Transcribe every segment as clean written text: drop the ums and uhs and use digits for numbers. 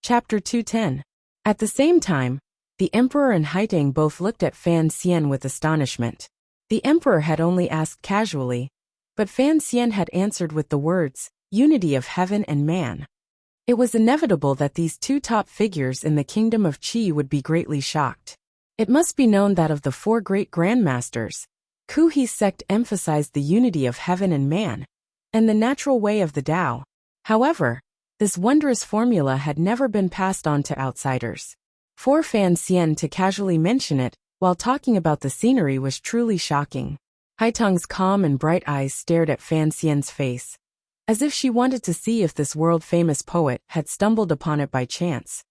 Chapter 210. At the same time, the emperor and Haitang both looked at Fan Xian with astonishment. The emperor had only asked casually, but Fan Xian had answered with the words, "Unity of heaven and man." It was inevitable that these two top figures in the kingdom of Qi would be greatly shocked. It must be known that of the four great grandmasters, Ku He's sect emphasized the unity of heaven and man, and the natural way of the Tao. However, this wondrous formula had never been passed on to outsiders. For Fan Xian to casually mention it while talking about the scenery was truly shocking. Haitang's calm and bright eyes stared at Fan Xian's face, as if she wanted to see if this world-famous poet had stumbled upon it by chance,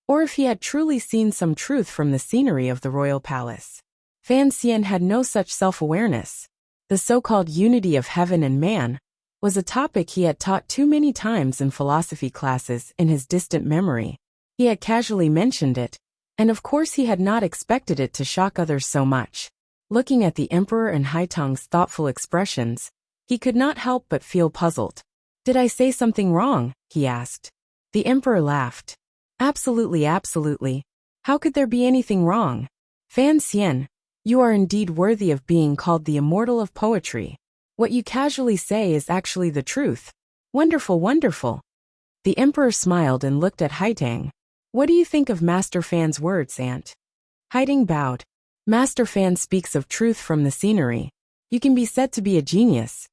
or if he had truly seen some truth from the scenery of the royal palace. Fan Xian had no such self-awareness. The so-called unity of heaven and man was a topic he had taught too many times in philosophy classes in his distant memory. He had casually mentioned it, and of course he had not expected it to shock others so much. Looking at the emperor and Haitang's thoughtful expressions, he could not help but feel puzzled. "Did I say something wrong?" he asked. The emperor laughed. "Absolutely, absolutely. How could there be anything wrong? Fan Xian, you are indeed worthy of being called the immortal of poetry. What you casually say is actually the truth. Wonderful, wonderful." The emperor smiled and looked at Haitang. "What do you think of Master Fan's words, Aunt?" Haitang bowed. "Master Fan speaks of truth from the scenery. You can be said to be a genius."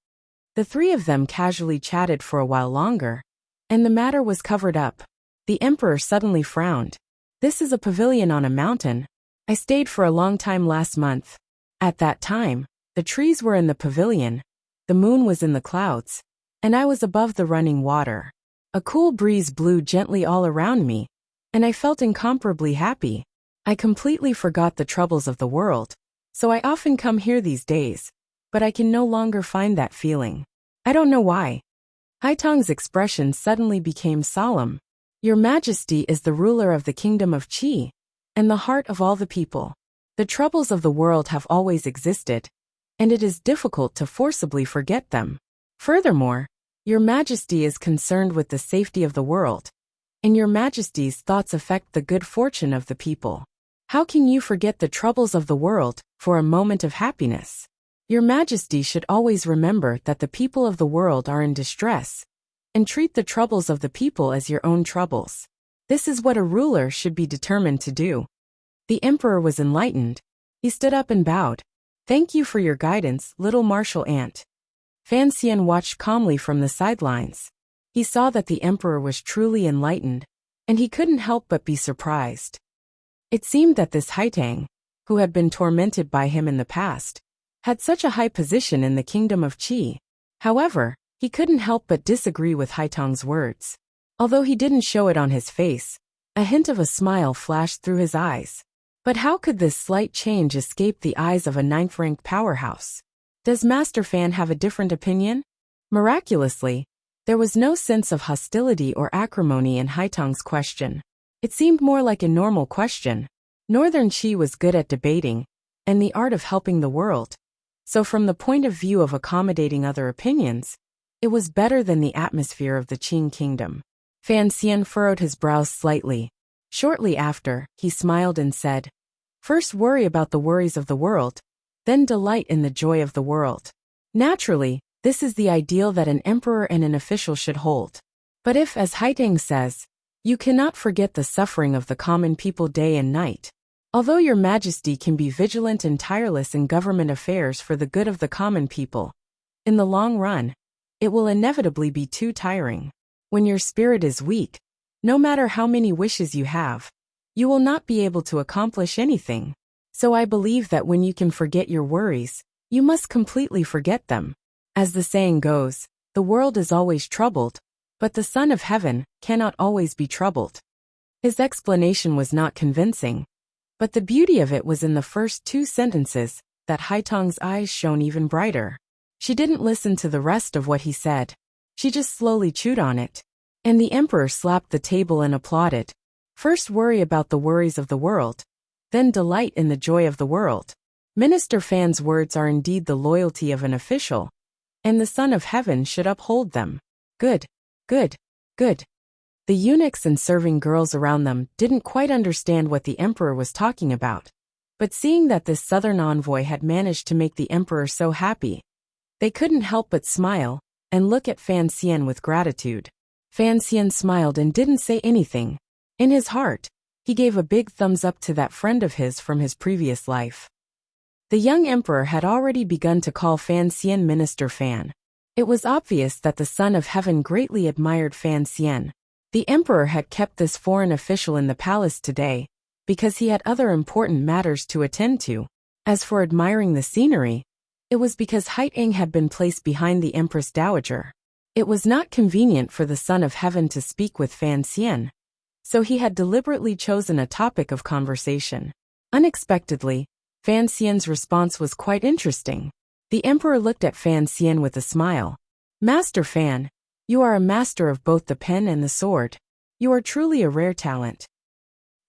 The three of them casually chatted for a while longer, and the matter was covered up. The emperor suddenly frowned. "This is a pavilion on a mountain. I stayed for a long time last month. At that time, the trees were in the pavilion, the moon was in the clouds, and I was above the running water. A cool breeze blew gently all around me, and I felt incomparably happy. I completely forgot the troubles of the world, so I often come here these days, but I can no longer find that feeling. I don't know why." Haitang's expression suddenly became solemn. "Your Majesty is the ruler of the kingdom of Qi, and the heart of all the people. The troubles of the world have always existed, and it is difficult to forcibly forget them. Furthermore, your Majesty is concerned with the safety of the world, and your Majesty's thoughts affect the good fortune of the people. How can you forget the troubles of the world for a moment of happiness? Your Majesty should always remember that the people of the world are in distress, and treat the troubles of the people as your own troubles. This is what a ruler should be determined to do." The emperor was enlightened. He stood up and bowed. "Thank you for your guidance, little martial aunt." Fan Xian watched calmly from the sidelines. He saw that the emperor was truly enlightened, and he couldn't help but be surprised. It seemed that this Haitang, who had been tormented by him in the past, had such a high position in the kingdom of Qi. However, he couldn't help but disagree with Haitang's words. Although he didn't show it on his face, a hint of a smile flashed through his eyes. But how could this slight change escape the eyes of a ninth-ranked powerhouse? Does Master Fan have a different opinion? Miraculously, there was no sense of hostility or acrimony in Haitang's question. It seemed more like a normal question. Northern Qi was good at debating, and the art of helping the world. So from the point of view of accommodating other opinions, it was better than the atmosphere of the Qing kingdom. Fan Xian furrowed his brows slightly. Shortly after, he smiled and said, "First worry about the worries of the world, then delight in the joy of the world. Naturally, this is the ideal that an emperor and an official should hold. But if, as Haitang says, you cannot forget the suffering of the common people day and night, although your Majesty can be vigilant and tireless in government affairs for the good of the common people, in the long run, it will inevitably be too tiring. When your spirit is weak, no matter how many wishes you have, you will not be able to accomplish anything. So I believe that when you can forget your worries, you must completely forget them. As the saying goes, the world is always troubled, but the Son of Heaven cannot always be troubled." His explanation was not convincing, but the beauty of it was in the first two sentences that Haitang's eyes shone even brighter. She didn't listen to the rest of what he said. She just slowly chewed on it. And the emperor slapped the table and applauded. "First worry about the worries of the world, then delight in the joy of the world. Minister Fan's words are indeed the loyalty of an official, and the Son of Heaven should uphold them. Good, good, good." The eunuchs and serving girls around them didn't quite understand what the emperor was talking about. But seeing that this southern envoy had managed to make the emperor so happy, they couldn't help but smile and look at Fan Xian with gratitude. Fan Xian smiled and didn't say anything. In his heart, he gave a big thumbs up to that friend of his from his previous life. The young emperor had already begun to call Fan Xian Minister Fan. It was obvious that the son of heaven greatly admired Fan Xian. The emperor had kept this foreign official in the palace today because he had other important matters to attend to. As for admiring the scenery, it was because Haiteng had been placed behind the Empress Dowager. It was not convenient for the son of heaven to speak with Fan Xian, so he had deliberately chosen a topic of conversation. Unexpectedly, Fan Xian's response was quite interesting. The emperor looked at Fan Xian with a smile. Master Fan, you are a master of both the pen and the sword. You are truly a rare talent.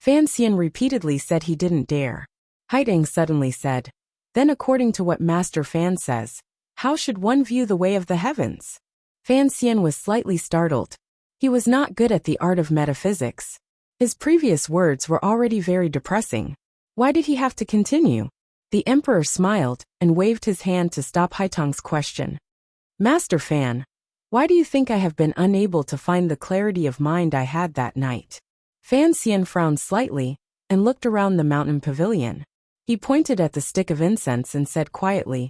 Fan Xian repeatedly said he didn't dare. Haiteng suddenly said, then according to what Master Fan says, how should one view the way of the heavens? Fan Xian was slightly startled. He was not good at the art of metaphysics. His previous words were already very depressing. Why did he have to continue? The emperor smiled and waved his hand to stop Haiteng's question. Master Fan, why do you think I have been unable to find the clarity of mind I had that night? Fan Xian frowned slightly and looked around the mountain pavilion. He pointed at the stick of incense and said quietly,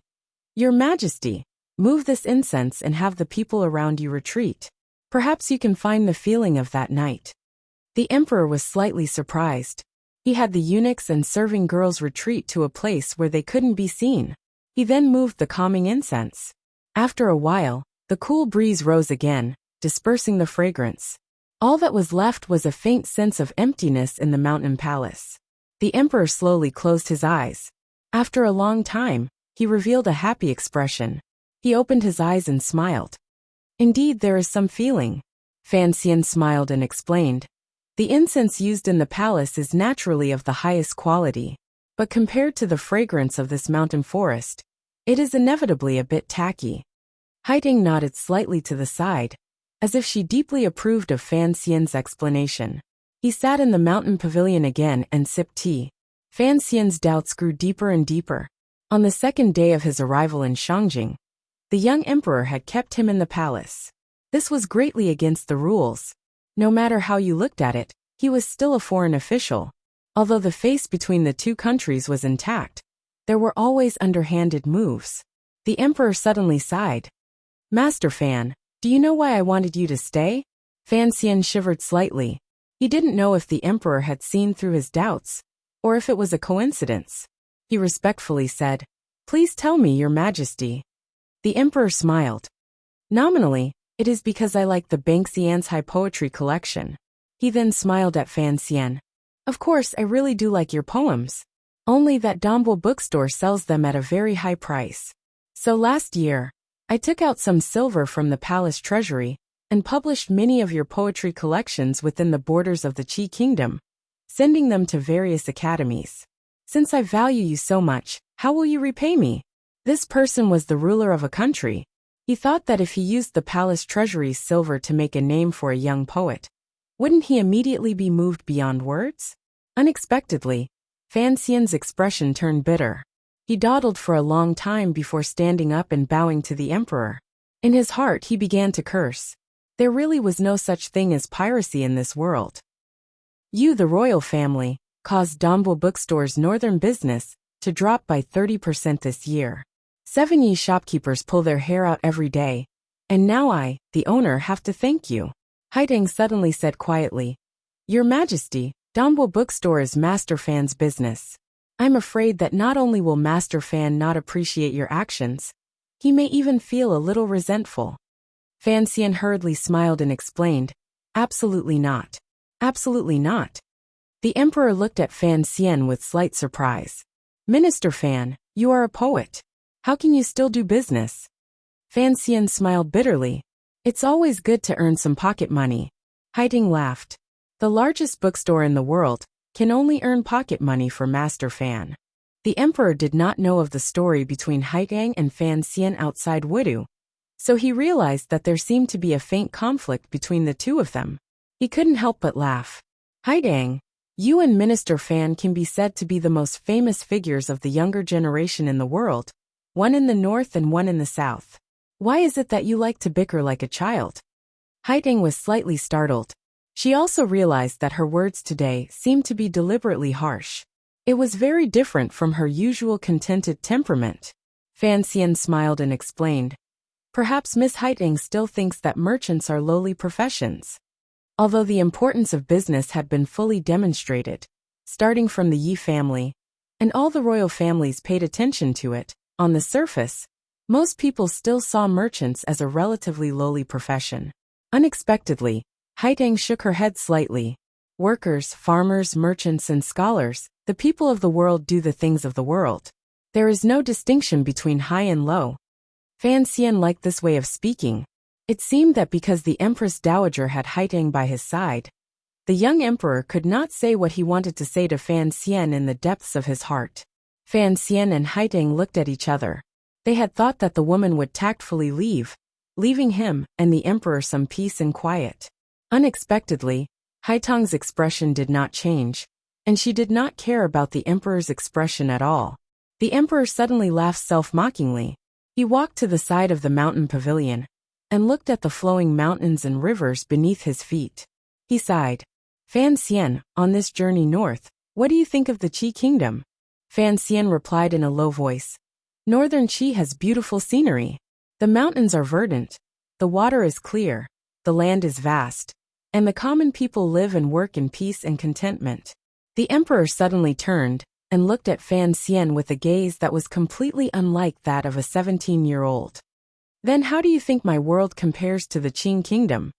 Your Majesty, move this incense and have the people around you retreat. Perhaps you can find the feeling of that night. The emperor was slightly surprised. He had the eunuchs and serving girls retreat to a place where they couldn't be seen. He then moved the calming incense. After a while, the cool breeze rose again, dispersing the fragrance. All that was left was a faint sense of emptiness in the mountain palace. The emperor slowly closed his eyes. After a long time, he revealed a happy expression. He opened his eyes and smiled. Indeed, there is some feeling. Fan Xian smiled and explained. The incense used in the palace is naturally of the highest quality, but compared to the fragrance of this mountain forest, it is inevitably a bit tacky. Haiteng nodded slightly to the side, as if she deeply approved of Fan Xian's explanation. He sat in the mountain pavilion again and sipped tea. Fan Xian's doubts grew deeper and deeper. On the second day of his arrival in Shangjing, the young emperor had kept him in the palace. This was greatly against the rules. No matter how you looked at it, he was still a foreign official. Although the face between the two countries was intact, there were always underhanded moves. The emperor suddenly sighed. Master Fan, do you know why I wanted you to stay? Fan Xian shivered slightly. He didn't know if the emperor had seen through his doubts, or if it was a coincidence. He respectfully said, Please tell me, Your Majesty. The emperor smiled. Nominally, it is because I like the Banxian's high poetry collection. He then smiled at Fan Xian. Of course, I really do like your poems. Only that Dombo bookstore sells them at a very high price. So last year, I took out some silver from the palace treasury and published many of your poetry collections within the borders of the Qi Kingdom, sending them to various academies. Since I value you so much, how will you repay me? This person was the ruler of a country. He thought that if he used the palace treasury's silver to make a name for a young poet, wouldn't he immediately be moved beyond words? Unexpectedly, Fan Xian's expression turned bitter. He dawdled for a long time before standing up and bowing to the emperor. In his heart he began to curse. There really was no such thing as piracy in this world. You, the royal family, caused Dombo Bookstore's northern business to drop by 30% this year. 7 Yi shopkeepers pull their hair out every day, and now I, the owner, have to thank you. Haiteng suddenly said quietly, Your Majesty, Dombo Bookstore is Master Fan's business. I'm afraid that not only will Master Fan not appreciate your actions, he may even feel a little resentful. Fan Xian hurriedly smiled and explained, Absolutely not. Absolutely not. The emperor looked at Fan Xian with slight surprise. Minister Fan, you are a poet. How can you still do business? Fan Xian smiled bitterly. It's always good to earn some pocket money. Haiteng laughed. The largest bookstore in the world can only earn pocket money for Master Fan. The emperor did not know of the story between Haiteng and Fan Xian outside Wudu, so he realized that there seemed to be a faint conflict between the two of them. He couldn't help but laugh. Haidang, you and Minister Fan can be said to be the most famous figures of the younger generation in the world, one in the north and one in the south. Why is it that you like to bicker like a child? Haidang was slightly startled. She also realized that her words today seemed to be deliberately harsh. It was very different from her usual contented temperament. Fan Xian smiled and explained. Perhaps Miss Haidang still thinks that merchants are lowly professions. Although the importance of business had been fully demonstrated, starting from the Yi family, and all the royal families paid attention to it, on the surface, most people still saw merchants as a relatively lowly profession. Unexpectedly, Haidang shook her head slightly. Workers, farmers, merchants, and scholars, the people of the world do the things of the world. There is no distinction between high and low. Fan Xian liked this way of speaking. It seemed that because the Empress Dowager had Haidang by his side, the young emperor could not say what he wanted to say to Fan Xian in the depths of his heart. Fan Xian and Haidang looked at each other. They had thought that the woman would tactfully leave, leaving him and the emperor some peace and quiet. Unexpectedly, Haitang's expression did not change, and she did not care about the emperor's expression at all. The emperor suddenly laughed self-mockingly. He walked to the side of the mountain pavilion and looked at the flowing mountains and rivers beneath his feet. He sighed. Fan Xian, on this journey north, what do you think of the Qi kingdom? Fan Xian replied in a low voice. Northern Qi has beautiful scenery. The mountains are verdant, the water is clear, the land is vast, and the common people live and work in peace and contentment. The emperor suddenly turned and looked at Fan Xian with a gaze that was completely unlike that of a 17-year-old. Then how do you think my world compares to the Qing kingdom?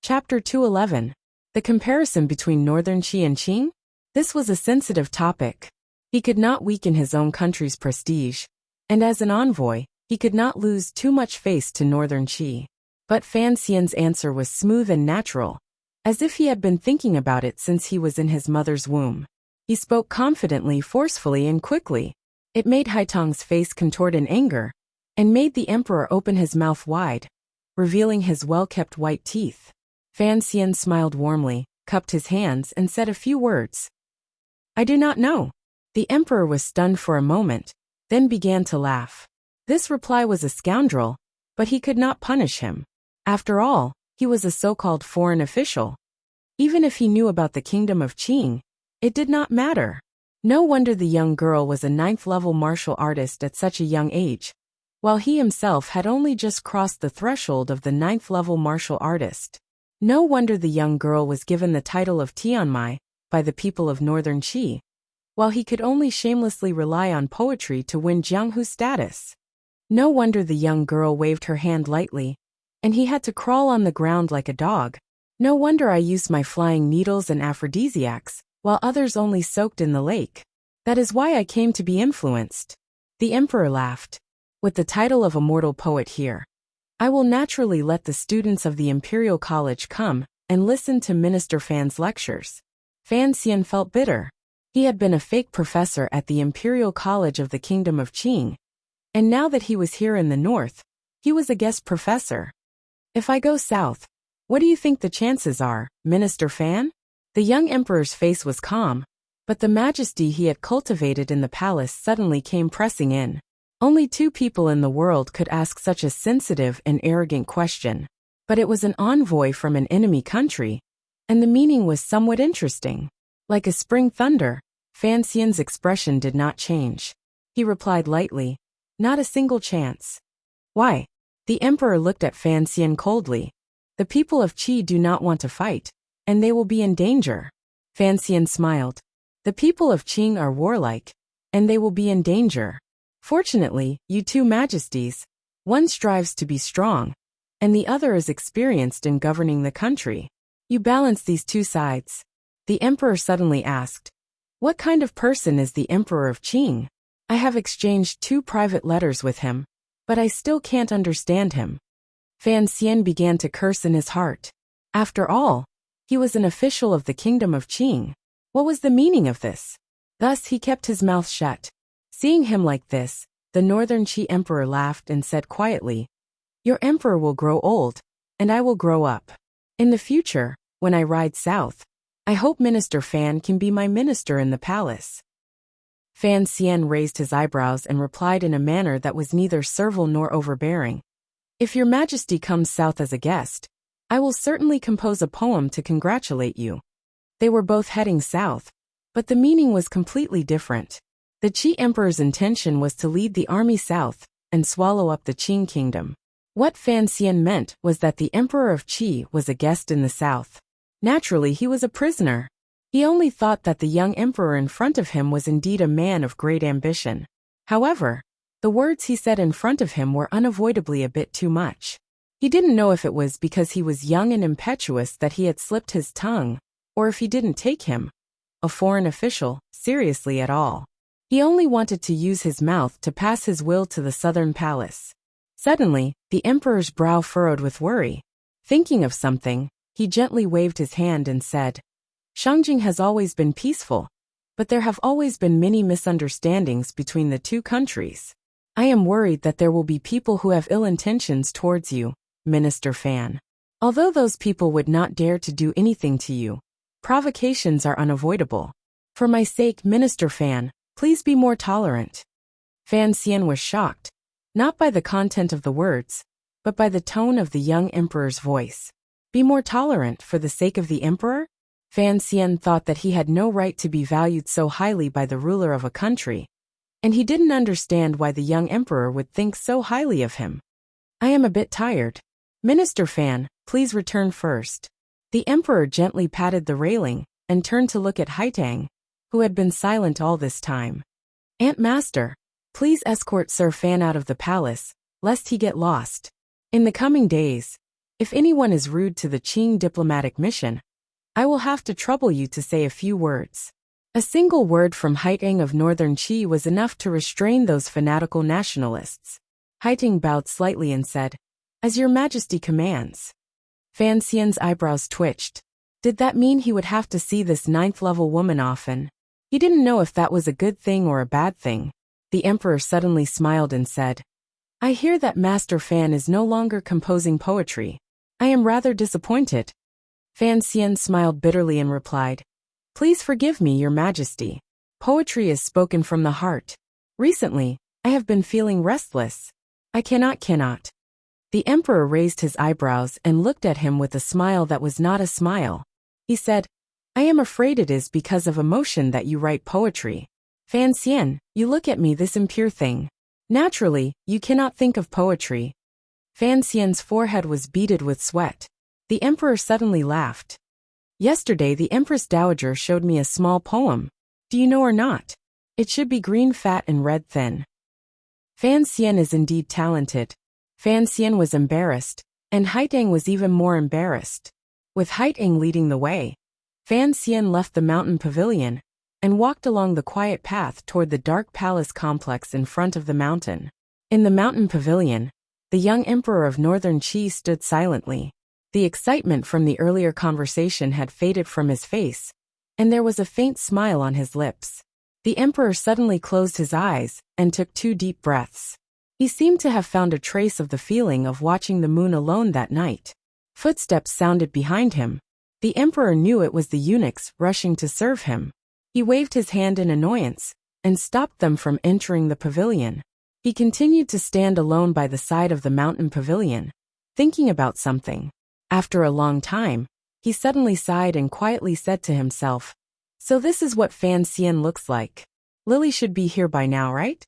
Chapter 211. The comparison between Northern Qi and Qing? This was a sensitive topic. He could not weaken his own country's prestige, and as an envoy, he could not lose too much face to Northern Qi. But Fan Xian's answer was smooth and natural, as if he had been thinking about it since he was in his mother's womb. He spoke confidently, forcefully, and quickly. It made Haitang's face contort in anger, and made the emperor open his mouth wide, revealing his well-kept white teeth. Fan Xian smiled warmly, cupped his hands, and said a few words. I do not know. The emperor was stunned for a moment, then began to laugh. This reply was a scoundrel, but he could not punish him. After all, he was a so-called foreign official. Even if he knew about the kingdom of Qing, it did not matter. No wonder the young girl was a 9th-level martial artist at such a young age, while he himself had only just crossed the threshold of the 9th-level martial artist. No wonder the young girl was given the title of Tianmai by the people of Northern Qi, while he could only shamelessly rely on poetry to win Jianghu status. No wonder the young girl waved her hand lightly, and he had to crawl on the ground like a dog. No wonder I used my flying needles and aphrodisiacs, while others only soaked in the lake. That is why I came to be influenced. The emperor laughed. With the title of immortal poet here, I will naturally let the students of the Imperial College come and listen to Minister Fan's lectures. Fan Xian felt bitter. He had been a fake professor at the Imperial College of the Kingdom of Qing, and now that he was here in the north, he was a guest professor. If I go south, what do you think the chances are, Minister Fan? The young emperor's face was calm, but the majesty he had cultivated in the palace suddenly came pressing in. Only 2 people in the world could ask such a sensitive and arrogant question, but it was an envoy from an enemy country, and the meaning was somewhat interesting. Like a spring thunder, Fan Xian's expression did not change. He replied lightly, not a single chance. Why? The emperor looked at Fan Xian coldly. The people of Qi do not want to fight, and they will be in danger. Fan Xian smiled. The people of Qing are warlike, and they will be in danger. Fortunately, you 2 majesties, one strives to be strong, and the other is experienced in governing the country. You balance these 2 sides. The emperor suddenly asked, what kind of person is the emperor of Qing? I have exchanged 2 private letters with him, but I still can't understand him. Fan Xian began to curse in his heart. After all, he was an official of the kingdom of Qing. What was the meaning of this? Thus he kept his mouth shut. Seeing him like this, the Northern Qi emperor laughed and said quietly, your emperor will grow old, and I will grow up. In the future, when I ride south, I hope Minister Fan can be my minister in the palace. Fan Xian raised his eyebrows and replied in a manner that was neither servile nor overbearing. If your majesty comes south as a guest, I will certainly compose a poem to congratulate you. They were both heading south, but the meaning was completely different. The Qi emperor's intention was to lead the army south and swallow up the Qing kingdom. What Fan Xian meant was that the emperor of Qi was a guest in the south. Naturally, he was a prisoner. He only thought that the young emperor in front of him was indeed a man of great ambition. However, the words he said in front of him were unavoidably a bit too much. He didn't know if it was because he was young and impetuous that he had slipped his tongue, or if he didn't take him, a foreign official, seriously at all. He only wanted to use his mouth to pass his will to the southern palace. Suddenly, the emperor's brow furrowed with worry. Thinking of something, he gently waved his hand and said, Shangjing has always been peaceful, but there have always been many misunderstandings between the two countries. I am worried that there will be people who have ill intentions towards you, Minister Fan. Although those people would not dare to do anything to you, provocations are unavoidable. For my sake, Minister Fan, please be more tolerant. Fan Xian was shocked, not by the content of the words, but by the tone of the young emperor's voice. Be more tolerant for the sake of the emperor? Fan Xian thought that he had no right to be valued so highly by the ruler of a country, and he didn't understand why the young emperor would think so highly of him. I am a bit tired. Minister Fan, please return first. The emperor gently patted the railing and turned to look at Haitang, who had been silent all this time. Aunt Master, please escort Sir Fan out of the palace, lest he get lost. In the coming days, if anyone is rude to the Qing diplomatic mission, I will have to trouble you to say a few words. A single word from Haitang of northern Qi was enough to restrain those fanatical nationalists. Haitang bowed slightly and said, As your majesty commands. Fan Xian's eyebrows twitched. Did that mean he would have to see this ninth-level woman often? He didn't know if that was a good thing or a bad thing. The emperor suddenly smiled and said, I hear that Master Fan is no longer composing poetry. I am rather disappointed. Fan Xian smiled bitterly and replied, Please forgive me, your majesty. Poetry is spoken from the heart. Recently, I have been feeling restless. I cannot. The emperor raised his eyebrows and looked at him with a smile that was not a smile. He said, I am afraid it is because of emotion that you write poetry. Fan Xian, you look at me, this impure thing. Naturally, you cannot think of poetry. Fan Xian's forehead was beaded with sweat. The emperor suddenly laughed. Yesterday the Empress Dowager showed me a small poem. Do you know or not? It should be green fat and red thin. Fan Xian is indeed talented. Fan Xian was embarrassed, and Haitang was even more embarrassed. With Haitang leading the way, Fan Xian left the mountain pavilion and walked along the quiet path toward the dark palace complex in front of the mountain. In the mountain pavilion, the young emperor of northern Qi stood silently. The excitement from the earlier conversation had faded from his face, and there was a faint smile on his lips. The emperor suddenly closed his eyes and took 2 deep breaths. He seemed to have found a trace of the feeling of watching the moon alone that night. Footsteps sounded behind him. The emperor knew it was the eunuchs rushing to serve him. He waved his hand in annoyance and stopped them from entering the pavilion. He continued to stand alone by the side of the mountain pavilion, thinking about something. After a long time, he suddenly sighed and quietly said to himself, So this is what Fan Xian looks like. Lily should be here by now, right?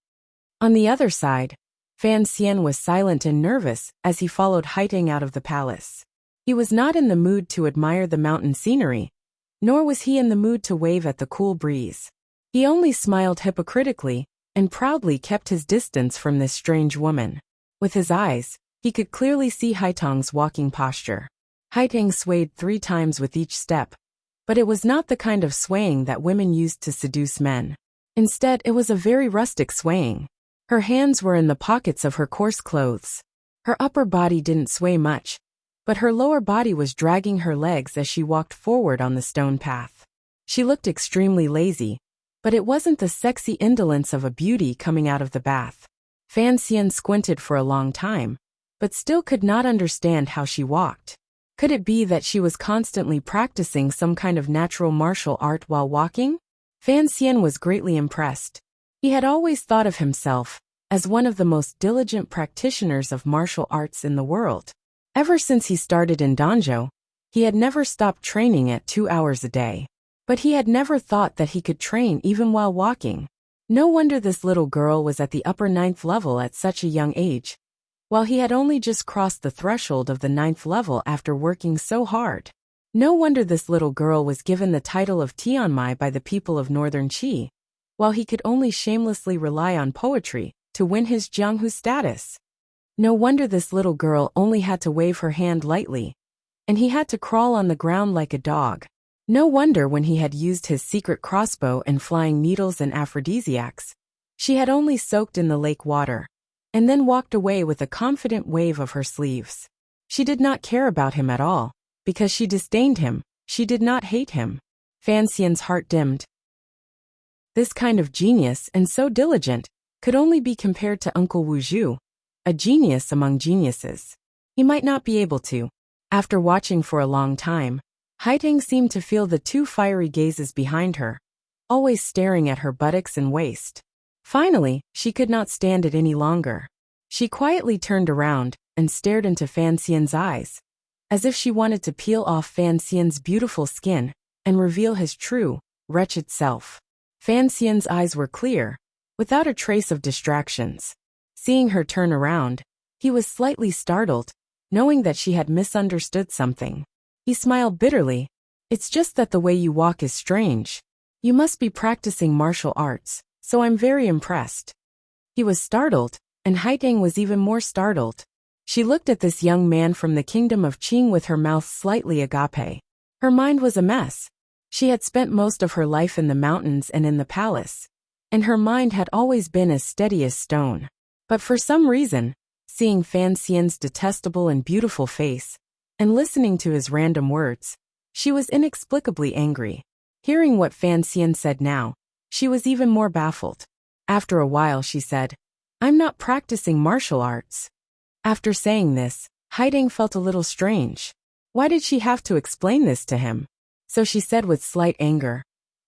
On the other side, Fan Xian was silent and nervous as he followed Haitang out of the palace. He was not in the mood to admire the mountain scenery, nor was he in the mood to wave at the cool breeze. He only smiled hypocritically and proudly kept his distance from this strange woman. With his eyes, he could clearly see Haitang's walking posture. Haitang swayed 3 times with each step, but it was not the kind of swaying that women used to seduce men. Instead, it was a very rustic swaying. Her hands were in the pockets of her coarse clothes. Her upper body didn't sway much, but her lower body was dragging her legs as she walked forward on the stone path. She looked extremely lazy, but it wasn't the sexy indolence of a beauty coming out of the bath. Fan Xian squinted for a long time, but still could not understand how she walked. Could it be that she was constantly practicing some kind of natural martial art while walking? Fan Xian was greatly impressed. He had always thought of himself as one of the most diligent practitioners of martial arts in the world. Ever since he started in Danzhou, he had never stopped training at 2 hours a day. But he had never thought that he could train even while walking. No wonder this little girl was at the upper 9th level at such a young age, while he had only just crossed the threshold of the 9th level after working so hard. No wonder this little girl was given the title of Tianmai by the people of Northern Qi, while he could only shamelessly rely on poetry to win his Jianghu status. No wonder this little girl only had to wave her hand lightly, and he had to crawl on the ground like a dog. No wonder when he had used his secret crossbow and flying needles and aphrodisiacs, she had only soaked in the lake water, and then walked away with a confident wave of her sleeves. She did not care about him at all, because she disdained him, she did not hate him. Fan Xian's heart dimmed. This kind of genius, and so diligent, could only be compared to Uncle Wu Zhu, a genius among geniuses. He might not be able to. After watching for a long time, Haiteng seemed to feel the two fiery gazes behind her, always staring at her buttocks and waist. Finally, she could not stand it any longer. She quietly turned around and stared into Fan Xian's eyes, as if she wanted to peel off Fan Xian's beautiful skin and reveal his true, wretched self. Fan Xian's eyes were clear, without a trace of distractions. Seeing her turn around, he was slightly startled, knowing that she had misunderstood something. He smiled bitterly. It's just that the way you walk is strange. You must be practicing martial arts, so I'm very impressed. He was startled, and Haiteng was even more startled. She looked at this young man from the kingdom of Qing with her mouth slightly agape. Her mind was a mess. She had spent most of her life in the mountains and in the palace, and her mind had always been as steady as stone. But for some reason, seeing Fan Xian's detestable and beautiful face, and listening to his random words, she was inexplicably angry. Hearing what Fan Xian said now, she was even more baffled. After a while she said, "I'm not practicing martial arts." After saying this, Haiteng felt a little strange. Why did she have to explain this to him? So she said with slight anger,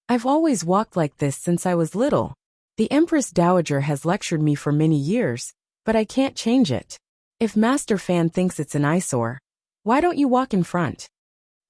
"I've always walked like this since I was little. The Empress Dowager has lectured me for many years, but I can't change it. If Master Fan thinks it's an eyesore, why don't you walk in front?"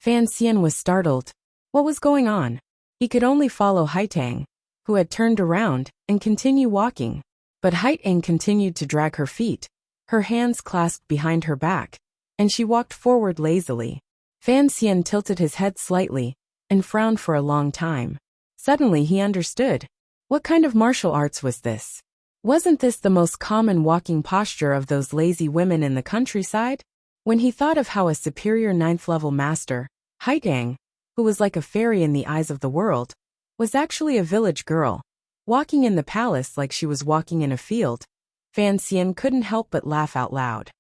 Fan Xian was startled. What was going on? He could only follow Haiteng, who had turned around, and continue walking. But Haiteng continued to drag her feet, her hands clasped behind her back, and she walked forward lazily. Fan Xian tilted his head slightly, and frowned for a long time. Suddenly he understood. What kind of martial arts was this? Wasn't this the most common walking posture of those lazy women in the countryside? When he thought of how a superior 9th-level master, Haiteng, who was like a fairy in the eyes of the world, was actually a village girl, walking in the palace like she was walking in a field, Fan Xian couldn't help but laugh out loud.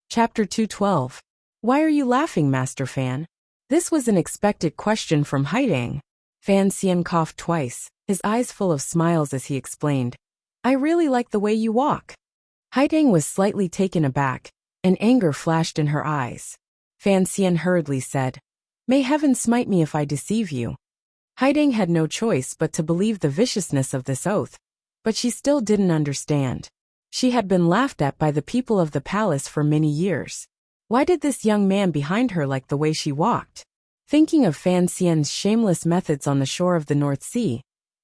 Chapter 212. Why are you laughing, Master Fan? This was an expected question from Haiteng. Fan Xian coughed twice, his eyes full of smiles as he explained, "I really like the way you walk." Haiteng was slightly taken aback, and anger flashed in her eyes. Fan Xian hurriedly said, "May heaven smite me if I deceive you." Haiteng had no choice but to believe the viciousness of this oath, but she still didn't understand. She had been laughed at by the people of the palace for many years. Why did this young man behind her like the way she walked? Thinking of Fan Xian's shameless methods on the shore of the North Sea,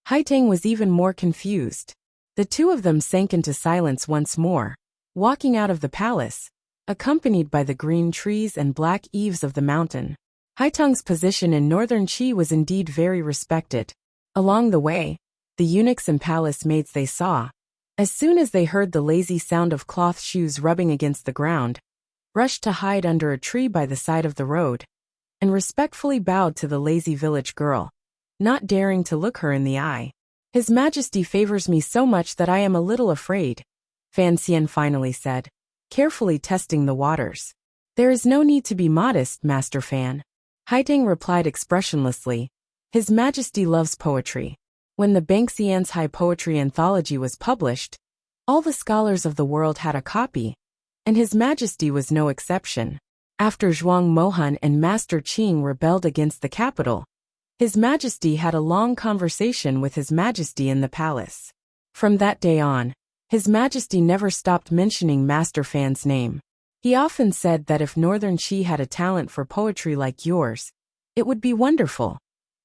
Haiteng was even more confused. The two of them sank into silence once more, walking out of the palace, accompanied by the green trees and black eaves of the mountain. Haiteng's position in northern Qi was indeed very respected. Along the way, the eunuchs and palace maids they saw, as soon as they heard the lazy sound of cloth shoes rubbing against the ground, rushed to hide under a tree by the side of the road, and respectfully bowed to the lazy village girl, not daring to look her in the eye. "His Majesty favors me so much that I am a little afraid," Fan Xian finally said, carefully testing the waters. "There is no need to be modest, Master Fan." Haiteng replied expressionlessly, "His Majesty loves poetry." When the Banxian's High Poetry Anthology was published, all the scholars of the world had a copy, and His Majesty was no exception. After Zhuang Mohan and Master Qing rebelled against the capital, His Majesty had a long conversation with His Majesty in the palace. From that day on, His Majesty never stopped mentioning Master Fan's name. He often said that if Northern Qi had a talent for poetry like yours, it would be wonderful,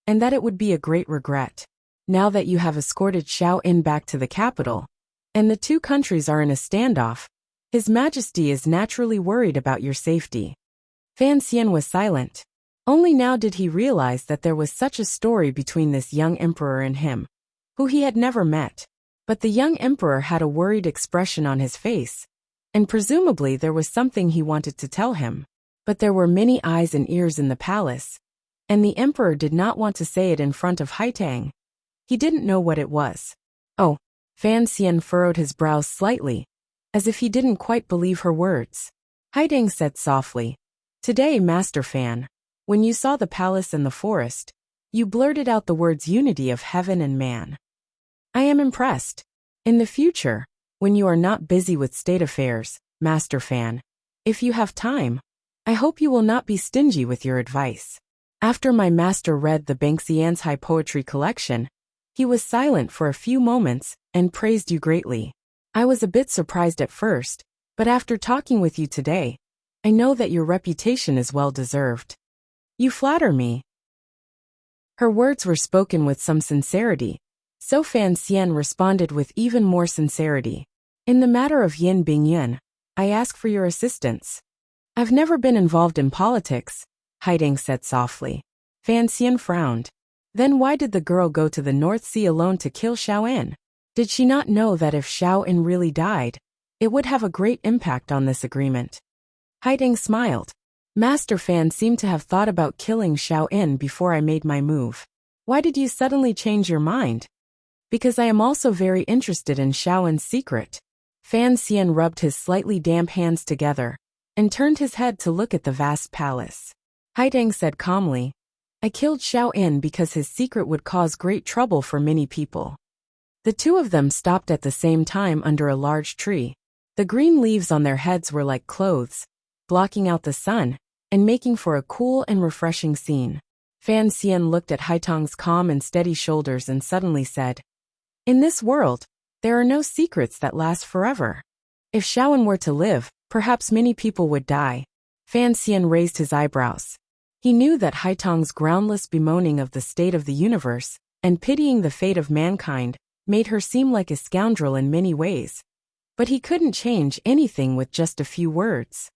and that it would be a great regret. Now that you have escorted Xiao In back to the capital, and the two countries are in a standoff, His Majesty is naturally worried about your safety. Fan Xian was silent. Only now did he realize that there was such a story between this young emperor and him, who he had never met. But the young emperor had a worried expression on his face, and presumably there was something he wanted to tell him. But there were many eyes and ears in the palace, and the emperor did not want to say it in front of Haitang. He didn't know what it was. Oh, Fan Xian furrowed his brows slightly, as if he didn't quite believe her words. Haitang said softly, "Today, Master Fan, when you saw the palace and the forest, you blurted out the words unity of heaven and man. I am impressed. In the future, when you are not busy with state affairs, Master Fan, if you have time, I hope you will not be stingy with your advice." After my master read the Bangxian's high poetry collection, he was silent for a few moments and praised you greatly. I was a bit surprised at first, but after talking with you today, I know that your reputation is well deserved. You flatter me. Her words were spoken with some sincerity, so Fan Xian responded with even more sincerity. In the matter of Yin Bingyan, I ask for your assistance. I've never been involved in politics, Haiding said softly. Fan Xian frowned. Then why did the girl go to the North Sea alone to kill Xiao In? Did she not know that if Xiao In really died, it would have a great impact on this agreement? Haiding smiled. Master Fan seemed to have thought about killing Xiao In before I made my move. Why did you suddenly change your mind? Because I am also very interested in Xiao In's secret. Fan Xian rubbed his slightly damp hands together and turned his head to look at the vast palace. Haiding said calmly, I killed Xiao In because his secret would cause great trouble for many people. The two of them stopped at the same time under a large tree. The green leaves on their heads were like clothes, blocking out the sun and making for a cool and refreshing scene. Fan Xian looked at Haitang's calm and steady shoulders and suddenly said, In this world, there are no secrets that last forever. If Xiao In were to live, perhaps many people would die. Fan Xian raised his eyebrows. He knew that Haitang's groundless bemoaning of the state of the universe and pitying the fate of mankind made her seem like a scoundrel in many ways. But he couldn't change anything with just a few words.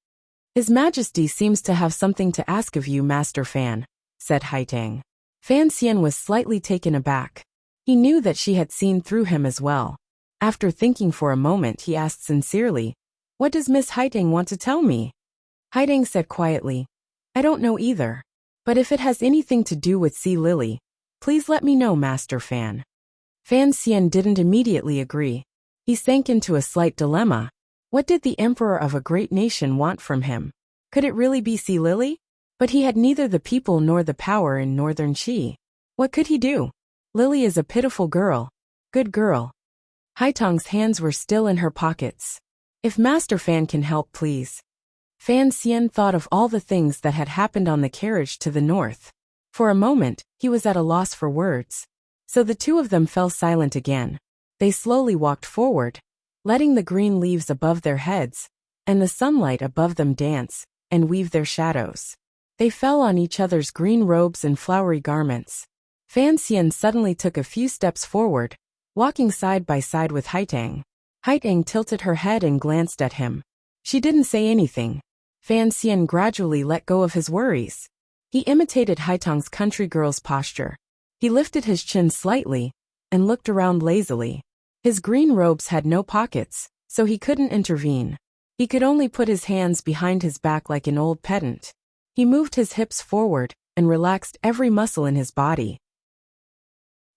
His Majesty seems to have something to ask of you, Master Fan, said Haitang. Fan Xian was slightly taken aback. He knew that she had seen through him as well. After thinking for a moment, he asked sincerely, What does Miss Haitang want to tell me? Haitang said quietly, I don't know either. But if it has anything to do with Sea Lily, please let me know, Master Fan. Fan Xian didn't immediately agree. He sank into a slight dilemma. What did the emperor of a great nation want from him? Could it really be Sea Lily? But he had neither the people nor the power in Northern Qi. What could he do? Lily is a pitiful girl. Good girl. Haitang's hands were still in her pockets. If Master Fan can help, please. Fan Xian thought of all the things that had happened on the carriage to the north. For a moment, he was at a loss for words. So the two of them fell silent again. They slowly walked forward, letting the green leaves above their heads and the sunlight above them dance and weave their shadows. They fell on each other's green robes and flowery garments. Fan Xian suddenly took a few steps forward, walking side by side with Haitang. Haitang tilted her head and glanced at him. She didn't say anything. Fan Xian gradually let go of his worries. He imitated Haitang's country girl's posture. He lifted his chin slightly and looked around lazily. His green robes had no pockets, so he couldn't intervene. He could only put his hands behind his back like an old pedant. He moved his hips forward and relaxed every muscle in his body.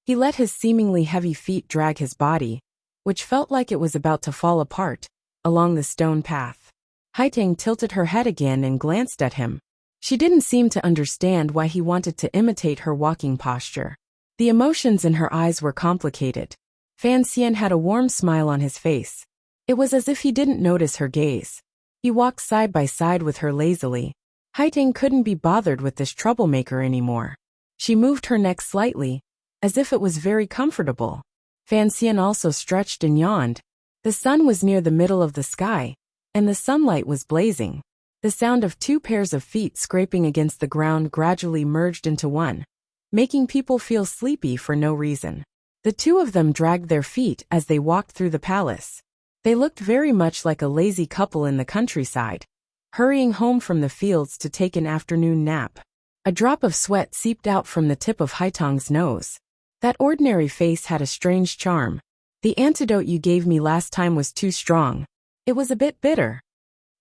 He let his seemingly heavy feet drag his body, which felt like it was about to fall apart, along the stone path. Haitang tilted her head again and glanced at him. She didn't seem to understand why he wanted to imitate her walking posture. The emotions in her eyes were complicated. Fan Xian had a warm smile on his face. It was as if he didn't notice her gaze. He walked side by side with her lazily, Haiteng couldn't be bothered with this troublemaker anymore. She moved her neck slightly, as if it was very comfortable. Fan Xian also stretched and yawned. The sun was near the middle of the sky, and the sunlight was blazing. The sound of two pairs of feet scraping against the ground gradually merged into one, making people feel sleepy for no reason. The two of them dragged their feet as they walked through the palace. They looked very much like a lazy couple in the countryside, hurrying home from the fields to take an afternoon nap. A drop of sweat seeped out from the tip of Haiteng's nose. That ordinary face had a strange charm. The antidote you gave me last time was too strong. It was a bit bitter.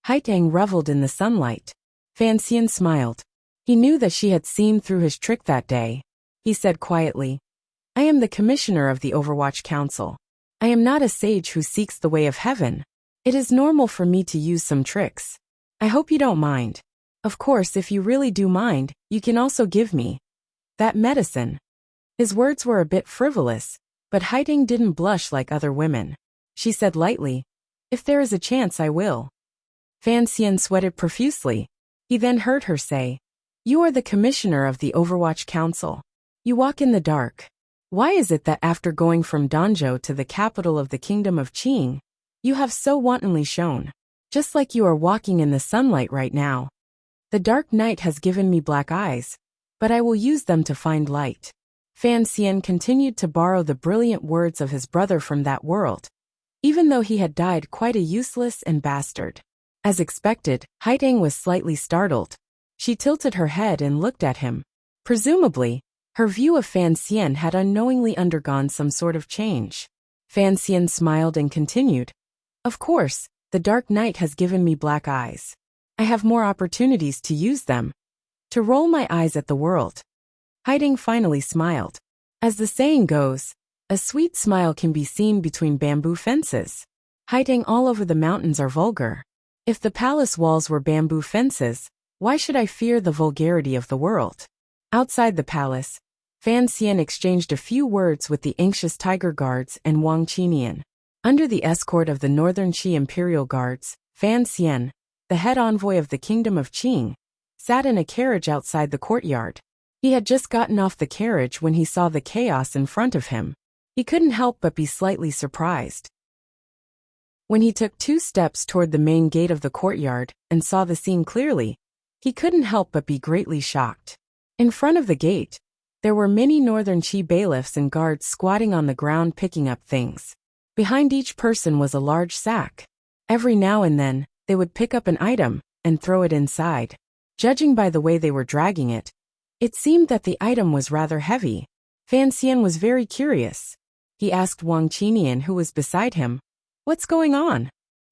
Haiteng reveled in the sunlight. Fan Xian smiled. He knew that she had seen through his trick that day. He said quietly, I am the commissioner of the Overwatch Council. I am not a sage who seeks the way of heaven. It is normal for me to use some tricks. I hope you don't mind. Of course, if you really do mind, you can also give me that medicine. His words were a bit frivolous, but Haiteng didn't blush like other women. She said lightly, if there is a chance I will. Fan Xian sweated profusely. He then heard her say, you are the commissioner of the Overwatch Council. You walk in the dark. Why is it that after going from Danzhou to the capital of the kingdom of Qing, you have so wantonly shone? Just like you are walking in the sunlight right now. The dark night has given me black eyes, but I will use them to find light. Fan Xian continued to borrow the brilliant words of his brother from that world, even though he had died quite a useless and bastard. As expected, Haiteng was slightly startled. She tilted her head and looked at him. Presumably, her view of Fan Xian had unknowingly undergone some sort of change. Fan Xian smiled and continued, of course, the dark night has given me black eyes. I have more opportunities to use them, to roll my eyes at the world. Haiteng finally smiled. As the saying goes, a sweet smile can be seen between bamboo fences. Haiteng all over the mountains are vulgar. If the palace walls were bamboo fences, why should I fear the vulgarity of the world? Outside the palace, Fan Xian exchanged a few words with the anxious tiger guards and Wang Qinian. Under the escort of the Northern Qi Imperial Guards, Fan Xian, the head envoy of the Kingdom of Qing, sat in a carriage outside the courtyard. He had just gotten off the carriage when he saw the chaos in front of him. He couldn't help but be slightly surprised. When he took 2 steps toward the main gate of the courtyard and saw the scene clearly, he couldn't help but be greatly shocked. In front of the gate, there were many Northern Qi bailiffs and guards squatting on the ground picking up things. Behind each person was a large sack. Every now and then, they would pick up an item and throw it inside. Judging by the way they were dragging it, it seemed that the item was rather heavy. Fan Xian was very curious. He asked Wang Qinian, who was beside him, what's going on?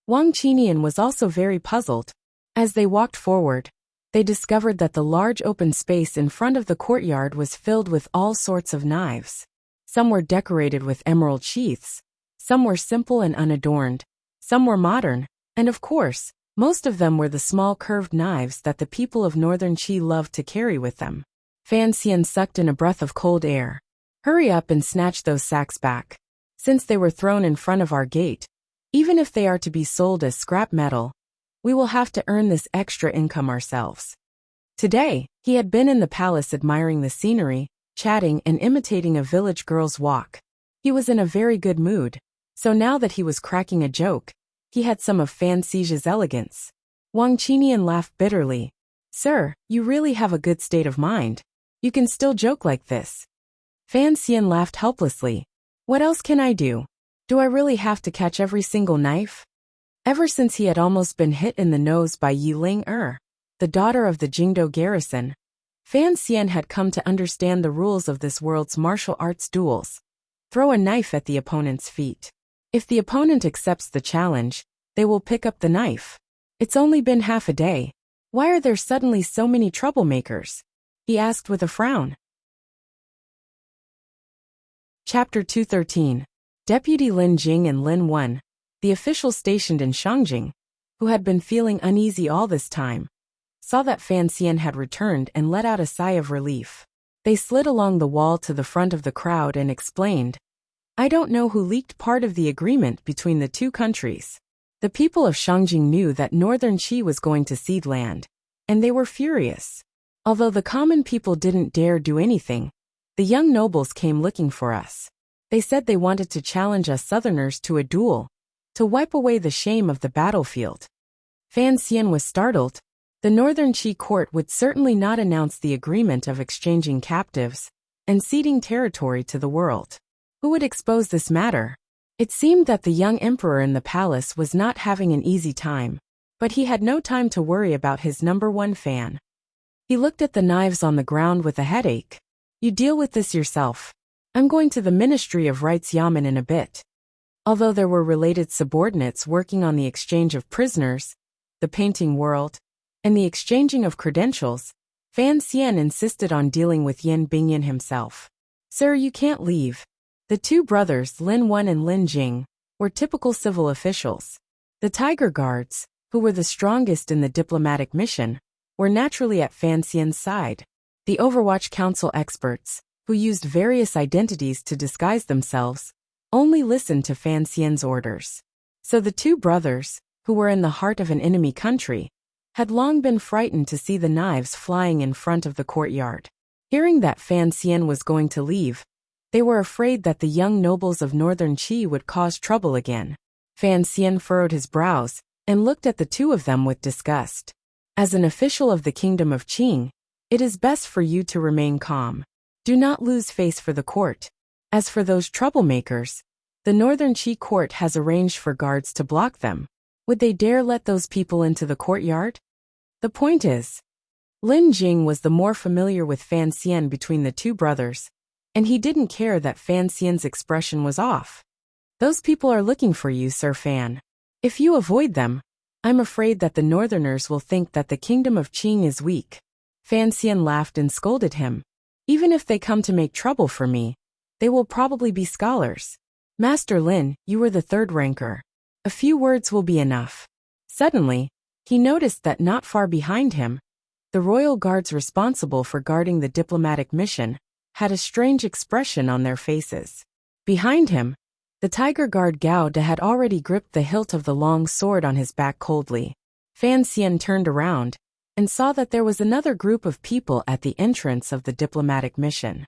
Wang Qinian was also very puzzled. As they walked forward, they discovered that the large open space in front of the courtyard was filled with all sorts of knives. Some were decorated with emerald sheaths, some were simple and unadorned, some were modern, and of course, most of them were the small curved knives that the people of Northern Qi loved to carry with them. Fan Xian sucked in a breath of cold air. Hurry up and snatch those sacks back. Since they were thrown in front of our gate, even if they are to be sold as scrap metal, we will have to earn this extra income ourselves. Today, he had been in the palace admiring the scenery, chatting and imitating a village girl's walk. He was in a very good mood, so now that he was cracking a joke, he had some of Fan Xi's elegance. Wang Qinian laughed bitterly. Sir, you really have a good state of mind. You can still joke like this. Fan Xian laughed helplessly. What else can I do? Do I really have to catch every single knife? Ever since he had almost been hit in the nose by Yi Ling-er, the daughter of the Jingdo garrison, Fan Xian had come to understand the rules of this world's martial arts duels. Throw a knife at the opponent's feet. If the opponent accepts the challenge, they will pick up the knife. It's only been half a day. Why are there suddenly so many troublemakers? He asked with a frown. Chapter 213. Deputy Lin Jing and Lin Wen, the officials stationed in Shangjing, who had been feeling uneasy all this time, saw that Fan Xian had returned and let out a sigh of relief. They slid along the wall to the front of the crowd and explained, I don't know who leaked part of the agreement between the two countries. The people of Shangjing knew that Northern Qi was going to cede land, and they were furious. Although the common people didn't dare do anything, the young nobles came looking for us. They said they wanted to challenge us Southerners to a duel, to wipe away the shame of the battlefield. Fan Xian was startled. The Northern Qi court would certainly not announce the agreement of exchanging captives and ceding territory to the world. Who would expose this matter? It seemed that the young emperor in the palace was not having an easy time, but he had no time to worry about his number one fan. He looked at the knives on the ground with a headache. You deal with this yourself. I'm going to the Ministry of Rights Yamen in a bit. Although there were related subordinates working on the exchange of prisoners, the painting world, and the exchanging of credentials, Fan Xian insisted on dealing with Yin Bingyan himself. Sir, you can't leave. The two brothers, Lin Wen and Lin Jing, were typical civil officials. The Tiger Guards, who were the strongest in the diplomatic mission, were naturally at Fan Xian's side. The Overwatch Council experts, who used various identities to disguise themselves, only listened to Fan Xian's orders. So the two brothers, who were in the heart of an enemy country, had long been frightened to see the knives flying in front of the courtyard. Hearing that Fan Xian was going to leave, they were afraid that the young nobles of Northern Qi would cause trouble again. Fan Xian furrowed his brows and looked at the two of them with disgust. As an official of the Kingdom of Qing, it is best for you to remain calm. Do not lose face for the court. As for those troublemakers, the Northern Qi court has arranged for guards to block them. Would they dare let those people into the courtyard? The point is, Lin Jing was the more familiar with Fan Xian between the two brothers, and he didn't care that Fan Xian's expression was off. Those people are looking for you, Sir Fan. If you avoid them, I'm afraid that the Northerners will think that the Kingdom of Qing is weak. Fan Xian laughed and scolded him. Even if they come to make trouble for me, they will probably be scholars. Master Lin, you were the third ranker. A few words will be enough. Suddenly, he noticed that not far behind him, the royal guards responsible for guarding the diplomatic mission had a strange expression on their faces. Behind him, the Tiger Guard Gao De had already gripped the hilt of the long sword on his back coldly. Fan Xian turned around and saw that there was another group of people at the entrance of the diplomatic mission.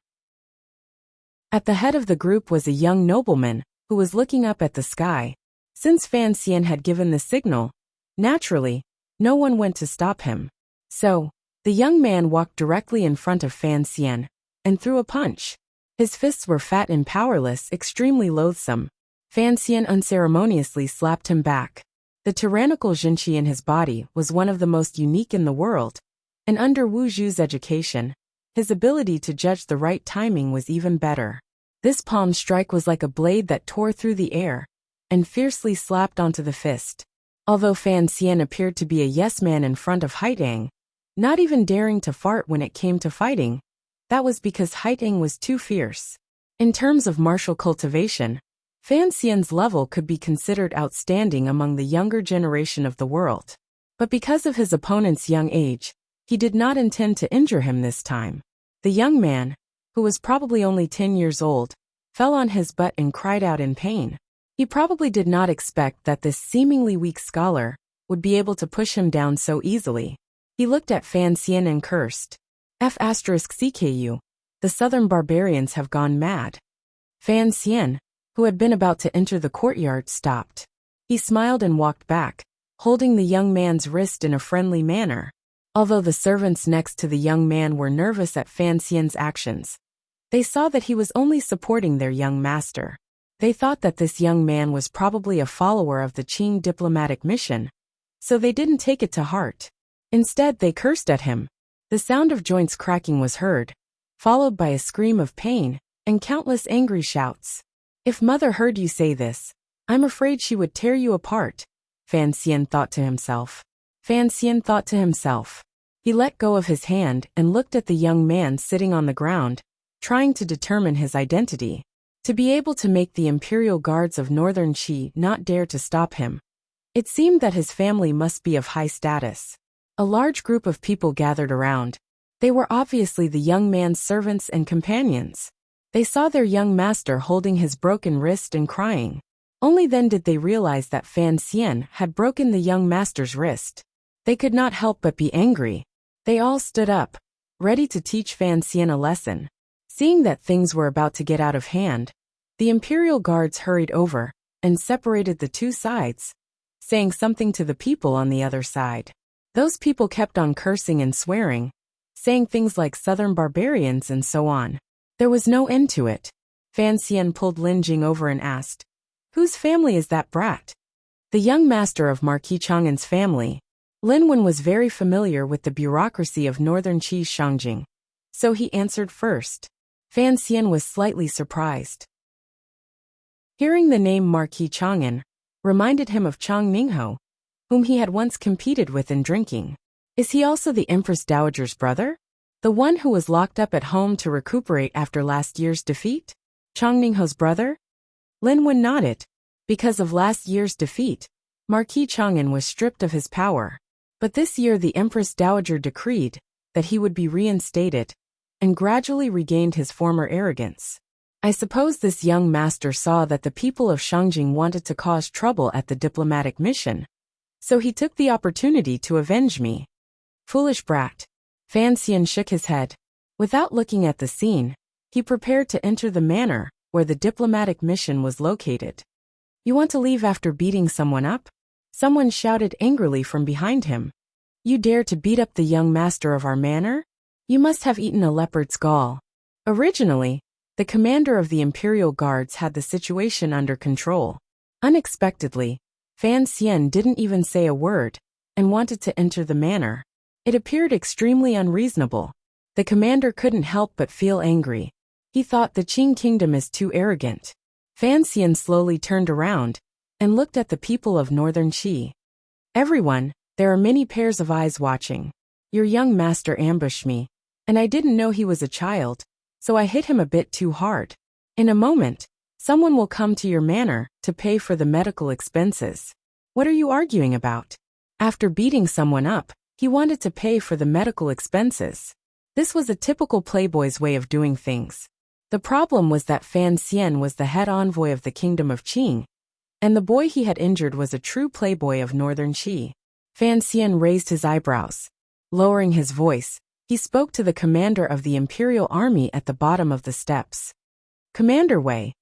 At the head of the group was a young nobleman who was looking up at the sky. Since Fan Xian had given the signal, naturally, no one went to stop him. So, the young man walked directly in front of Fan Xian and threw a punch. His fists were fat and powerless, extremely loathsome. Fan Xian unceremoniously slapped him back. The tyrannical Jinqi in his body was one of the most unique in the world, and under Wu Zhu's education, his ability to judge the right timing was even better. This palm strike was like a blade that tore through the air and fiercely slapped onto the fist. Although Fan Xian appeared to be a yes-man in front of Haitang, not even daring to fart when it came to fighting, that was because Haitang was too fierce. In terms of martial cultivation, Fan Xian's level could be considered outstanding among the younger generation of the world. But because of his opponent's young age, he did not intend to injure him this time. The young man, who was probably only 10 years old, fell on his butt and cried out in pain. He probably did not expect that this seemingly weak scholar would be able to push him down so easily. He looked at Fan Xian and cursed. F***CKU. The southern barbarians have gone mad. Fan Xian, who had been about to enter the courtyard, stopped. He smiled and walked back, holding the young man's wrist in a friendly manner. Although the servants next to the young man were nervous at Fan Xian's actions, they saw that he was only supporting their young master. They thought that this young man was probably a follower of the Qing diplomatic mission, so they didn't take it to heart. Instead, they cursed at him. The sound of joints cracking was heard, followed by a scream of pain and countless angry shouts. If mother heard you say this, I'm afraid she would tear you apart, Fan Xian thought to himself. Fan Xian thought to himself. He let go of his hand and looked at the young man sitting on the ground, trying to determine his identity. To be able to make the imperial guards of Northern Qi not dare to stop him, it seemed that his family must be of high status. A large group of people gathered around. They were obviously the young man's servants and companions. They saw their young master holding his broken wrist and crying. Only then did they realize that Fan Xian had broken the young master's wrist. They could not help but be angry. They all stood up, ready to teach Fan Xian a lesson. Seeing that things were about to get out of hand, the imperial guards hurried over and separated the two sides, saying something to the people on the other side. Those people kept on cursing and swearing, saying things like southern barbarians and so on. There was no end to it. Fan Xian pulled Lin Jing over and asked, "Whose family is that brat?" The young master of Marquis Chang'an's family. Lin Wen was very familiar with the bureaucracy of northern Qi's Shangjing, so he answered first. Fan Xian was slightly surprised. Hearing the name Marquis Chang'an reminded him of Chang Ningho, whom he had once competed with in drinking. Is he also the Empress Dowager's brother? The one who was locked up at home to recuperate after last year's defeat? Chang Ningho's brother? Lin Wen nodded. Because of last year's defeat, Marquis Chang'an was stripped of his power. But this year the Empress Dowager decreed that he would be reinstated and gradually regained his former arrogance. I suppose this young master saw that the people of Shangjing wanted to cause trouble at the diplomatic mission, so he took the opportunity to avenge me. Foolish brat. Fan Xian shook his head. Without looking at the scene, he prepared to enter the manor where the diplomatic mission was located. You want to leave after beating someone up? Someone shouted angrily from behind him. You dare to beat up the young master of our manor? You must have eaten a leopard's gall. Originally, the commander of the Imperial Guards had the situation under control. Unexpectedly, Fan Xian didn't even say a word and wanted to enter the manor. It appeared extremely unreasonable. The commander couldn't help but feel angry. He thought the Qing kingdom is too arrogant. Fan Xian slowly turned around and looked at the people of northern Qi. Everyone, there are many pairs of eyes watching. Your young master ambushed me, and I didn't know he was a child, so I hit him a bit too hard. In a moment, someone will come to your manor to pay for the medical expenses. What are you arguing about? After beating someone up, he wanted to pay for the medical expenses. This was a typical playboy's way of doing things. The problem was that Fan Xian was the head envoy of the kingdom of Qing, and the boy he had injured was a true playboy of northern Qi. Fan Xian raised his eyebrows. Lowering his voice, he spoke to the commander of the imperial army at the bottom of the steps. Commander Wei,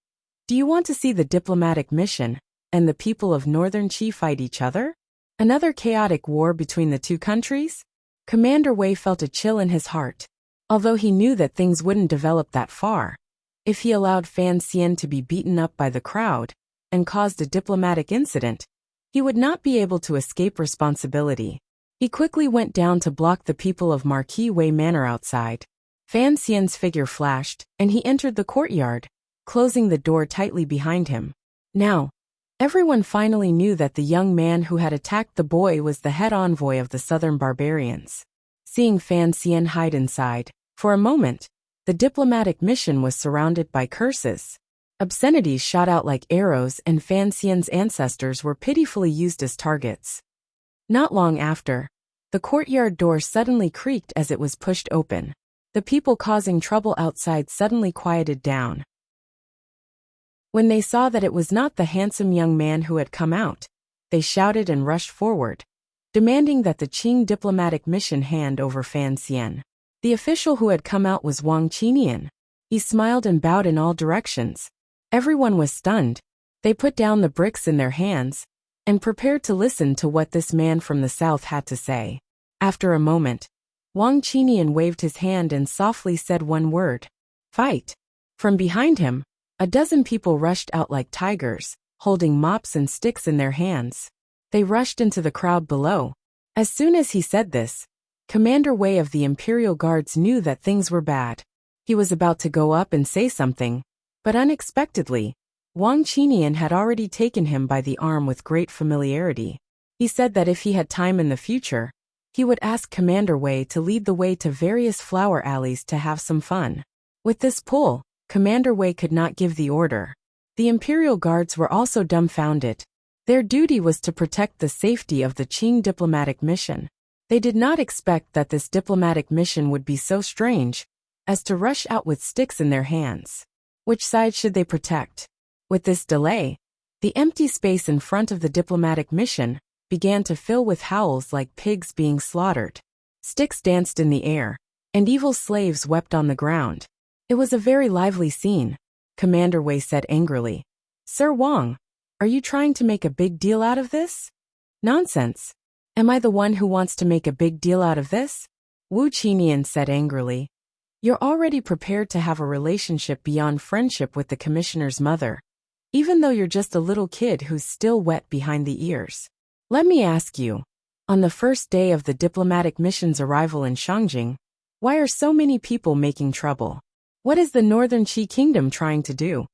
do you want to see the diplomatic mission and the people of northern Qi fight each other? Another chaotic war between the two countries? Commander Wei felt a chill in his heart. Although he knew that things wouldn't develop that far, if he allowed Fan Xian to be beaten up by the crowd and caused a diplomatic incident, he would not be able to escape responsibility. He quickly went down to block the people of Marquis Wei Manor outside. Fan Xian's figure flashed, and he entered the courtyard, closing the door tightly behind him. Now, everyone finally knew that the young man who had attacked the boy was the head envoy of the southern barbarians. Seeing Fan Xian hide inside, for a moment, the diplomatic mission was surrounded by curses. Obscenities shot out like arrows, and Fan Xian's ancestors were pitifully used as targets. Not long after, the courtyard door suddenly creaked as it was pushed open. The people causing trouble outside suddenly quieted down. When they saw that it was not the handsome young man who had come out, they shouted and rushed forward, demanding that the Qing diplomatic mission hand over Fan Xian. The official who had come out was Wang Qinian. He smiled and bowed in all directions. Everyone was stunned. They put down the bricks in their hands and prepared to listen to what this man from the south had to say. After a moment, Wang Qinian waved his hand and softly said one word: "Fight." From behind him, a dozen people rushed out like tigers, holding mops and sticks in their hands. They rushed into the crowd below. As soon as he said this, Commander Wei of the Imperial Guards knew that things were bad. He was about to go up and say something, but unexpectedly, Wang Qinian had already taken him by the arm with great familiarity. He said that if he had time in the future, he would ask Commander Wei to lead the way to various flower alleys to have some fun. With this pull, Commander Wei could not give the order. The Imperial Guards were also dumbfounded. Their duty was to protect the safety of the Qing diplomatic mission. They did not expect that this diplomatic mission would be so strange as to rush out with sticks in their hands. Which side should they protect? With this delay, the empty space in front of the diplomatic mission began to fill with howls like pigs being slaughtered. Sticks danced in the air, and evil slaves wept on the ground. It was a very lively scene, Commander Wei said angrily. Sir Wang, are you trying to make a big deal out of this? Nonsense. Am I the one who wants to make a big deal out of this? Wu Qinian said angrily. You're already prepared to have a relationship beyond friendship with the commissioner's mother, even though you're just a little kid who's still wet behind the ears. Let me ask you, on the first day of the diplomatic mission's arrival in Shangjing, why are so many people making trouble? What is the Northern Qi Kingdom trying to do?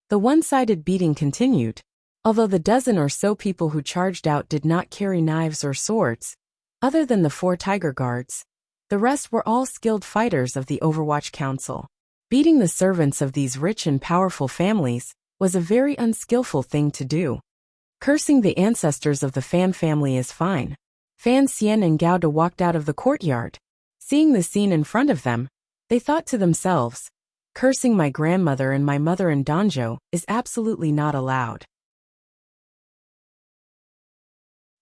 The one-sided beating continued. Although the dozen or so people who charged out did not carry knives or swords, other than the 4 Tiger Guards, the rest were all skilled fighters of the Overwatch Council. Beating the servants of these rich and powerful families was a very unskillful thing to do. Cursing the ancestors of the Fan family is fine. Fan Xian and Gao De walked out of the courtyard. Seeing the scene in front of them, they thought to themselves, cursing my grandmother and my mother in Danzhou is absolutely not allowed.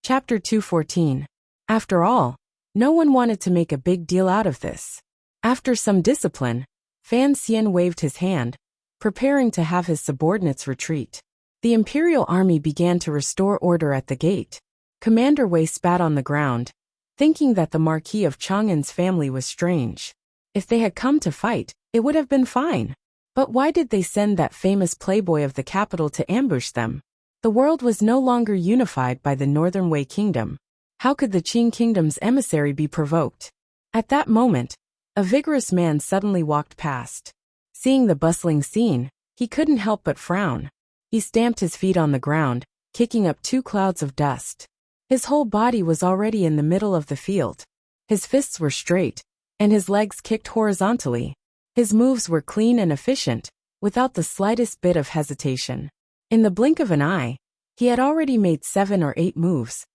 Chapter 214. After all, no one wanted to make a big deal out of this. After some discipline, Fan Xian waved his hand, preparing to have his subordinates retreat. The imperial army began to restore order at the gate. Commander Wei spat on the ground, thinking that the Marquis of Chang'an's family was strange. If they had come to fight, it would have been fine. But why did they send that famous playboy of the capital to ambush them? The world was no longer unified by the Northern Wei Kingdom. How could the Qing Kingdom's emissary be provoked? At that moment, a vigorous man suddenly walked past. Seeing the bustling scene, he couldn't help but frown. He stamped his feet on the ground, kicking up 2 clouds of dust. His whole body was already in the middle of the field. His fists were straight, and his legs kicked horizontally. His moves were clean and efficient, without the slightest bit of hesitation. In the blink of an eye, he had already made 7 or 8 moves,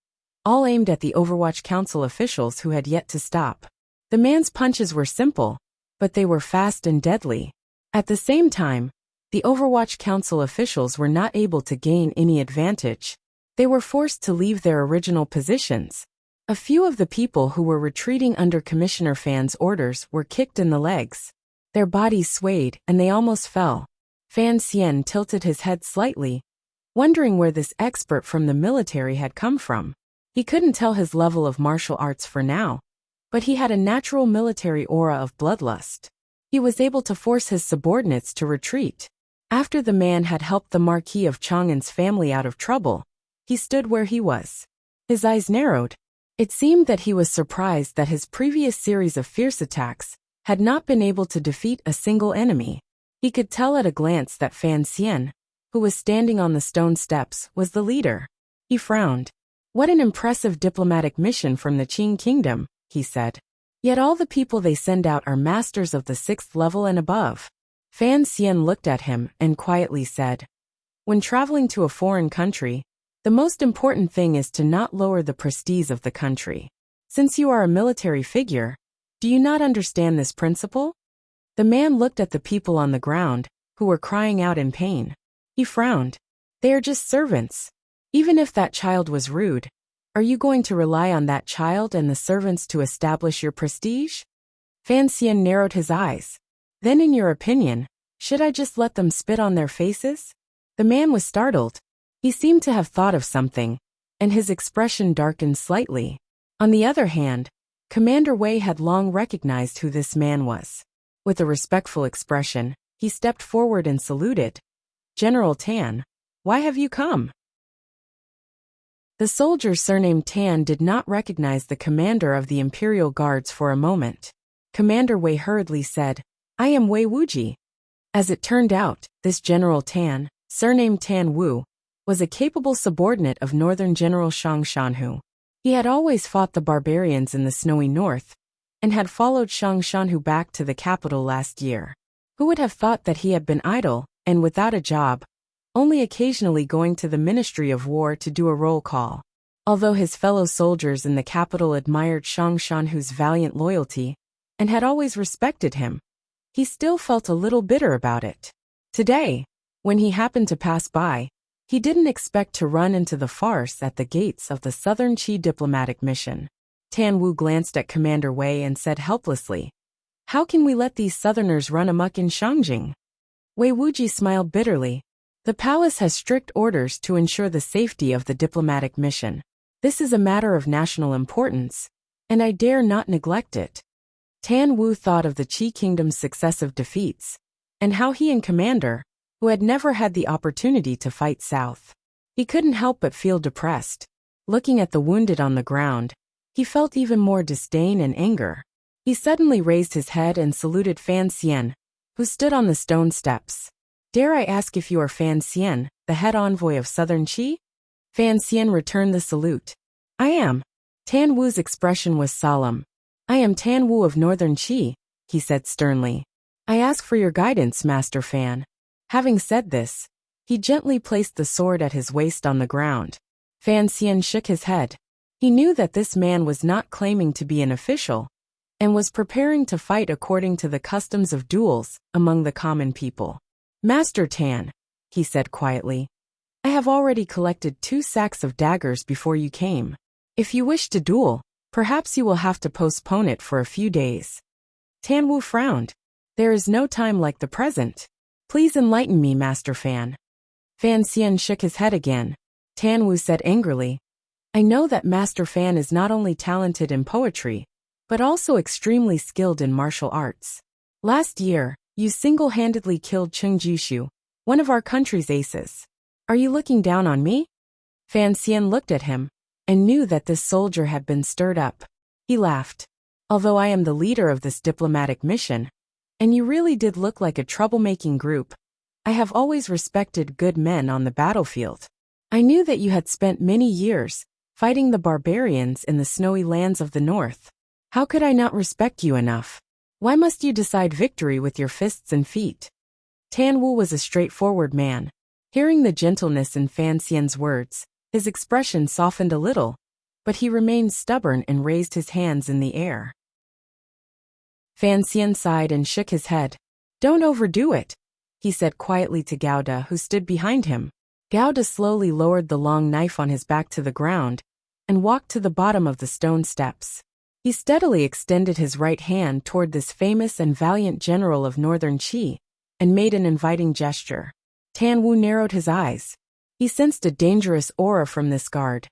all aimed at the Overwatch Council officials who had yet to stop. The man's punches were simple, but they were fast and deadly. At the same time, the Overwatch Council officials were not able to gain any advantage. They were forced to leave their original positions. A few of the people who were retreating under Commissioner Fan's orders were kicked in the legs. Their bodies swayed and they almost fell. Fan Xian tilted his head slightly, wondering where this expert from the military had come from. He couldn't tell his level of martial arts for now, but he had a natural military aura of bloodlust. He was able to force his subordinates to retreat. After the man had helped the Marquis of Chang'an's family out of trouble, he stood where he was. His eyes narrowed. It seemed that he was surprised that his previous series of fierce attacks had not been able to defeat a single enemy. He could tell at a glance that Fan Xian, who was standing on the stone steps, was the leader. He frowned. What an impressive diplomatic mission from the Qing Kingdom, he said. Yet all the people they send out are masters of the 6th level and above. Fan Xian looked at him and quietly said, when traveling to a foreign country, the most important thing is to not lower the prestige of the country. Since you are a military figure, do you not understand this principle? The man looked at the people on the ground, who were crying out in pain. He frowned. They are just servants. Even if that child was rude, are you going to rely on that child and the servants to establish your prestige? Fan Xian narrowed his eyes. Then in your opinion, should I just let them spit on their faces? The man was startled. He seemed to have thought of something, and his expression darkened slightly. On the other hand, Commander Wei had long recognized who this man was. With a respectful expression, he stepped forward and saluted. General Tan, why have you come? The soldier surnamed Tan did not recognize the commander of the Imperial Guards for a moment. Commander Wei hurriedly said, I am Wei Wuji. As it turned out, this General Tan, surnamed Tan Wu, was a capable subordinate of Northern General Shang Shanhu. He had always fought the barbarians in the snowy north, and had followed Shang Shanhu back to the capital last year. Who would have thought that he had been idle, and without a job, only occasionally going to the Ministry of War to do a roll call? Although his fellow soldiers in the capital admired Shang Shanhu's valiant loyalty, and had always respected him, he still felt a little bitter about it. Today, when he happened to pass by, he didn't expect to run into the farce at the gates of the Southern Qi diplomatic mission. Tan Wu glanced at Commander Wei and said helplessly, "How can we let these southerners run amok in Shangjing?" Wei Wuji smiled bitterly. "The palace has strict orders to ensure the safety of the diplomatic mission. This is a matter of national importance, and I dare not neglect it." Tan Wu thought of the Qi Kingdom's successive defeats, and how he and Commander, who had never had the opportunity to fight south. He couldn't help but feel depressed. Looking at the wounded on the ground, he felt even more disdain and anger. He suddenly raised his head and saluted Fan Xian, who stood on the stone steps. "Dare I ask if you are Fan Xian, the head envoy of Southern Qi?" Fan Xian returned the salute. "I am." Tan Wu's expression was solemn. "I am Tan Wu of Northern Qi," he said sternly. "I ask for your guidance, Master Fan." Having said this, he gently placed the sword at his waist on the ground. Fan Xian shook his head. He knew that this man was not claiming to be an official, and was preparing to fight according to the customs of duels among the common people. "Master Tan," he said quietly, "I have already collected 2 sacks of daggers before you came. If you wish to duel, perhaps you will have to postpone it for a few days." Tan Wu frowned. "There is no time like the present. Please enlighten me, Master Fan." Fan Xian shook his head again. Tan Wu said angrily, "I know that Master Fan is not only talented in poetry, but also extremely skilled in martial arts. Last year, you single-handedly killed Cheng Jishu, one of our country's aces. Are you looking down on me?" Fan Xian looked at him, and knew that this soldier had been stirred up. He laughed. "Although I am the leader of this diplomatic mission, and you really did look like a troublemaking group, I have always respected good men on the battlefield. I knew that you had spent many years fighting the barbarians in the snowy lands of the north. How could I not respect you enough? Why must you decide victory with your fists and feet?" Tan Wu was a straightforward man. Hearing the gentleness in Fan Xian's words, his expression softened a little, but he remained stubborn and raised his hands in the air. Fan Xian sighed and shook his head. "Don't overdo it," he said quietly to Gauda, who stood behind him. Gauda slowly lowered the long knife on his back to the ground and walked to the bottom of the stone steps. He steadily extended his right hand toward this famous and valiant general of Northern Qi and made an inviting gesture. Tan Wu narrowed his eyes. He sensed a dangerous aura from this guard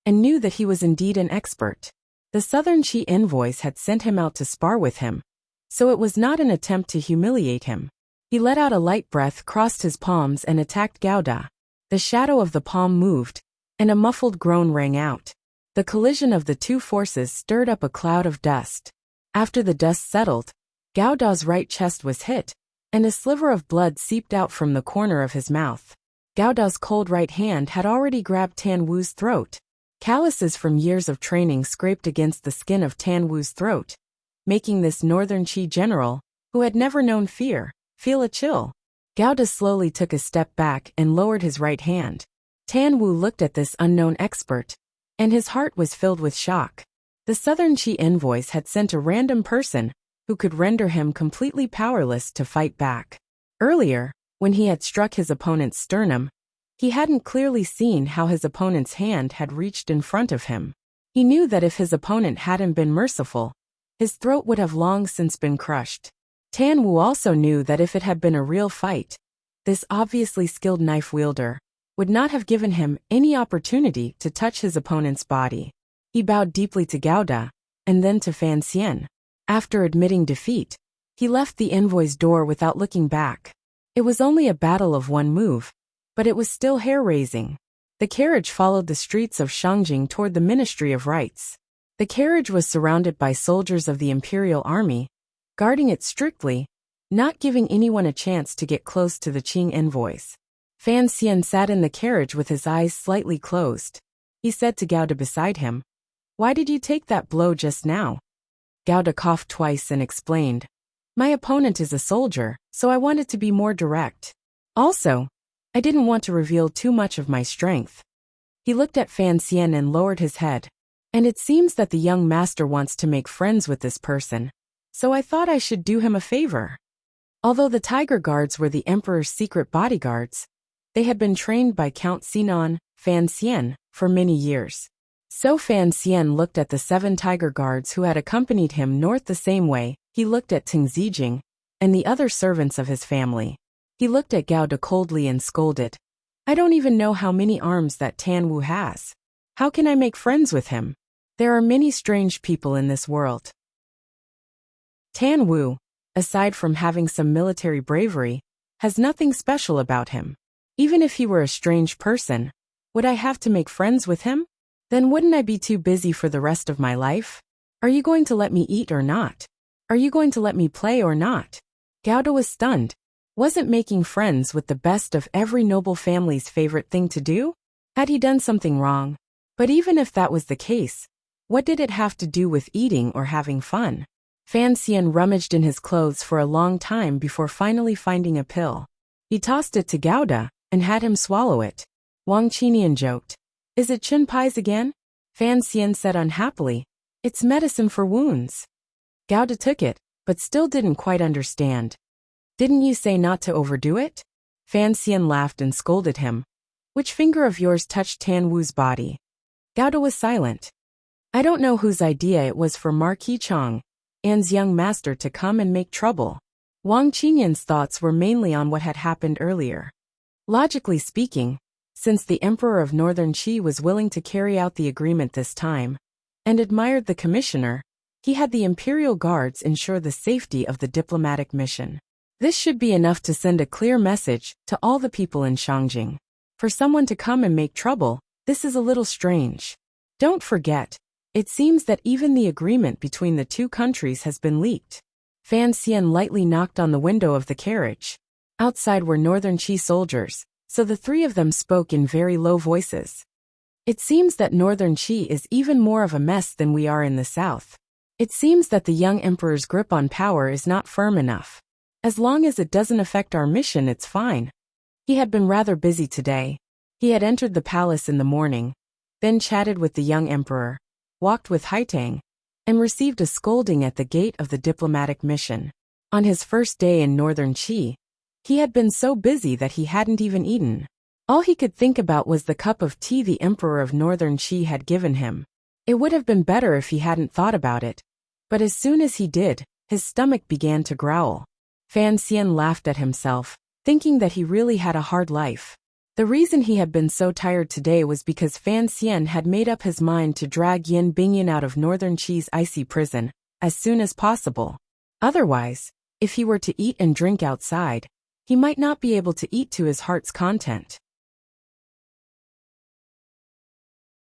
and knew that he was indeed an expert. The Southern Qi envoys had sent him out to spar with him, so it was not an attempt to humiliate him. He let out a light breath, crossed his palms, and attacked Gauda. The shadow of the palm moved, and a muffled groan rang out. The collision of the 2 forces stirred up a cloud of dust. After the dust settled, Gauda's right chest was hit, and a sliver of blood seeped out from the corner of his mouth. Gauda's cold right hand had already grabbed Tan Wu's throat. Calluses from years of training scraped against the skin of Tan Wu's throat, making this Northern Qi general, who had never known fear, feel a chill. Gauda slowly took a step back and lowered his right hand. Tan Wu looked at this unknown expert, and his heart was filled with shock. The Southern Qi envoys had sent a random person who could render him completely powerless to fight back. Earlier, when he had struck his opponent's sternum, he hadn't clearly seen how his opponent's hand had reached in front of him. He knew that if his opponent hadn't been merciful, his throat would have long since been crushed. Tan Wu also knew that if it had been a real fight, this obviously skilled knife wielder would not have given him any opportunity to touch his opponent's body. He bowed deeply to Gauda, and then to Fan Xian. After admitting defeat, he left the envoy's door without looking back. It was only a battle of one move, but it was still hair-raising. The carriage followed the streets of Shangjing toward the Ministry of Rites. The carriage was surrounded by soldiers of the Imperial Army, guarding it strictly, not giving anyone a chance to get close to the Qing envoys. Fan Xian sat in the carriage with his eyes slightly closed. He said to Gauda beside him, "Why did you take that blow just now?" Gauda coughed twice and explained, "My opponent is a soldier, so I wanted to be more direct. Also, I didn't want to reveal too much of my strength." He looked at Fan Xian and lowered his head. "And it seems that the young master wants to make friends with this person, so I thought I should do him a favor." Although the Tiger Guards were the Emperor's secret bodyguards, they had been trained by Count Sinan, Fan Xian, for many years. So Fan Xian looked at the 7 tiger guards who had accompanied him north the same way. He looked at Ting Zijing and the other servants of his family. He looked at Gao De coldly and scolded. I don't even know how many arms that Tan Wu has. How can I make friends with him? There are many strange people in this world. Tan Wu, aside from having some military bravery, has nothing special about him. Even if he were a strange person, would I have to make friends with him? Then wouldn't I be too busy for the rest of my life? Are you going to let me eat or not? Are you going to let me play or not? Gao De was stunned. Wasn't making friends with the best of every noble family's favorite thing to do? Had he done something wrong? But even if that was the case, what did it have to do with eating or having fun? Fan Xian rummaged in his clothes for a long time before finally finding a pill. He tossed it to Gao De and had him swallow it. Wang Qinian joked. Is it Chun Pai's again? Fan Xian said unhappily. It's medicine for wounds. Gao De took it, but still didn't quite understand. Didn't you say not to overdo it? Fan Xian laughed and scolded him. Which finger of yours touched Tan Wu's body? Gao De was silent. I don't know whose idea it was for Marquis Chong, Anne's young master, to come and make trouble. Wang Qinian's thoughts were mainly on what had happened earlier. Logically speaking, since the Emperor of Northern Qi was willing to carry out the agreement this time, and admired the commissioner, he had the imperial guards ensure the safety of the diplomatic mission. This should be enough to send a clear message to all the people in Shangjing. For someone to come and make trouble, this is a little strange. Don't forget, it seems that even the agreement between the two countries has been leaked. Fan Xian lightly knocked on the window of the carriage. Outside were Northern Qi soldiers, so the 3 of them spoke in very low voices. It seems that Northern Qi is even more of a mess than we are in the south. It seems that the young emperor's grip on power is not firm enough. As long as it doesn't affect our mission, it's fine. He had been rather busy today. He had entered the palace in the morning, then chatted with the young emperor, walked with Haitang, and received a scolding at the gate of the diplomatic mission. On his first day in Northern Qi, he had been so busy that he hadn't even eaten. All he could think about was the cup of tea the Emperor of Northern Qi had given him. It would have been better if he hadn't thought about it, but as soon as he did, his stomach began to growl. Fan Xian laughed at himself, thinking that he really had a hard life. The reason he had been so tired today was because Fan Xian had made up his mind to drag Yin Bingyan out of Northern Qi's icy prison as soon as possible. Otherwise, if he were to eat and drink outside, he might not be able to eat to his heart's content.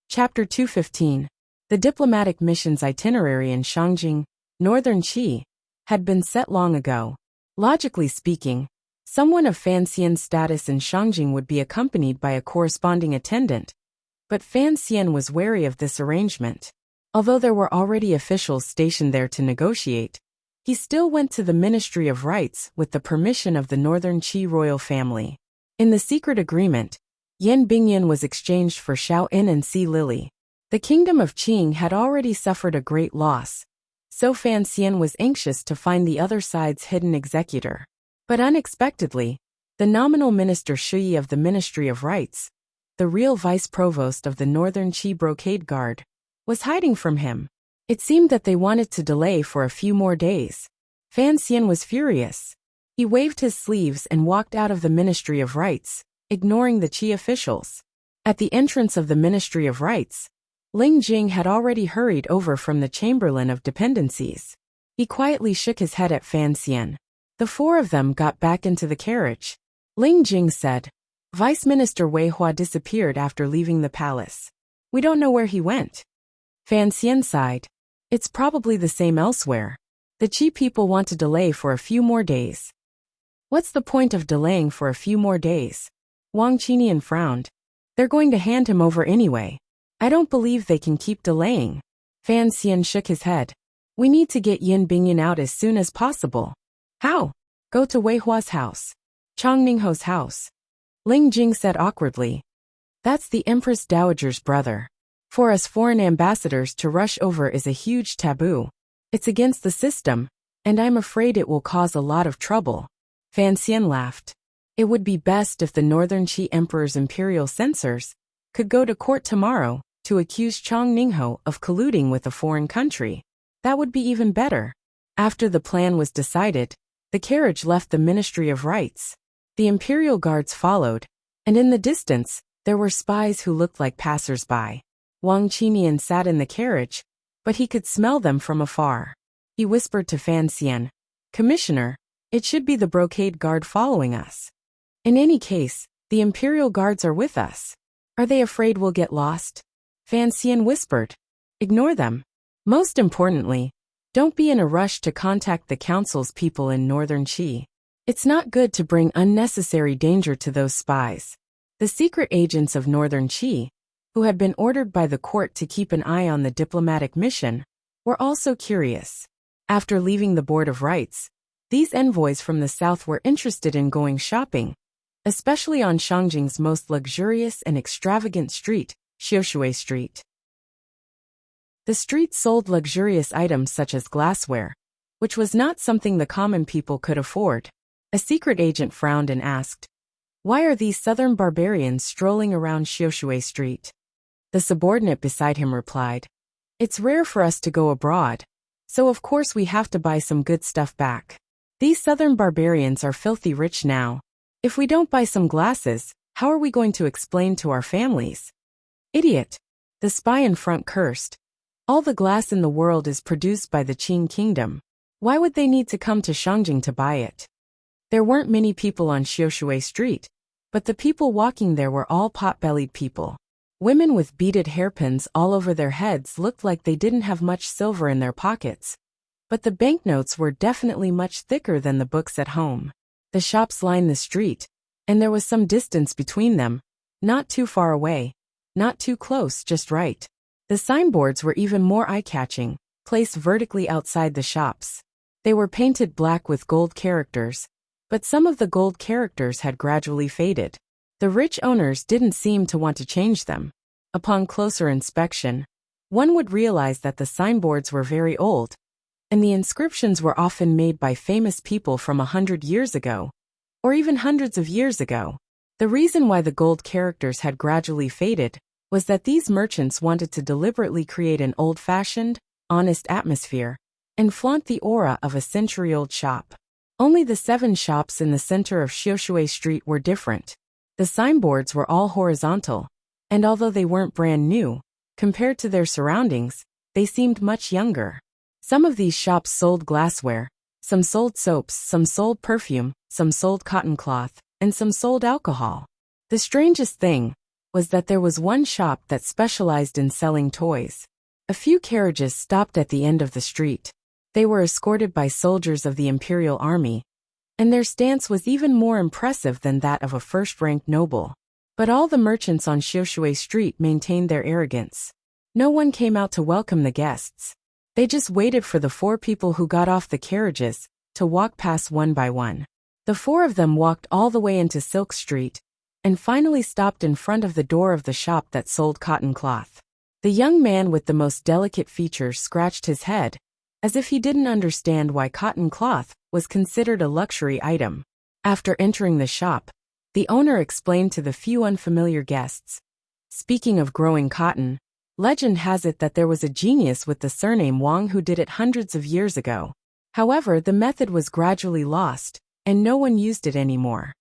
Chapter 215. The diplomatic mission's itinerary in Shangjing, Northern Qi, had been set long ago. Logically speaking, someone of Fan Xian's status in Shangjing would be accompanied by a corresponding attendant, but Fan Xian was wary of this arrangement. Although there were already officials stationed there to negotiate, he still went to the Ministry of Rights with the permission of the Northern Qi royal family. In the secret agreement, Yen Bingyan was exchanged for Xiao In and Si Lily. The kingdom of Qing had already suffered a great loss, so Fan Xian was anxious to find the other side's hidden executor. But unexpectedly, the nominal minister Shuyi of the Ministry of Rights, the real vice provost of the Northern Qi Brocade Guard, was hiding from him. It seemed that they wanted to delay for a few more days. Fan Xian was furious. He waved his sleeves and walked out of the Ministry of Rights, ignoring the Qi officials. At the entrance of the Ministry of Rights, Ling Jing had already hurried over from the Chamberlain of Dependencies. He quietly shook his head at Fan Xian. The 4 of them got back into the carriage. Ling Jing said, Vice Minister Wei Hua disappeared after leaving the palace. We don't know where he went. Fan Xian sighed. It's probably the same elsewhere. The Qi people want to delay for a few more days. What's the point of delaying for a few more days? Wang Qinian frowned. They're going to hand him over anyway. I don't believe they can keep delaying. Fan Xian shook his head. We need to get Yin Bingyan out as soon as possible. How? Go to Wei Hua's house. Chang Ningho's house. Ling Jing said awkwardly. That's the Empress Dowager's brother. For us foreign ambassadors to rush over is a huge taboo. It's against the system, and I'm afraid it will cause a lot of trouble. Fan Xian laughed. It would be best if the Northern Qi Emperor's imperial censors could go to court tomorrow to accuse Chong Ningho of colluding with a foreign country. That would be even better. After the plan was decided, the carriage left the Ministry of Rights. The imperial guards followed, and in the distance, there were spies who looked like passers-by. Wang Qimian sat in the carriage, but he could smell them from afar. He whispered to Fan Xian, "Commissioner, it should be the brocade guard following us. In any case, the imperial guards are with us. Are they afraid we'll get lost?" Fan Xian whispered, "Ignore them. Most importantly, don't be in a rush to contact the council's people in northern Qi. It's not good to bring unnecessary danger to those spies." The secret agents of northern Qi, who had been ordered by the court to keep an eye on the diplomatic mission, were also curious. After leaving the Board of Rights, these envoys from the south were interested in going shopping, especially on Shangjing's most luxurious and extravagant street, Xiushui Street. The street sold luxurious items such as glassware, which was not something the common people could afford. A secret agent frowned and asked, "Why are these southern barbarians strolling around Xiushui Street?" The subordinate beside him replied, "It's rare for us to go abroad, so of course we have to buy some good stuff back. These southern barbarians are filthy rich now. If we don't buy some glasses, how are we going to explain to our families?" "Idiot!" The spy in front cursed. "All the glass in the world is produced by the Qing kingdom. Why would they need to come to Shangjing to buy it?" There weren't many people on Xiushui Street, but the people walking there were all pot-bellied people. Women with beaded hairpins all over their heads looked like they didn't have much silver in their pockets, but the banknotes were definitely much thicker than the books at home. The shops lined the street, and there was some distance between them, not too far away, not too close, just right. The signboards were even more eye-catching, placed vertically outside the shops. They were painted black with gold characters, but some of the gold characters had gradually faded. The rich owners didn't seem to want to change them. Upon closer inspection, one would realize that the signboards were very old, and the inscriptions were often made by famous people from 100 years ago, or even hundreds of years ago. The reason why the gold characters had gradually faded was that these merchants wanted to deliberately create an old-fashioned, honest atmosphere, and flaunt the aura of a century-old shop. Only the 7 shops in the center of Xiushui Street were different. The signboards were all horizontal, and although they weren't brand new, compared to their surroundings, they seemed much younger. Some of these shops sold glassware, some sold soaps, some sold perfume, some sold cotton cloth, and some sold alcohol. The strangest thing was that there was one shop that specialized in selling toys. A few carriages stopped at the end of the street. They were escorted by soldiers of the Imperial Army, and their stance was even more impressive than that of a first-ranked noble. But all the merchants on Xiushui Street maintained their arrogance. No one came out to welcome the guests. They just waited for the 4 people who got off the carriages to walk past one by one. The 4 of them walked all the way into Silk Street, and finally stopped in front of the door of the shop that sold cotton cloth. The young man with the most delicate features scratched his head, as if he didn't understand why cotton cloth was considered a luxury item. After entering the shop, the owner explained to the few unfamiliar guests, "Speaking of growing cotton, legend has it that there was a genius with the surname Wang who did it hundreds of years ago. However, the method was gradually lost, and no one used it anymore.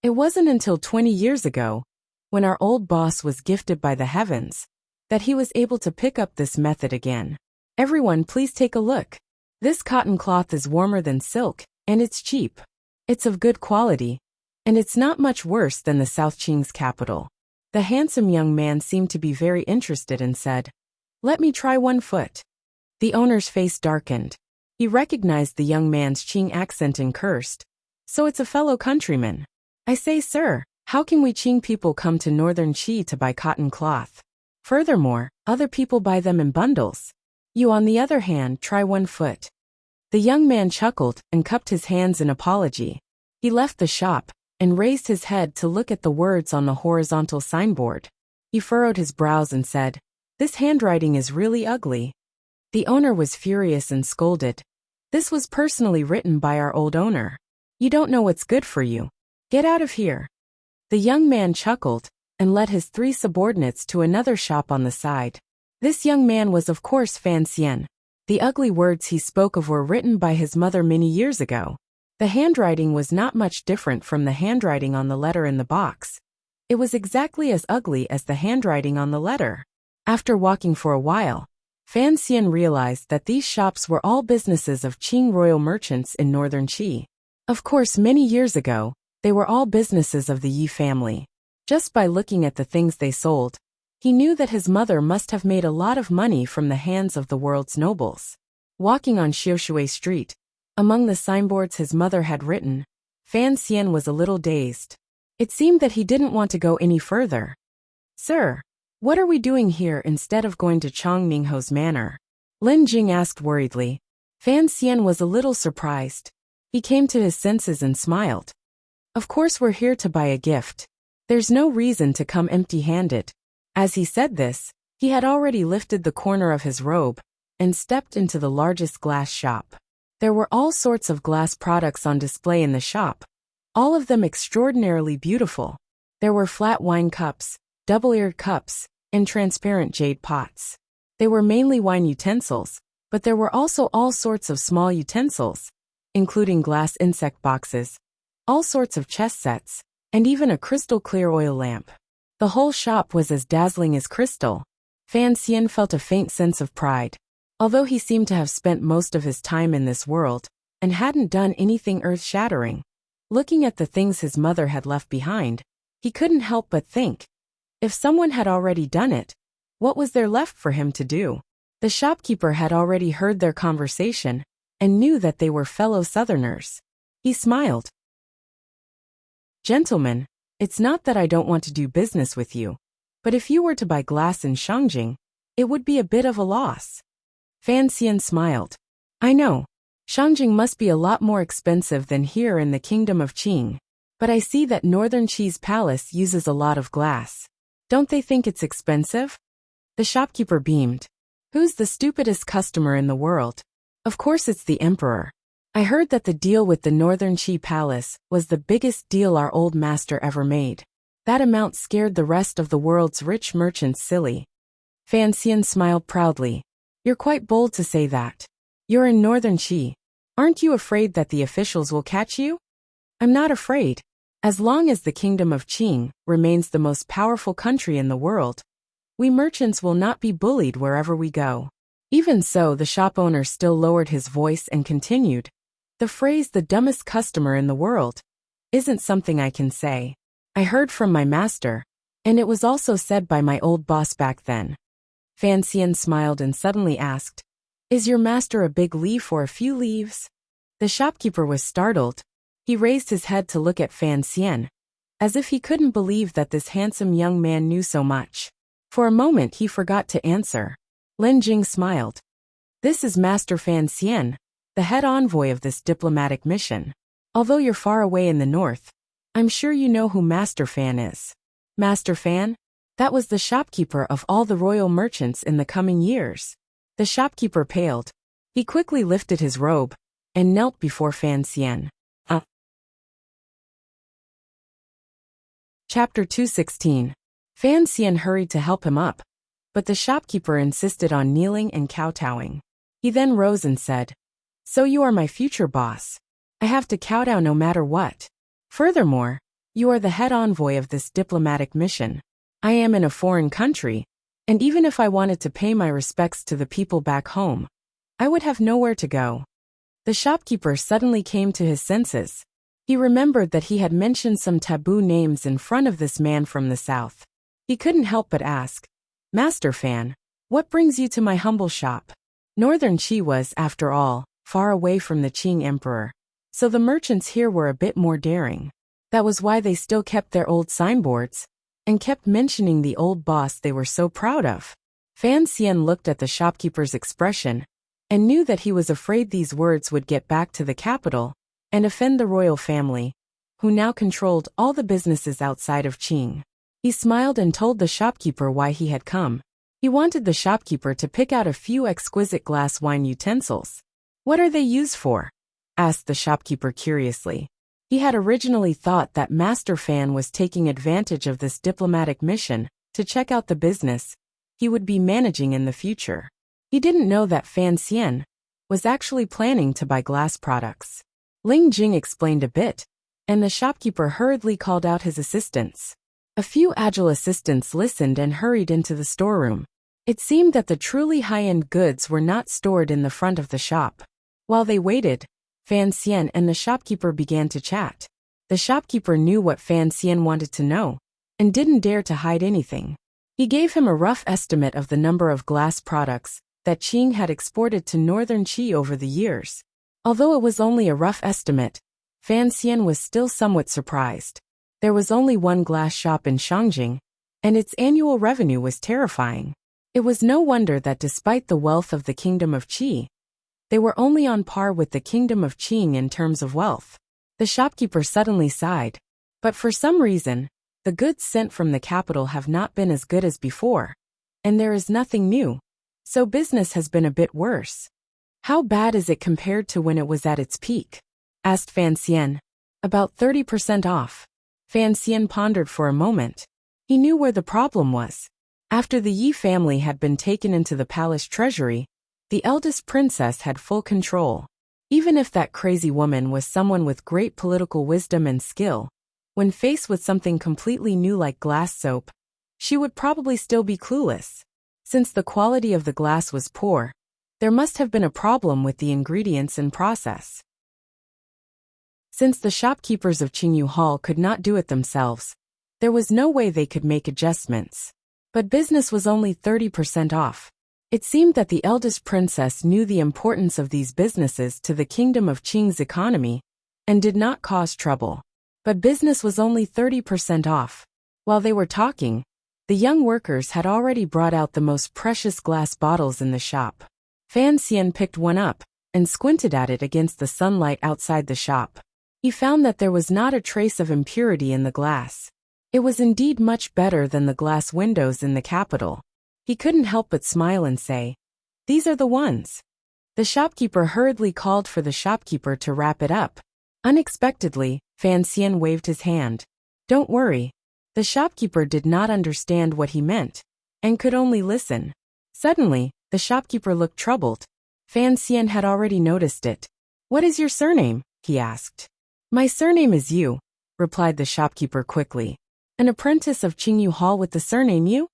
It wasn't until 20 years ago, when our old boss was gifted by the heavens, that he was able to pick up this method again. Everyone, please take a look. This cotton cloth is warmer than silk, and it's cheap. It's of good quality, and it's not much worse than the South Qing's capital." The handsome young man seemed to be very interested and said, "Let me try one foot." The owner's face darkened. He recognized the young man's Qing accent and cursed. "So it's a fellow countryman. I say, sir, how can we Qing people come to northern Qi to buy cotton cloth? Furthermore, other people buy them in bundles. You, on the other hand, try one foot." The young man chuckled and cupped his hands in apology. He left the shop and raised his head to look at the words on the horizontal signboard. He furrowed his brows and said, "This handwriting is really ugly." The owner was furious and scolded. "This was personally written by our old owner. You don't know what's good for you. Get out of here." The young man chuckled and led his 3 subordinates to another shop on the side. This young man was of course Fan Xian. The ugly words he spoke of were written by his mother many years ago. The handwriting was not much different from the handwriting on the letter in the box. It was exactly as ugly as the handwriting on the letter. After walking for a while, Fan Xian realized that these shops were all businesses of Qing royal merchants in northern Qi. Of course, many years ago, they were all businesses of the Yi family. Just by looking at the things they sold, he knew that his mother must have made a lot of money from the hands of the world's nobles. Walking on Xiushui Street, among the signboards his mother had written, Fan Xian was a little dazed. It seemed that he didn't want to go any further. "Sir, what are we doing here instead of going to Chang Ningho's manor?" Lin Jing asked worriedly. Fan Xian was a little surprised. He came to his senses and smiled. "Of course we're here to buy a gift. There's no reason to come empty-handed." As he said this, he had already lifted the corner of his robe and stepped into the largest glass shop. There were all sorts of glass products on display in the shop, all of them extraordinarily beautiful. There were flat wine cups, double-eared cups, and transparent jade pots. They were mainly wine utensils, but there were also all sorts of small utensils, including glass insect boxes, all sorts of chess sets, and even a crystal-clear oil lamp. The whole shop was as dazzling as crystal. Fan Xian felt a faint sense of pride. Although he seemed to have spent most of his time in this world and hadn't done anything earth-shattering, looking at the things his mother had left behind, he couldn't help but think, if someone had already done it, what was there left for him to do? The shopkeeper had already heard their conversation and knew that they were fellow Southerners. He smiled. "Gentlemen, it's not that I don't want to do business with you, but if you were to buy glass in Shangjing, it would be a bit of a loss." Fan Xian smiled. "I know. Shangjing must be a lot more expensive than here in the kingdom of Qing, but I see that Northern Qi's palace uses a lot of glass. Don't they think it's expensive?" The shopkeeper beamed. "Who's the stupidest customer in the world? Of course it's the emperor. I heard that the deal with the Northern Qi palace was the biggest deal our old master ever made. That amount scared the rest of the world's rich merchants silly." Fan Xian smiled proudly. "You're quite bold to say that. You're in Northern Qi. Aren't you afraid that the officials will catch you?" "I'm not afraid. As long as the kingdom of Qing remains the most powerful country in the world, we merchants will not be bullied wherever we go." Even so, the shop owner still lowered his voice and continued, "The phrase "the dumbest customer in the world" isn't something I can say. I heard from my master, and it was also said by my old boss back then." Fan Xian smiled and suddenly asked, "Is your master a big leaf or a few leaves?" The shopkeeper was startled. He raised his head to look at Fan Xian, as if he couldn't believe that this handsome young man knew so much. For a moment he forgot to answer. Lin Jing smiled. "This is Master Fan Xian, the head envoy of this diplomatic mission. Although you're far away in the north, I'm sure you know who Master Fan is." Master Fan? That was the shopkeeper of all the royal merchants in the coming years. The shopkeeper paled. He quickly lifted his robe and knelt before Fan Xian. Chapter 216. Fan Xian hurried to help him up, but the shopkeeper insisted on kneeling and kowtowing. He then rose and said, "So you are my future boss. I have to kowtow no matter what. Furthermore, you are the head envoy of this diplomatic mission. I am in a foreign country, and even if I wanted to pay my respects to the people back home, I would have nowhere to go." The shopkeeper suddenly came to his senses. He remembered that he had mentioned some taboo names in front of this man from the south. He couldn't help but ask, "Master Fan, what brings you to my humble shop?" Northern Qi was, after all, far away from the Qing emperor, so the merchants here were a bit more daring. That was why they still kept their old signboards and kept mentioning the old boss they were so proud of. Fan Xian looked at the shopkeeper's expression and knew that he was afraid these words would get back to the capital and offend the royal family, who now controlled all the businesses outside of Qing. He smiled and told the shopkeeper why he had come. He wanted the shopkeeper to pick out a few exquisite glass wine utensils. "What are they used for?" asked the shopkeeper curiously. He had originally thought that Master Fan was taking advantage of this diplomatic mission to check out the business he would be managing in the future. He didn't know that Fan Xian was actually planning to buy glass products. Ling Jing explained a bit, and the shopkeeper hurriedly called out his assistants. A few agile assistants listened and hurried into the storeroom. It seemed that the truly high-end goods were not stored in the front of the shop. While they waited, Fan Xian and the shopkeeper began to chat. The shopkeeper knew what Fan Xian wanted to know, and didn't dare to hide anything. He gave him a rough estimate of the number of glass products that Qing had exported to northern Qi over the years. Although it was only a rough estimate, Fan Xian was still somewhat surprised. There was only one glass shop in Shangjing, and its annual revenue was terrifying. It was no wonder that despite the wealth of the kingdom of Qi, they were only on par with the kingdom of Qing in terms of wealth. The shopkeeper suddenly sighed. But for some reason, the goods sent from the capital have not been as good as before, and there is nothing new, so business has been a bit worse. How bad is it compared to when it was at its peak? Asked Fan Xian. About 30% off. Fan Xian pondered for a moment. He knew where the problem was. After the Yi family had been taken into the palace treasury, the eldest princess had full control. Even if that crazy woman was someone with great political wisdom and skill, when faced with something completely new like glass soap, she would probably still be clueless. Since the quality of the glass was poor, there must have been a problem with the ingredients and process. Since the shopkeepers of Qingyu Hall could not do it themselves, there was no way they could make adjustments. But business was only 30% off. It seemed that the eldest princess knew the importance of these businesses to the kingdom of Qing's economy and did not cause trouble. But business was only 30% off. While they were talking, the young workers had already brought out the most precious glass bottles in the shop. Fan Xian picked one up and squinted at it against the sunlight outside the shop. He found that there was not a trace of impurity in the glass. It was indeed much better than the glass windows in the capital. He couldn't help but smile and say, "These are the ones." The shopkeeper hurriedly called for the shopkeeper to wrap it up. Unexpectedly, Fan Xian waved his hand. "Don't worry." The shopkeeper did not understand what he meant, and could only listen. Suddenly, the shopkeeper looked troubled. Fan Xian had already noticed it. "What is your surname?" he asked. "My surname is Yu," replied the shopkeeper quickly. "An apprentice of Qingyu Hall with the surname Yu?"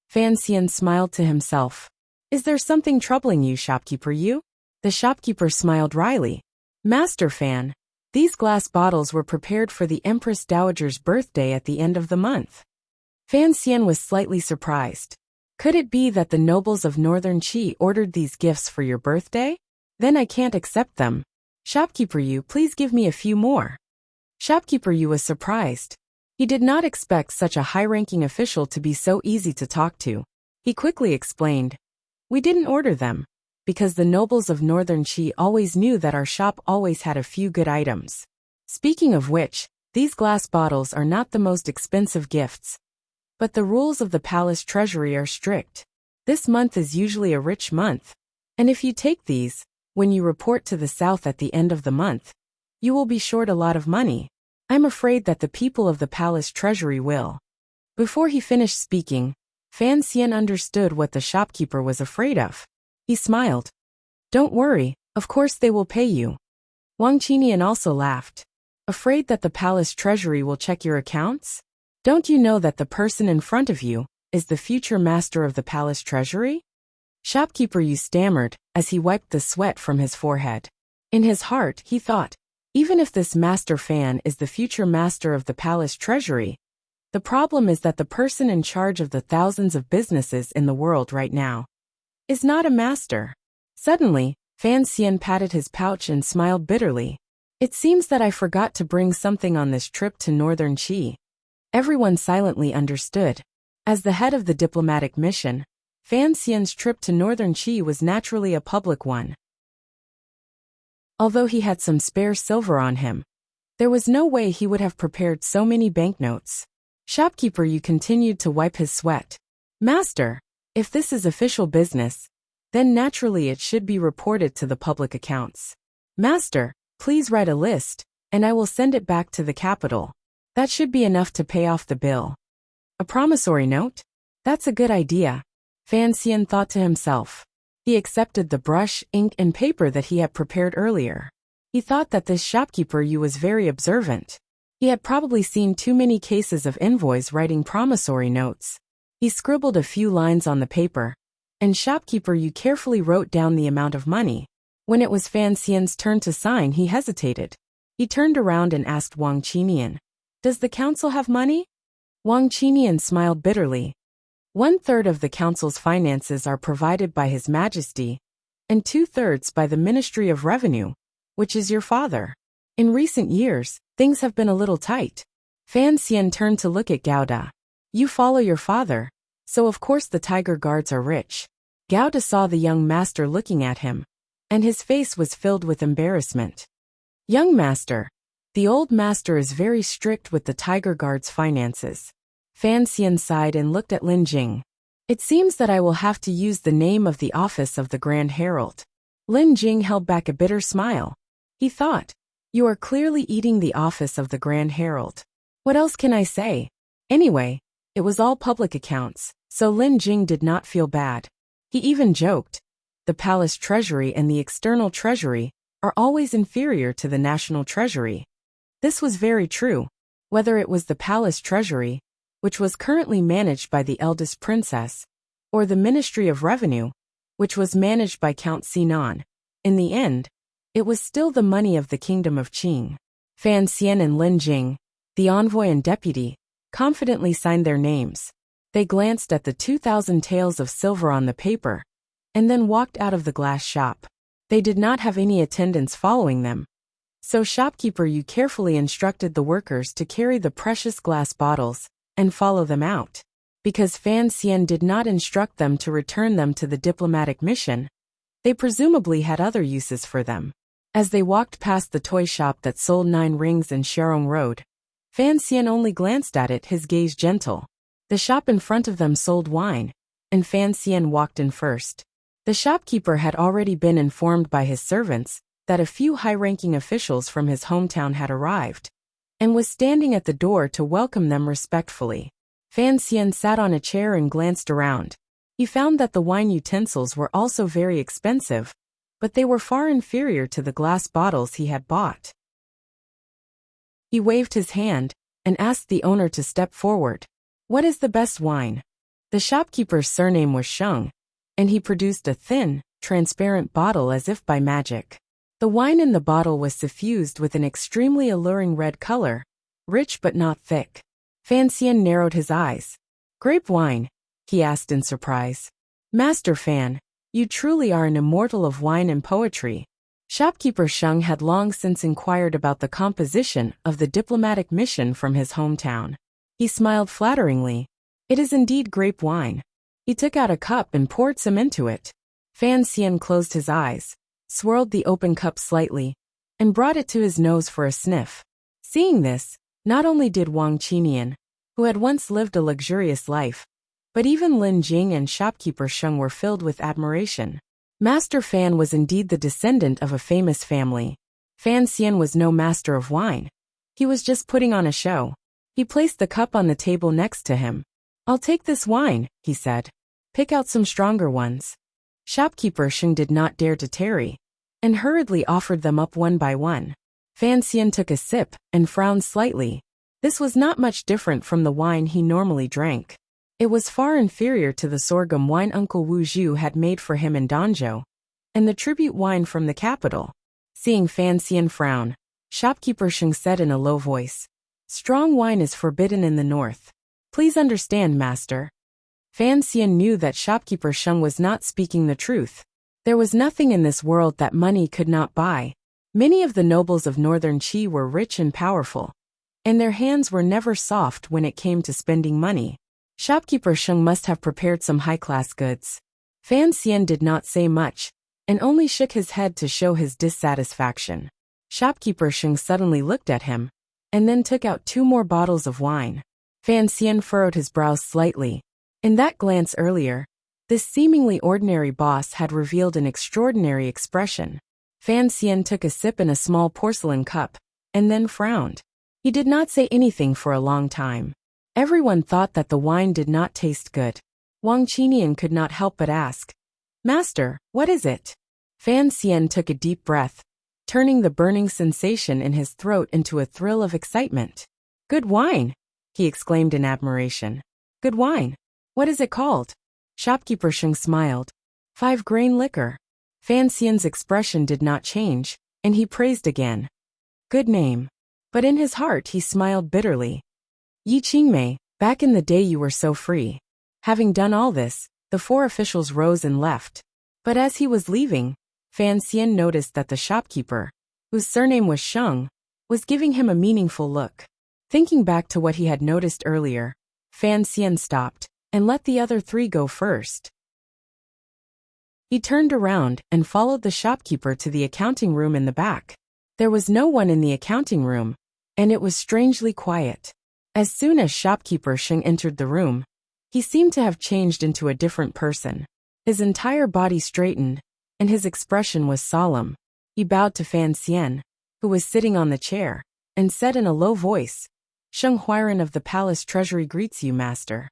Fan Xian smiled to himself. "Is there something troubling you, shopkeeper Yu?" The shopkeeper smiled wryly. "Master Fan, these glass bottles were prepared for the Empress Dowager's birthday at the end of the month." Fan Xian was slightly surprised. "Could it be that the nobles of Northern Qi ordered these gifts for your birthday? Then I can't accept them. Shopkeeper Yu, please give me a few more." Shopkeeper Yu was surprised. He did not expect such a high-ranking official to be so easy to talk to. He quickly explained, "We didn't order them, because the nobles of Northern Qi always knew that our shop always had a few good items. Speaking of which, these glass bottles are not the most expensive gifts. But the rules of the palace treasury are strict. This month is usually a rich month, and if you take these, when you report to the south at the end of the month, you will be short a lot of money. I'm afraid that the people of the palace treasury will." Before he finished speaking, Fan Xian understood what the shopkeeper was afraid of. He smiled. "Don't worry, of course they will pay you." Wang Qinian also laughed. "Afraid that the palace treasury will check your accounts? Don't you know that the person in front of you is the future master of the palace treasury?" Shopkeeper Yu stammered as he wiped the sweat from his forehead. In his heart, he thought, even if this Master Fan is the future master of the palace treasury, the problem is that the person in charge of the thousands of businesses in the world right now is not a master. Suddenly, Fan Xian patted his pouch and smiled bitterly. "It seems that I forgot to bring something on this trip to Northern Qi." Everyone silently understood. As the head of the diplomatic mission, Fan Xian's trip to Northern Qi was naturally a public one. Although he had some spare silver on him, there was no way he would have prepared so many banknotes. Shopkeeper Yu continued to wipe his sweat. "Master, if this is official business, then naturally it should be reported to the public accounts. Master, please write a list and I will send it back to the capital. That should be enough to pay off the bill. A promissory note? That's a good idea, Fan Xian thought to himself. He accepted the brush, ink, and paper that he had prepared earlier. He thought that this shopkeeper Yu was very observant. He had probably seen too many cases of envoys writing promissory notes. He scribbled a few lines on the paper, and shopkeeper Yu carefully wrote down the amount of money. When it was Fan Xian's turn to sign, he hesitated. He turned around and asked Wang Qinian, "Does the council have money?" Wang Qinian smiled bitterly. 1/3 of the council's finances are provided by His Majesty, and 2/3 by the Ministry of Revenue, which is your father. In recent years, things have been a little tight. Fan Xian turned to look at Gao Da. You follow your father, so of course the tiger guards are rich. Gao Da saw the young master looking at him, and his face was filled with embarrassment. Young master, the old master is very strict with the tiger guard's finances. Fan Xian sighed and looked at Lin Jing. It seems that I will have to use the name of the office of the Grand Herald. Lin Jing held back a bitter smile. He thought, you are clearly eating the office of the Grand Herald. What else can I say? Anyway, it was all public accounts, so Lin Jing did not feel bad. He even joked, the palace treasury and the external treasury are always inferior to the national treasury. This was very true. Whether it was the palace treasury, which was currently managed by the eldest princess, or the Ministry of Revenue, which was managed by Count Sinan, in the end, it was still the money of the kingdom of Qing. Fan Xian and Lin Jing, the envoy and deputy, confidently signed their names. They glanced at the 2,000 taels of silver on the paper, and then walked out of the glass shop. They did not have any attendants following them, so shopkeeper Yu carefully instructed the workers to carry the precious glass bottles and follow them out. Because Fan Xian did not instruct them to return them to the diplomatic mission, they presumably had other uses for them. As they walked past the toy shop that sold 9 rings in Sherong Road, Fan Xian only glanced at it, his gaze gentle. The shop in front of them sold wine, and Fan Xian walked in first. The shopkeeper had already been informed by his servants that a few high-ranking officials from his hometown had arrived, and was standing at the door to welcome them respectfully. Fan Xian sat on a chair and glanced around. He found that the wine utensils were also very expensive, but they were far inferior to the glass bottles he had bought. He waved his hand and asked the owner to step forward. What is the best wine? The shopkeeper's surname was Sheng, and he produced a thin, transparent bottle as if by magic. The wine in the bottle was suffused with an extremely alluring red color, rich but not thick. Fan Xian narrowed his eyes. Grape wine? He asked in surprise. Master Fan, you truly are an immortal of wine and poetry. Shopkeeper Sheng had long since inquired about the composition of the diplomatic mission from his hometown. He smiled flatteringly. It is indeed grape wine. He took out a cup and poured some into it. Fan Xian closed his eyes, swirled the open cup slightly, and brought it to his nose for a sniff. Seeing this, not only did Wang Qinian, who had once lived a luxurious life, but even Lin Jing and shopkeeper Sheng were filled with admiration. Master Fan was indeed the descendant of a famous family. Fan Xian was no master of wine. He was just putting on a show. He placed the cup on the table next to him. I'll take this wine, he said. Pick out some stronger ones. Shopkeeper Sheng did not dare to tarry, and hurriedly offered them up one by one. Fan Xian took a sip and frowned slightly. This was not much different from the wine he normally drank. It was far inferior to the sorghum wine Uncle Wu Zhu had made for him in Danzhou, and the tribute wine from the capital. Seeing Fan Xian frown, shopkeeper Sheng said in a low voice, Strong wine is forbidden in the north. Please understand, master. Fan Xian knew that shopkeeper Sheng was not speaking the truth. There was nothing in this world that money could not buy. Many of the nobles of northern Qi were rich and powerful, and their hands were never soft when it came to spending money. Shopkeeper Sheng must have prepared some high-class goods. Fan Xian did not say much, and only shook his head to show his dissatisfaction. Shopkeeper Sheng suddenly looked at him, and then took out 2 more bottles of wine. Fan Xian furrowed his brows slightly. In that glance earlier, this seemingly ordinary boss had revealed an extraordinary expression. Fan Xian took a sip in a small porcelain cup, and then frowned. He did not say anything for a long time. Everyone thought that the wine did not taste good. Wang Qinian could not help but ask, "Master, what is it?" Fan Xian took a deep breath, turning the burning sensation in his throat into a thrill of excitement. "Good wine!" he exclaimed in admiration. "Good wine! What is it called?" Shopkeeper Sheng smiled. 5-grain liquor. Fan Xian's expression did not change, and he praised again. "Good name." But in his heart he smiled bitterly. "Yi Qingmei, back in the day you were so free." Having done all this, the 4 officials rose and left. But as he was leaving, Fan Xian noticed that the shopkeeper, whose surname was Sheng, was giving him a meaningful look. Thinking back to what he had noticed earlier, Fan Xian stopped and let the other 3 go first. He turned around and followed the shopkeeper to the accounting room in the back. There was no one in the accounting room, and it was strangely quiet. As soon as shopkeeper Sheng entered the room, he seemed to have changed into a different person. His entire body straightened, and his expression was solemn. He bowed to Fan Xian, who was sitting on the chair, and said in a low voice, "Sheng Huairan of the palace treasury greets you, master."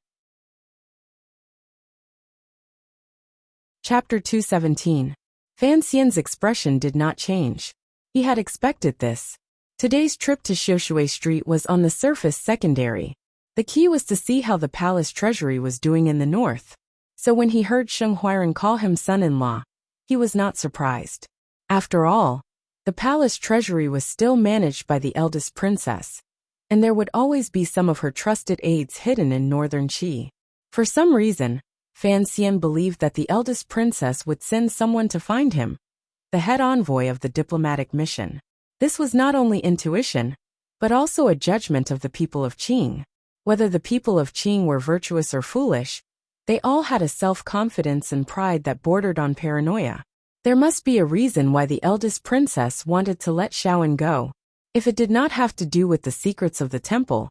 Chapter 217. Fan Xian's expression did not change. He had expected this. Today's trip to Xiushui Street was on the surface secondary. The key was to see how the palace treasury was doing in the north. So when he heard Sheng Huairan call him son-in-law, he was not surprised. After all, the palace treasury was still managed by the eldest princess, and there would always be some of her trusted aides hidden in northern Qi. For some reason, Fan Xian believed that the eldest princess would send someone to find him, the head envoy of the diplomatic mission. This was not only intuition, but also a judgment of the people of Qing. Whether the people of Qing were virtuous or foolish, they all had a self-confidence and pride that bordered on paranoia. There must be a reason why the eldest princess wanted to let Xiaoan go. If it did not have to do with the secrets of the temple,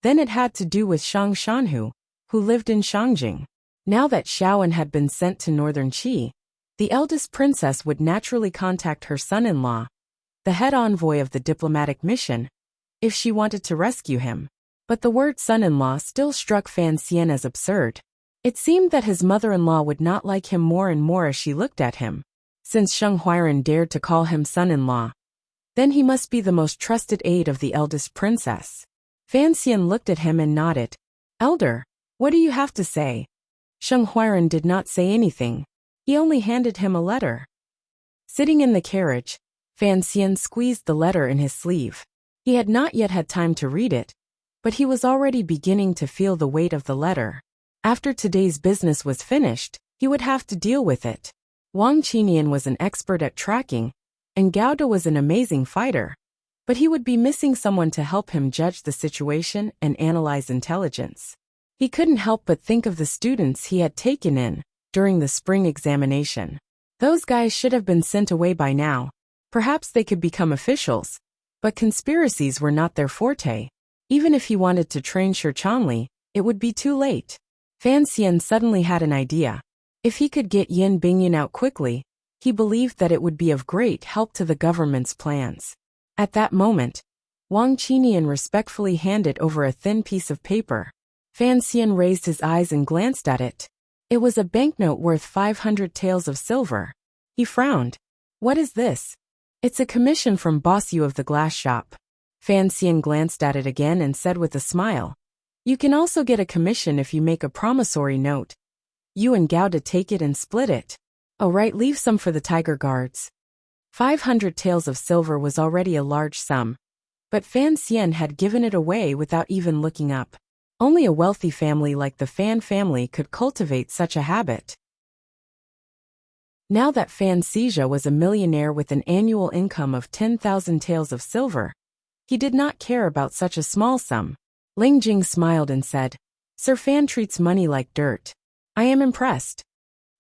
then it had to do with Shang Shanhu, who lived in Shangjing. Now that Xiaoan had been sent to northern Qi, the eldest princess would naturally contact her son-in-law, the head envoy of the diplomatic mission, if she wanted to rescue him. But the word son-in-law still struck Fan Xian as absurd. It seemed that his mother-in-law would not like him more and more as she looked at him. Since Sheng Huairan dared to call him son-in-law, then he must be the most trusted aide of the eldest princess. Fan Xian looked at him and nodded. "Elder, what do you have to say?" Sheng Huairan did not say anything. He only handed him a letter. Sitting in the carriage, Fan Xian squeezed the letter in his sleeve. He had not yet had time to read it, but he was already beginning to feel the weight of the letter. After today's business was finished, he would have to deal with it. Wang Qinian was an expert at tracking, and Gauda was an amazing fighter. But he would be missing someone to help him judge the situation and analyze intelligence. He couldn't help but think of the students he had taken in during the spring examination. Those guys should have been sent away by now. Perhaps they could become officials, but conspiracies were not their forte. Even if he wanted to train Shi Chanli, it would be too late. Fan Xian suddenly had an idea. If he could get Yin Bingyan out quickly, he believed that it would be of great help to the government's plans. At that moment, Wang Qinian respectfully handed over a thin piece of paper. Fan Xian raised his eyes and glanced at it. It was a banknote worth 500 taels of silver. He frowned. "What is this?" "It's a commission from Boss Yu of the glass shop." Fan Xian glanced at it again and said with a smile, "You can also get a commission if you make a promissory note. You and Gauda take it and split it. Oh right, leave some for the tiger guards." 500 taels of silver was already a large sum, but Fan Xian had given it away without even looking up. Only a wealthy family like the Fan family could cultivate such a habit. Now that Fan Xizha was a millionaire with an annual income of 10,000 taels of silver, he did not care about such a small sum. Ling Jing smiled and said, "Sir Fan treats money like dirt. I am impressed."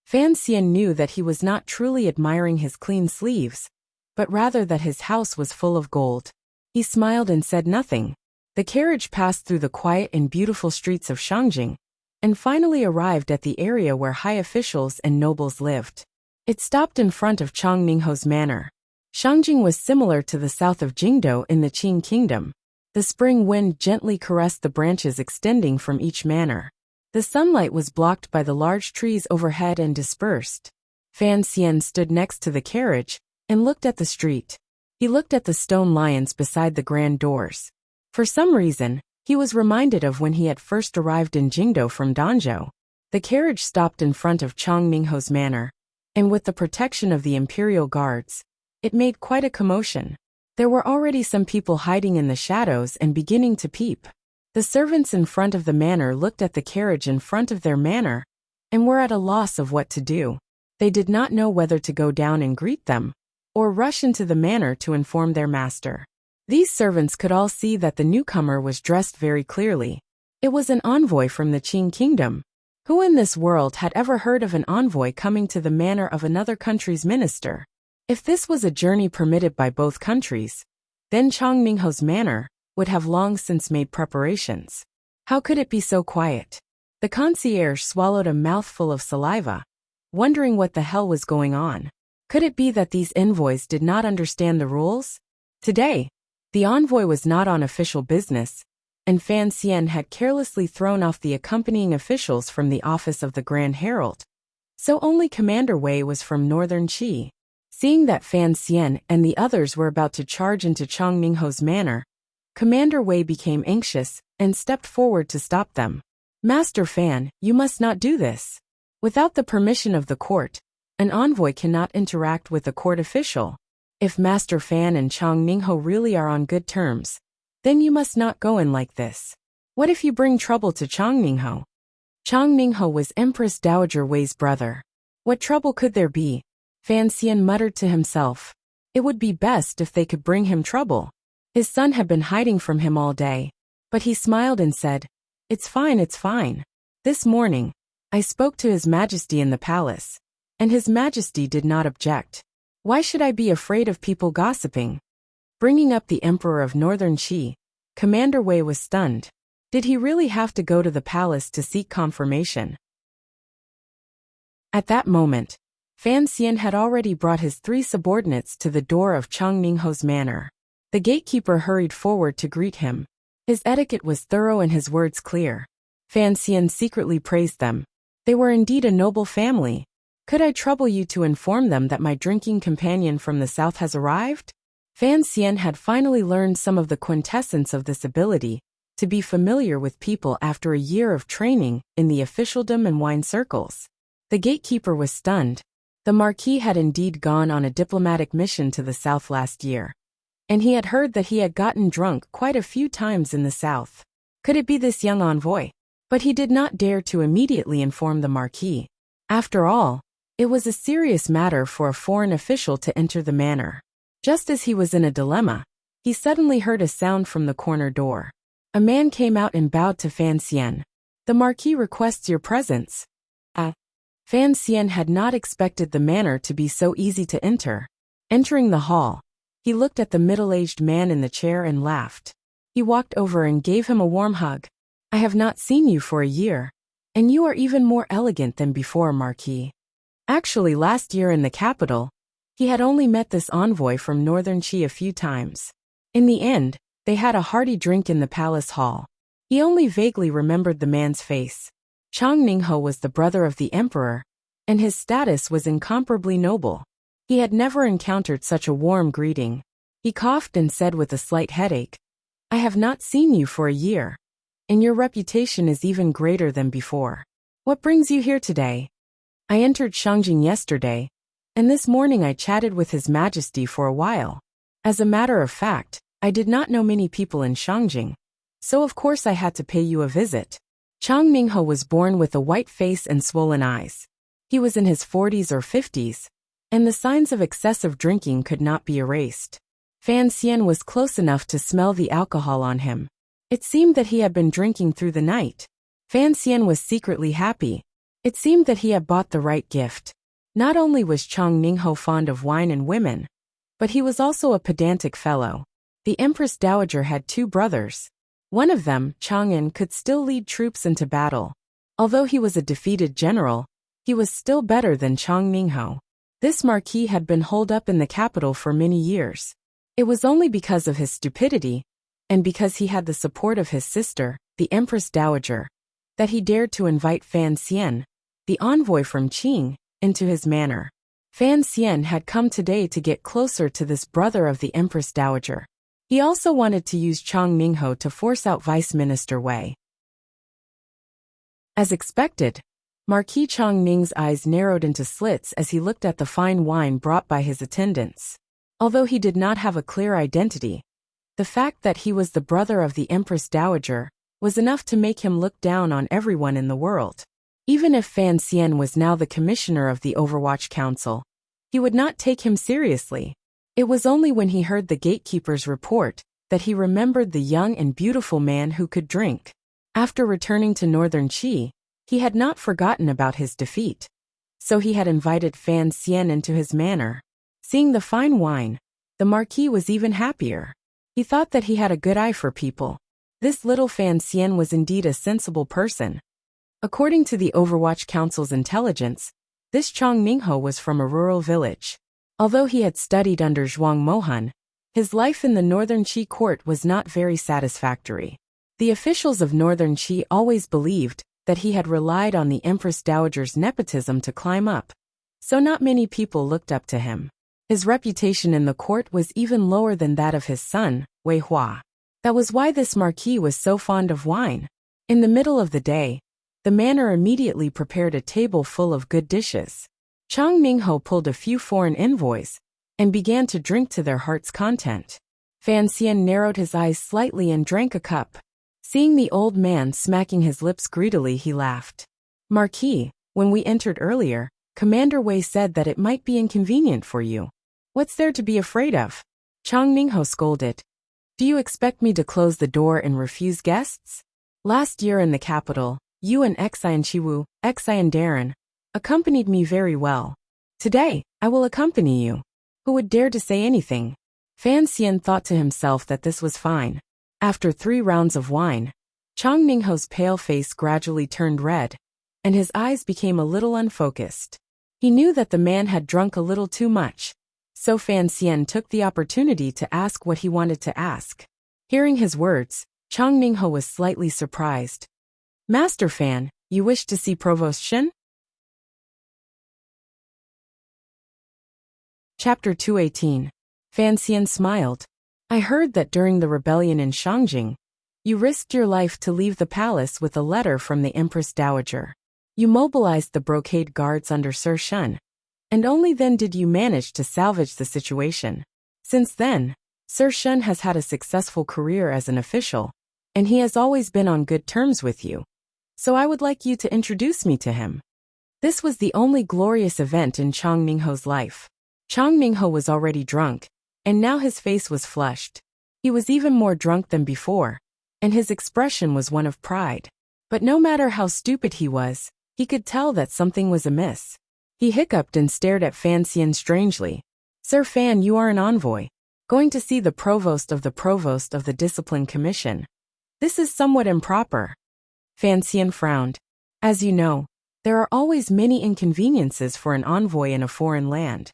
Fan Xian knew that he was not truly admiring his clean sleeves, but rather that his house was full of gold. He smiled and said nothing. The carriage passed through the quiet and beautiful streets of Shangjing, and finally arrived at the area where high officials and nobles lived. It stopped in front of Chang Ningho's manor. Shangjing was similar to the south of Jingdo in the Qing kingdom. The spring wind gently caressed the branches extending from each manor. The sunlight was blocked by the large trees overhead and dispersed. Fan Xian stood next to the carriage and looked at the street. He looked at the stone lions beside the grand doors. For some reason, he was reminded of when he had first arrived in Jingdo from Danzhou. The carriage stopped in front of Chang Ningho's manor, and with the protection of the imperial guards, it made quite a commotion. There were already some people hiding in the shadows and beginning to peep. The servants in front of the manor looked at the carriage in front of their manor and were at a loss of what to do. They did not know whether to go down and greet them or rush into the manor to inform their master. These servants could all see that the newcomer was dressed very clearly. It was an envoy from the Qing kingdom. Who in this world had ever heard of an envoy coming to the manor of another country's minister? If this was a journey permitted by both countries, then Chang Ningho's manor would have long since made preparations. How could it be so quiet? The concierge swallowed a mouthful of saliva, wondering what the hell was going on. Could it be that these envoys did not understand the rules? Today, the envoy was not on official business, and Fan Xian had carelessly thrown off the accompanying officials from the office of the Grand Herald. So only Commander Wei was from Northern Qi. Seeing that Fan Xian and the others were about to charge into Chang Ningho's manor, Commander Wei became anxious and stepped forward to stop them. Master Fan, you must not do this. Without the permission of the court, an envoy cannot interact with a court official. If Master Fan and Chang Ningho really are on good terms, then you must not go in like this. What if you bring trouble to Chang Ningho? Chang Ningho was Empress Dowager Wei's brother. What trouble could there be? Fan Xian muttered to himself. It would be best if they could bring him trouble. His son had been hiding from him all day, but he smiled and said, It's fine, it's fine. This morning, I spoke to His Majesty in the palace, and His Majesty did not object. Why should I be afraid of people gossiping? Bringing up the Emperor of Northern Qi, Commander Wei was stunned. Did he really have to go to the palace to seek confirmation? At that moment, Fan Xian had already brought his 3 subordinates to the door of Chang Ningho's manor. The gatekeeper hurried forward to greet him. His etiquette was thorough and his words clear. Fan Xian secretly praised them. They were indeed a noble family. Could I trouble you to inform them that my drinking companion from the south has arrived? Fan Xian had finally learned some of the quintessence of this ability, to be familiar with people after a year of training in the officialdom and wine circles. The gatekeeper was stunned. The Marquis had indeed gone on a diplomatic mission to the south last year, and he had heard that he had gotten drunk quite a few times in the south. Could it be this young envoy? But he did not dare to immediately inform the Marquis. After all, it was a serious matter for a foreign official to enter the manor. Just as he was in a dilemma, he suddenly heard a sound from the corner door. A man came out and bowed to Fan Xian. The Marquis requests your presence. Fan Xian had not expected the manor to be so easy to enter. Entering the hall, he looked at the middle-aged man in the chair and laughed. He walked over and gave him a warm hug. I have not seen you for a year, and you are even more elegant than before, Marquis. Actually, last year in the capital, he had only met this envoy from Northern Qi a few times. In the end, they had a hearty drink in the palace hall. He only vaguely remembered the man's face. Chang Ningho was the brother of the emperor, and his status was incomparably noble. He had never encountered such a warm greeting. He coughed and said with a slight headache, I have not seen you for a year, and your reputation is even greater than before. What brings you here today? I entered Shangjing yesterday, and this morning I chatted with His Majesty for a while. As a matter of fact, I did not know many people in Shangjing, so of course I had to pay you a visit. Chang Ningho was born with a white face and swollen eyes. He was in his 40s or 50s, and the signs of excessive drinking could not be erased. Fan Xian was close enough to smell the alcohol on him. It seemed that he had been drinking through the night. Fan Xian was secretly happy. It seemed that he had bought the right gift. Not only was Chang Ningho fond of wine and women, but he was also a pedantic fellow. The Empress Dowager had 2 brothers. One of them, Chang'an, could still lead troops into battle. Although he was a defeated general, he was still better than Chang Ningho. This marquis had been holed up in the capital for many years. It was only because of his stupidity, and because he had the support of his sister, the Empress Dowager, that he dared to invite Fan Xian, the envoy from Qing, into his manor. Fan Xian had come today to get closer to this brother of the Empress Dowager. He also wanted to use Chang Mingho to force out Vice Minister Wei. As expected, Marquis Chang Ning's eyes narrowed into slits as he looked at the fine wine brought by his attendants. Although he did not have a clear identity, the fact that he was the brother of the Empress Dowager was enough to make him look down on everyone in the world. Even if Fan Xian was now the commissioner of the Overwatch Council, he would not take him seriously. It was only when he heard the gatekeeper's report that he remembered the young and beautiful man who could drink. After returning to Northern Qi, he had not forgotten about his defeat. So he had invited Fan Xian into his manor. Seeing the fine wine, the Marquis was even happier. He thought that he had a good eye for people. This little Fan Xian was indeed a sensible person. According to the Overwatch Council's intelligence, this Chang Mingho was from a rural village. Although he had studied under Zhuang Mohan, his life in the Northern Qi court was not very satisfactory. The officials of Northern Qi always believed that he had relied on the Empress Dowager's nepotism to climb up, so not many people looked up to him. His reputation in the court was even lower than that of his son, Wei Hua. That was why this marquis was so fond of wine. In the middle of the day, the manor immediately prepared a table full of good dishes. Chang Mingho pulled a few foreign envoys and began to drink to their heart's content. Fan Xian narrowed his eyes slightly and drank a cup. Seeing the old man smacking his lips greedily, he laughed. Marquis, when we entered earlier, Commander Wei said that it might be inconvenient for you. What's there to be afraid of? Chang Mingho scolded. Do you expect me to close the door and refuse guests? Last year in the capital, you and Xian Chiwu, Xian Darren, accompanied me very well. Today, I will accompany you. Who would dare to say anything? Fan Xian thought to himself that this was fine. After 3 rounds of wine, Chang Mingho's pale face gradually turned red, and his eyes became a little unfocused. He knew that the man had drunk a little too much, so Fan Xian took the opportunity to ask what he wanted to ask. Hearing his words, Chang Mingho was slightly surprised. Master Fan, you wish to see Provost Shen? Chapter 218. Fan Xian smiled. I heard that during the rebellion in Shangjing, you risked your life to leave the palace with a letter from the Empress Dowager. You mobilized the brocade guards under Sir Shun, and only then did you manage to salvage the situation. Since then, Sir Shun has had a successful career as an official, and he has always been on good terms with you. So I would like you to introduce me to him. This was the only glorious event in Chang Mingho's life. Chang Mingho was already drunk, and now his face was flushed. He was even more drunk than before, and his expression was one of pride. But no matter how stupid he was, he could tell that something was amiss. He hiccuped and stared at Fan Xian strangely. Sir Fan, you are an envoy, going to see the provost of the Discipline Commission. This is somewhat improper. Fan Xian frowned. As you know, there are always many inconveniences for an envoy in a foreign land.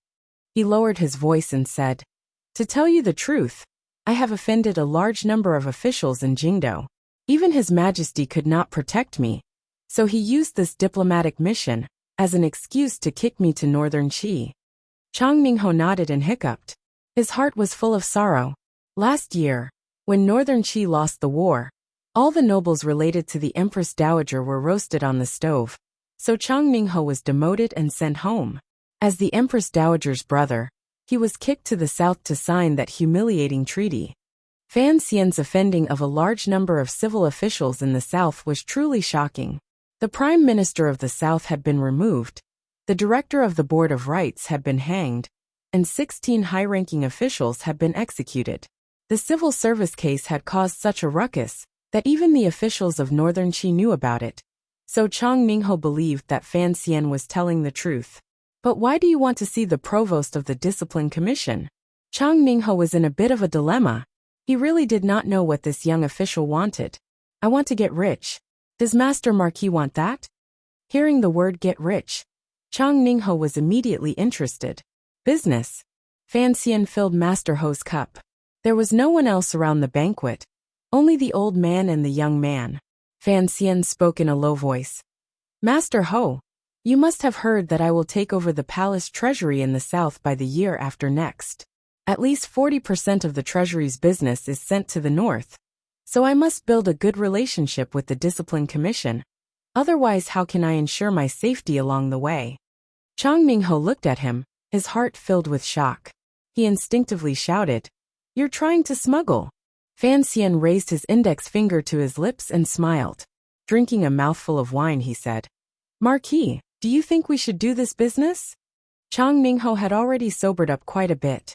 He lowered his voice and said, To tell you the truth, I have offended a large number of officials in Jingdo. Even His Majesty could not protect me, so he used this diplomatic mission as an excuse to kick me to Northern Qi. Chang Mingho nodded and hiccuped. His heart was full of sorrow. Last year, when Northern Qi lost the war, all the nobles related to the Empress Dowager were roasted on the stove, so Chang Mingho was demoted and sent home. As the Empress Dowager's brother, he was kicked to the south to sign that humiliating treaty. Fan Xian's offending of a large number of civil officials in the south was truly shocking. The Prime Minister of the South had been removed, the Director of the Board of Rights had been hanged, and 16 high-ranking officials had been executed. The civil service case had caused such a ruckus that even the officials of Northern Qi knew about it. So Chang Mingho believed that Fan Xian was telling the truth. But why do you want to see the provost of the Discipline Commission? Chang Mingho was in a bit of a dilemma. He really did not know what this young official wanted. I want to get rich. Does Master Marquis want that? Hearing the word get rich, Chang Ningho was immediately interested. Business. Fan Xian filled Master Ho's cup. There was no one else around the banquet, only the old man and the young man. Fan Xian spoke in a low voice. Master Ho, you must have heard that I will take over the palace treasury in the south by the year after next. At least 40% of the treasury's business is sent to the north. So I must build a good relationship with the Discipline Commission. Otherwise, how can I ensure my safety along the way? Chang Ningho looked at him, his heart filled with shock. He instinctively shouted, You're trying to smuggle. Fan Xian raised his index finger to his lips and smiled. Drinking a mouthful of wine, he said, Marquis, do you think we should do this business? Chang Ningho had already sobered up quite a bit.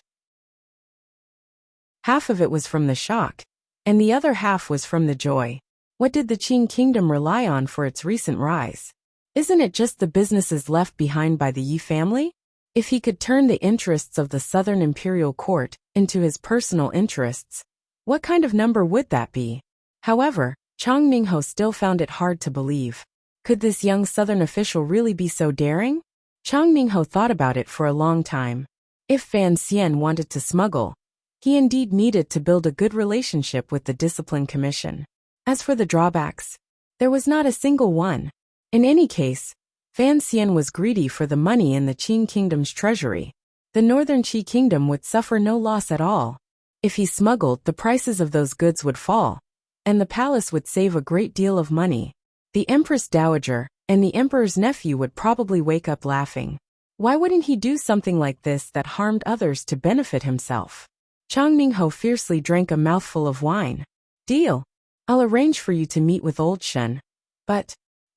Half of it was from the shock, and the other half was from the joy. What did the Qing kingdom rely on for its recent rise? Isn't it just the businesses left behind by the Yi family? If he could turn the interests of the southern imperial court into his personal interests, what kind of number would that be? However, Chang Ningho still found it hard to believe. Could this young southern official really be so daring? Chang Ningho thought about it for a long time. If Fan Xian wanted to smuggle, he indeed needed to build a good relationship with the Discipline Commission. As for the drawbacks, there was not a single one. In any case, Fan Xian was greedy for the money in the Qing kingdom's treasury. The northern Qi kingdom would suffer no loss at all. If he smuggled, the prices of those goods would fall, and the palace would save a great deal of money. The Empress Dowager and the Emperor's nephew would probably wake up laughing. Why wouldn't he do something like this that harmed others to benefit himself? Chang Ningho fiercely drank a mouthful of wine. Deal. I'll arrange for you to meet with old Shen.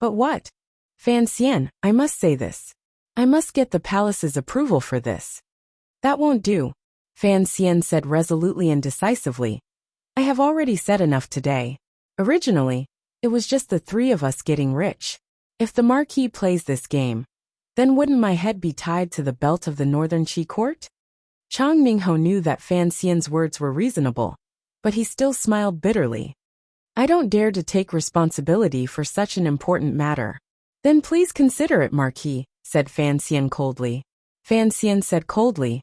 But what? Fan Xian, I must say this. I must get the palace's approval for this. That won't do, Fan Xian said resolutely and decisively. I have already said enough today. Originally, it was just the three of us getting rich. If the Marquis plays this game, then wouldn't my head be tied to the belt of the Northern Qi court? Chang Ningho knew that Fan Xian's words were reasonable, but he still smiled bitterly. I don't dare to take responsibility for such an important matter. Then please consider it, Marquis, said Fan Xian coldly. Fan Xian said coldly,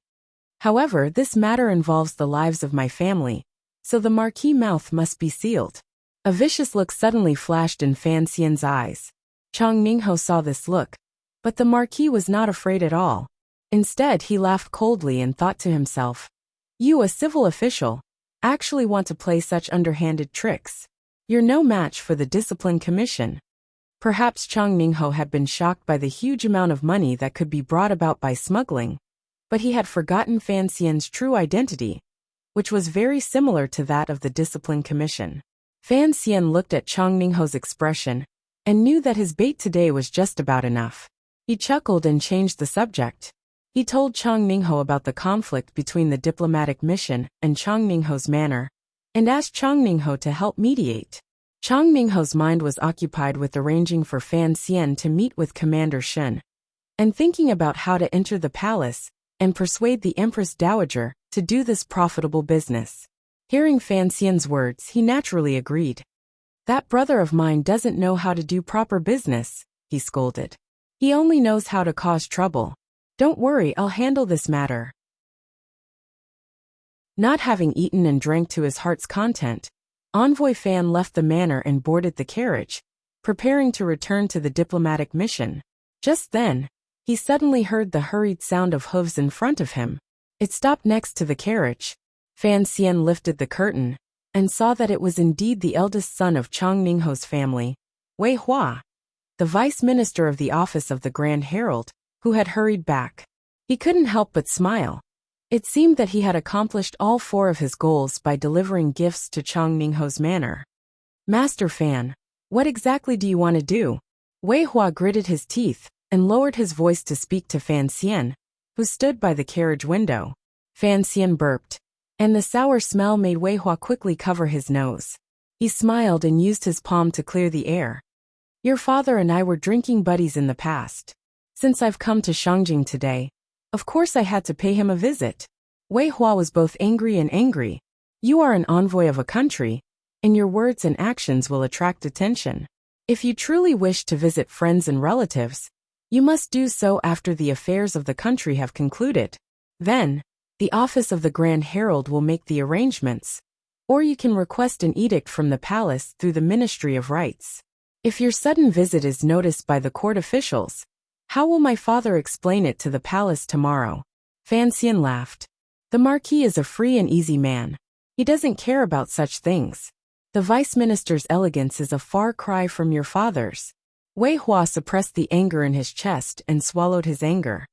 However, this matter involves the lives of my family, so the Marquis' mouth must be sealed. A vicious look suddenly flashed in Fan Xian's eyes. Chang Ningho saw this look, but the Marquis was not afraid at all. Instead, he laughed coldly and thought to himself, You, a civil official, actually want to play such underhanded tricks. You're no match for the Discipline Commission. Perhaps Chang Ningho had been shocked by the huge amount of money that could be brought about by smuggling, but he had forgotten Fan Xian's true identity, which was very similar to that of the Discipline Commission. Fan Xian looked at Chang Ningho's expression and knew that his bait today was just about enough. He chuckled and changed the subject. He told Chang Ningho about the conflict between the diplomatic mission and Chang Ningho's manor, and asked Chang Ningho to help mediate. Chang Ningho's mind was occupied with arranging for Fan Xian to meet with Commander Shen, and thinking about how to enter the palace and persuade the Empress Dowager to do this profitable business. Hearing Fan Xian's words, he naturally agreed. That brother of mine doesn't know how to do proper business, he scolded. He only knows how to cause trouble. Don't worry, I'll handle this matter. Not having eaten and drank to his heart's content, Envoy Fan left the manor and boarded the carriage, preparing to return to the diplomatic mission. Just then, he suddenly heard the hurried sound of hooves in front of him. It stopped next to the carriage. Fan Xian lifted the curtain and saw that it was indeed the eldest son of Chang Ningho's family, Wei Hua, the vice minister of the office of the Grand Herald, who had hurried back. He couldn't help but smile. It seemed that he had accomplished all four of his goals by delivering gifts to Chang Ningho's manor. Master Fan, what exactly do you want to do? Wei Hua gritted his teeth and lowered his voice to speak to Fan Xian, who stood by the carriage window. Fan Xian burped, and the sour smell made Wei Hua quickly cover his nose. He smiled and used his palm to clear the air. Your father and I were drinking buddies in the past. Since I've come to Shangjing today, of course I had to pay him a visit. Wei Hua was both angry and angry. You are an envoy of a country, and your words and actions will attract attention. If you truly wish to visit friends and relatives, You must do so after the affairs of the country have concluded. Then, the office of the Grand Herald will make the arrangements, or you can request an edict from the palace through the Ministry of Rights. If your sudden visit is noticed by the court officials, how will my father explain it to the palace tomorrow? Fan Xian laughed. The Marquis is a free and easy man. He doesn't care about such things. The Vice Minister's elegance is a far cry from your father's. Wei Hua suppressed the anger in his chest and swallowed his anger.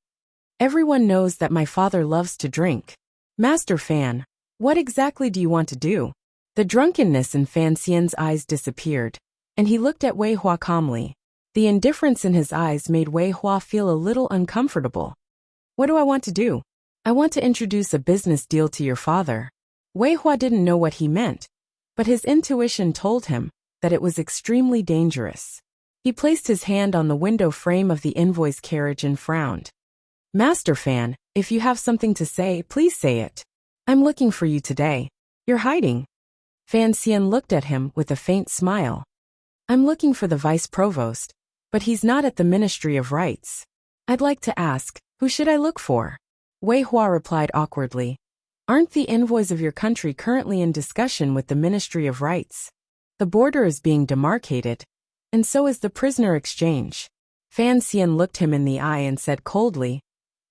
Everyone knows that my father loves to drink. Master Fan, what exactly do you want to do? The drunkenness in Fan Xian's eyes disappeared, and he looked at Wei Hua calmly. The indifference in his eyes made Wei Hua feel a little uncomfortable. What do I want to do? I want to introduce a business deal to your father. Wei Hua didn't know what he meant, but his intuition told him that it was extremely dangerous. He placed his hand on the window frame of the invoice carriage and frowned. Master Fan, if you have something to say, please say it. I'm looking for you today. You're hiding. Fan Xian looked at him with a faint smile. I'm looking for the vice provost, but he's not at the Ministry of Rights. I'd like to ask, who should I look for? Wei Hua replied awkwardly. Aren't the envoys of your country currently in discussion with the Ministry of Rights? The border is being demarcated, and so is the prisoner exchange. Fan Xian looked him in the eye and said coldly,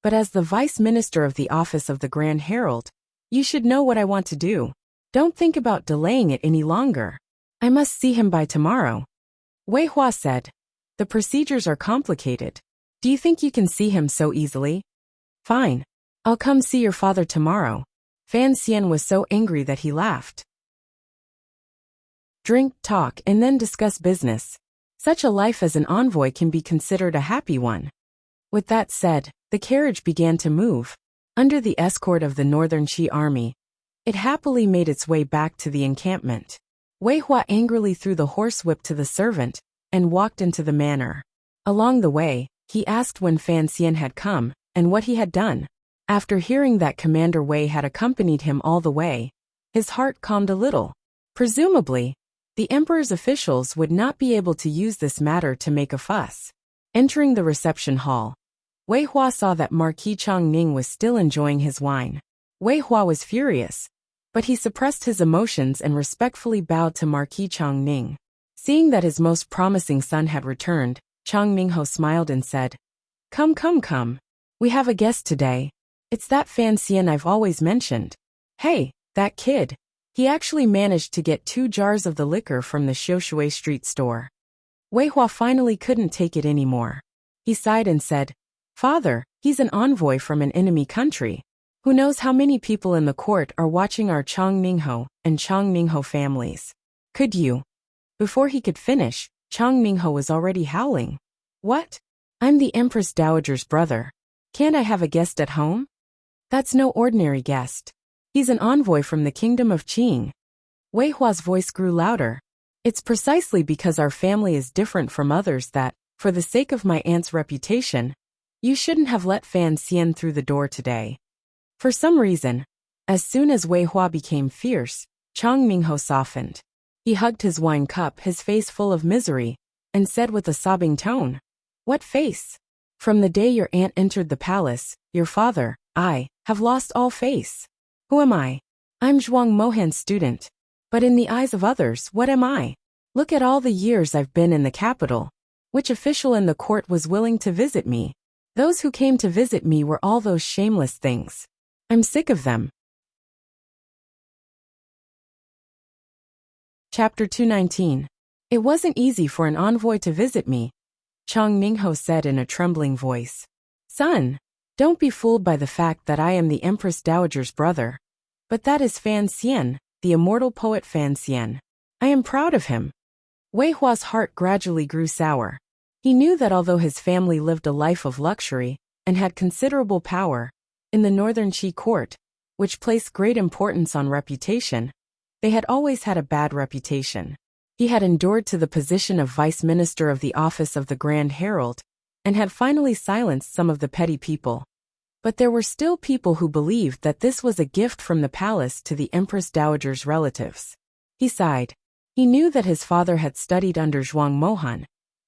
but as the Vice Minister of the Office of the Grand Herald, you should know what I want to do. Don't think about delaying it any longer. I must see him by tomorrow. Wei Hua said, the procedures are complicated. Do you think you can see him so easily? Fine. I'll come see your father tomorrow. Fan Xian was so angry that he laughed. Drink, talk, and then discuss business. Such a life as an envoy can be considered a happy one. With that said, the carriage began to move. Under the escort of the Northern Qi army, it happily made its way back to the encampment. Wei Hua angrily threw the horsewhip to the servant and walked into the manor. Along the way, he asked when Fan Xian had come and what he had done. After hearing that Commander Wei had accompanied him all the way, his heart calmed a little. Presumably, the emperor's officials would not be able to use this matter to make a fuss. Entering the reception hall, Wei Hua saw that Marquis Chongning was still enjoying his wine. Wei Hua was furious, but he suppressed his emotions and respectfully bowed to Marquis Chongning. Seeing that his most promising son had returned, Chongmingho smiled and said, Come, come, come. We have a guest today. It's that Fan Xian I've always mentioned. Hey, that kid. He actually managed to get 2 jars of the liquor from the Xiushui Street store. Wei Hua finally couldn't take it anymore. He sighed and said, Father, he's an envoy from an enemy country. Who knows how many people in the court are watching our Chongmingho and Chongmingho families. Could you? Before he could finish, Chongmingho was already howling. What? I'm the Empress Dowager's brother. Can't I have a guest at home? That's no ordinary guest. He's an envoy from the kingdom of Qing. Wei Hua's voice grew louder. It's precisely because our family is different from others that, for the sake of my aunt's reputation, you shouldn't have let Fan Xian through the door today. For some reason, as soon as Wei Hua became fierce, Chongmingho softened. He hugged his wine cup, his face full of misery, and said with a sobbing tone, What face? From the day your aunt entered the palace, your father, I, have lost all face. Who am I? I'm Zhuang Mohan's student. But in the eyes of others, what am I? Look at all the years I've been in the capital. Which official in the court was willing to visit me? Those who came to visit me were all those shameless things. I'm sick of them. Chapter 219. It wasn't easy for an envoy to visit me, Chongmingho said in a trembling voice. Son, don't be fooled by the fact that I am the Empress Dowager's brother. But that is Fan Xian, the immortal poet Fan Xian. I am proud of him. Wei Hua's heart gradually grew sour. He knew that although his family lived a life of luxury and had considerable power in the Northern Qi court, which placed great importance on reputation, they had always had a bad reputation. He had endured to the position of Vice Minister of the Office of the Grand Herald and had finally silenced some of the petty people. But there were still people who believed that this was a gift from the palace to the Empress Dowager's relatives. He sighed. He knew that his father had studied under Zhuang Mohan